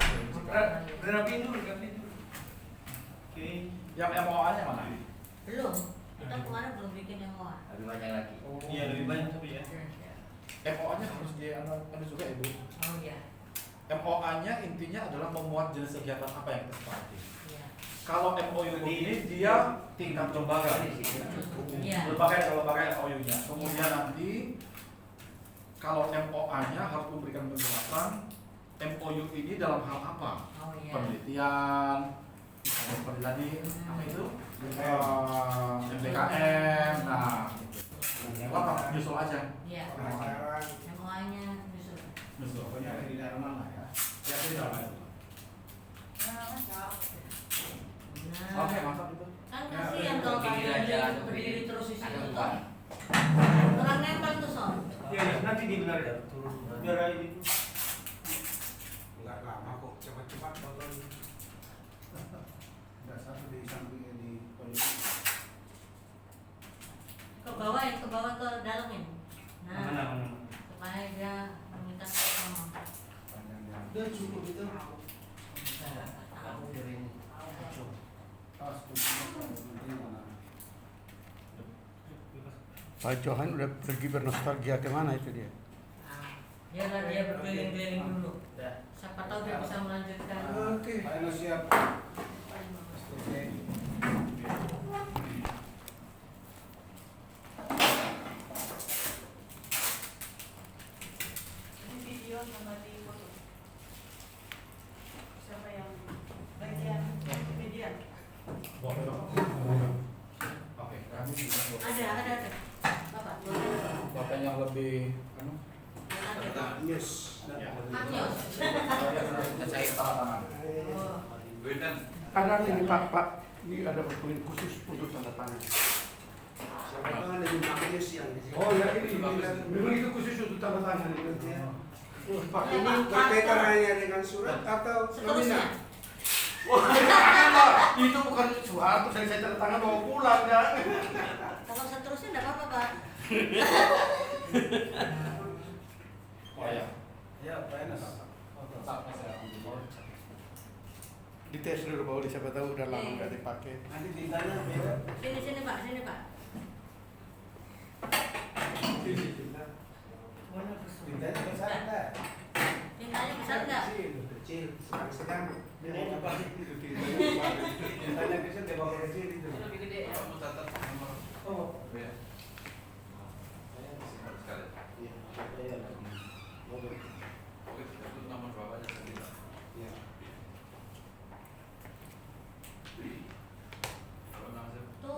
Speaker 1: Rapiin dulu. Oke.
Speaker 3: Yang MOA-nya mana?
Speaker 8: Belum. Kita kemarin belum bikin yang mau.
Speaker 6: Lebih banyak lagi.
Speaker 1: Iya, lebih banyak tapi ya.
Speaker 3: MOA-nya harus ada juga Ibu.
Speaker 8: Oh iya.
Speaker 3: MOA-nya intinya adalah memuat jenis kegiatan apa yang kita sepakati.
Speaker 8: Iya.
Speaker 3: Kalau MOU ini dia tingkat lembaga.
Speaker 8: Iya.
Speaker 3: Lembaga MOU-nya. Kemudian nanti kalau MOA-nya harus memberikan penjelasan MOU ini dalam hal apa?
Speaker 8: Oh iya.
Speaker 3: Penelitian, misalnya penelitian apa itu? MBKM. Nah, apa nyusul aja.
Speaker 8: Iya. MOA-nya nyusul.
Speaker 3: Nyusul.
Speaker 11: Pokoknya di dalam lah ya.
Speaker 3: Ya, di dalam itu.
Speaker 8: Nah,
Speaker 3: Oke, mantap itu.
Speaker 8: kan kasihan kalau
Speaker 6: Pinggir
Speaker 8: kalian
Speaker 6: aja,
Speaker 8: berdiri terus di situ
Speaker 6: ada
Speaker 8: tuh.
Speaker 6: lupa.
Speaker 8: Orang nempel tuh Son.
Speaker 1: Iya, nanti dibenerin. Biar aja itu.
Speaker 11: Enggak lama kok, cepat-cepat potong. Enggak satu di samping di pojok.
Speaker 8: Ke bawah ke dalam ini. Nah,
Speaker 1: Mana.
Speaker 8: supaya dia mengikat ke sama.
Speaker 11: Udah cukup itu. Pak Johan udah pergi bernostalgia kemana itu dia?
Speaker 8: Biarlah dia berkeliling-keliling dulu. Siapa tahu dia bisa melanjutkan.
Speaker 11: Oke. Ayo siap.
Speaker 7: Ini video sama di foto. Siapa yang bagian media?
Speaker 3: Oke, kami bisa.
Speaker 8: Ada. Bapak, boleh.
Speaker 3: Bapak yang lebih
Speaker 11: Yes.
Speaker 8: Anyos.
Speaker 3: saya tanda tangan.
Speaker 8: Oh.
Speaker 11: Ada ini Pak. Ini ada dokumen khusus untuk tanda tangan. Siapa tahu ada di Magnus yang di sini. Oh ya ini memang itu khusus untuk tanda tangan itu. Pak ini berkaitan hanya dengan surat atau
Speaker 8: Seterusnya.
Speaker 11: Wah, itu bukan suatu saya tanda tangan bawa pulang ya.
Speaker 8: Kalau seterusnya enggak apa-apa, Pak.
Speaker 3: Oh ya.
Speaker 11: Ya, Pak Enas. Dites dulu bahwa siapa tahu udah lama nggak dipakai. Nanti ditanya beda.
Speaker 8: Sini Pak.
Speaker 11: Pintanya besar enggak?
Speaker 8: Pintanya besar enggak?
Speaker 11: Kecil, sedang. Pintanya kecil, dia bawa kecil itu.
Speaker 7: Lebih gede ya.
Speaker 10: Kamu catat nomor.
Speaker 11: Oh,
Speaker 10: Ya. Sekali.
Speaker 11: iya, saya lagi.
Speaker 10: Oke, itu nomor bapaknya sendiri.
Speaker 11: Iya.
Speaker 10: Apa namanya?
Speaker 8: Tuh.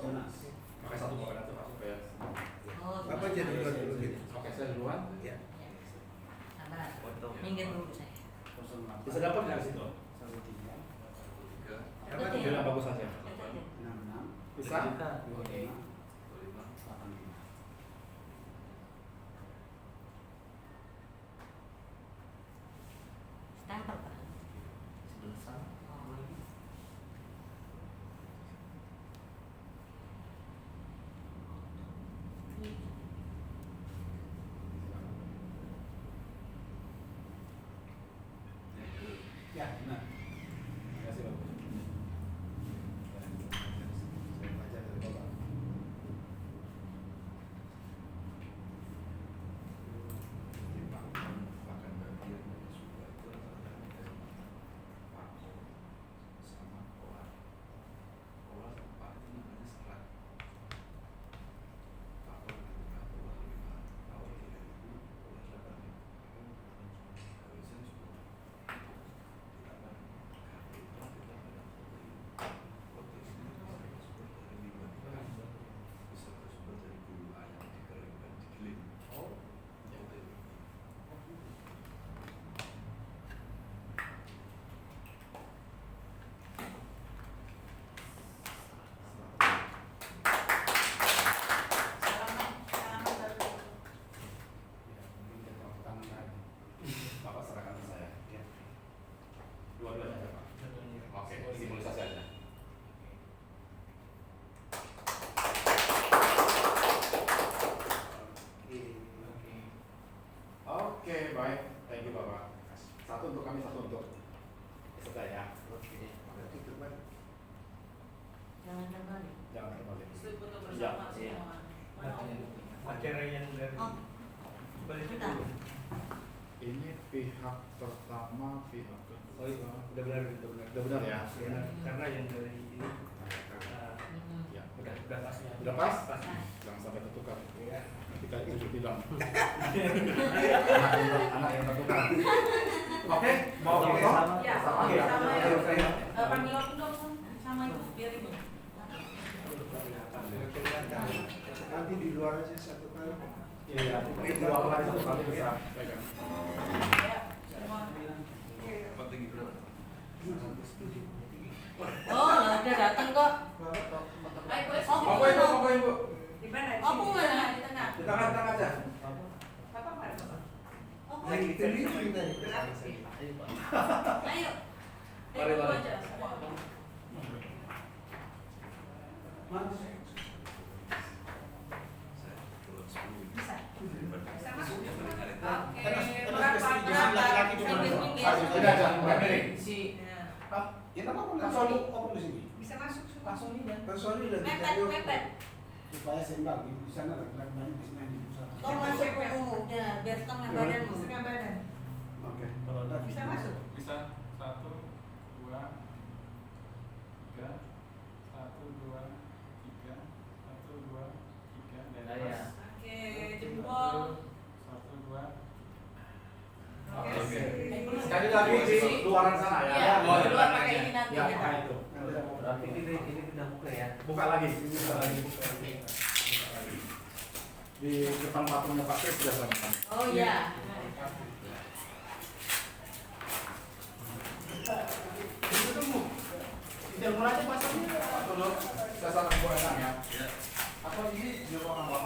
Speaker 3: Pakai satu pakai satu Pak supaya.
Speaker 8: Oh,
Speaker 11: Apa jadi duluan dulu gitu?
Speaker 3: Oke, saya duluan.
Speaker 11: Iya.
Speaker 8: sabar. Minggir dulu saya.
Speaker 3: Bisa dapat nggak situ?
Speaker 11: 13
Speaker 10: Tiga.
Speaker 8: Apa tuh?
Speaker 3: Bilang bagus saja.
Speaker 11: 66
Speaker 3: Bisa?
Speaker 11: 25
Speaker 10: 25.
Speaker 11: 85.
Speaker 8: Stempel Pak.
Speaker 12: Sebelah sana.
Speaker 8: Oh.
Speaker 11: Ya, benar. Terima kasih Bapak. Saya baca dari Bapak.
Speaker 10: Makan bagian dari suka itu rata-rata pako sama kolar. Kolar sama pak itu namanya serat. Pako dengan kolar 5, awal 3.000, kolar 8.000. Habisnya 10. Ditambah karbohidrat, ditambah protein ini bersumber dari limbah bisa bersumber dari bulu ayam dikeringkan, digiling. Yang dari
Speaker 11: Mungkin kita tepuk tangan lagi.
Speaker 3: Bapak serahkan ke saya.
Speaker 11: Ya.
Speaker 3: Dua-duanya aja Pak. Oke, simulisasi aja. Oke, baik. Thank you Bapak. Satu untuk kami, satu untuk peserta ya.
Speaker 11: Oke. Berarti kembali.
Speaker 8: Jangan terbalik.
Speaker 3: Jangan terbalik.
Speaker 7: Slip foto
Speaker 3: Iya.
Speaker 7: bersama semua.
Speaker 1: Acara yang dari
Speaker 8: Oh,
Speaker 1: balik
Speaker 8: bentar.
Speaker 1: itu.
Speaker 3: Ini pihak pertama, pihak kedua.
Speaker 1: Oh iya, udah benar, udah benar.
Speaker 3: Udah benar ya?
Speaker 1: Benar. Karena yang dari ini
Speaker 3: Ya,
Speaker 1: udah pasnya.
Speaker 3: udah pas?
Speaker 8: Pas.
Speaker 3: Jangan sampai tertukar.
Speaker 11: Ya.
Speaker 3: Ketika itu bilang. anak yang tertukar. Oke, mau
Speaker 11: Oke,
Speaker 3: foto?
Speaker 11: sama.
Speaker 7: Ya,
Speaker 3: Sama.
Speaker 7: sama ya.
Speaker 3: Oke.
Speaker 7: Panggil aku dong, sama ibu, biar ibu.
Speaker 11: Nanti di luar aja satu kali.
Speaker 3: Iya, dua kali satu kali bisa pegang.
Speaker 7: Ya, semua.
Speaker 10: apa tinggi berapa?
Speaker 8: Oh, udah datang kok.
Speaker 7: Ayo, gue
Speaker 3: Apa ibu? Apa ibu?
Speaker 7: di mana? Di
Speaker 8: Aku
Speaker 7: sini,
Speaker 8: mana?
Speaker 7: di tengah.
Speaker 3: Di tengah aja.
Speaker 7: Apa mana?
Speaker 8: Oh,
Speaker 11: Nah, itu dia.
Speaker 8: ayo.
Speaker 3: Mari,
Speaker 7: Ibu
Speaker 3: mari.
Speaker 7: aja semua.
Speaker 11: Mas.
Speaker 10: Saya turun 10.
Speaker 7: Bisa. Bisa masuk.
Speaker 10: Yang paling hari itu.
Speaker 7: Oke,
Speaker 2: laki-laki cuma
Speaker 8: Minggir-minggir.
Speaker 3: Ini aja, bukan miring.
Speaker 11: Ya, apa
Speaker 2: Langsung open di sini.
Speaker 7: Bisa masuk semua.
Speaker 2: Langsung ini dan
Speaker 11: Kan sorry lagi.
Speaker 8: Mepet, mepet.
Speaker 2: supaya seimbang di sana laki-laki banyak di sini di pusat.
Speaker 8: Kau masuk udah biar setengah badanmu.
Speaker 7: Setengah badan.
Speaker 2: Oke, kalau ada
Speaker 7: Bisa masuk.
Speaker 13: Bisa 1, 2, 3, 1, 2, 3, 1, 2, 3 dan
Speaker 12: Saya.
Speaker 7: Oke, jempol.
Speaker 13: 1, 2.
Speaker 3: Oke. Sekali lagi di luaran sana ya.
Speaker 7: Iya,
Speaker 3: Luar.
Speaker 7: di luar pakai ini nanti.
Speaker 3: Ya, pakai itu.
Speaker 12: Berarti ini pindah buka ya.
Speaker 3: Buka lagi. Buka lagi. Di depan patungnya Pak Kris sudah sama.
Speaker 8: Oh iya.
Speaker 3: Jangan mulai aja pasangnya. Dulu. Saya salah buat ya. Apa ini di ruangan Bapak?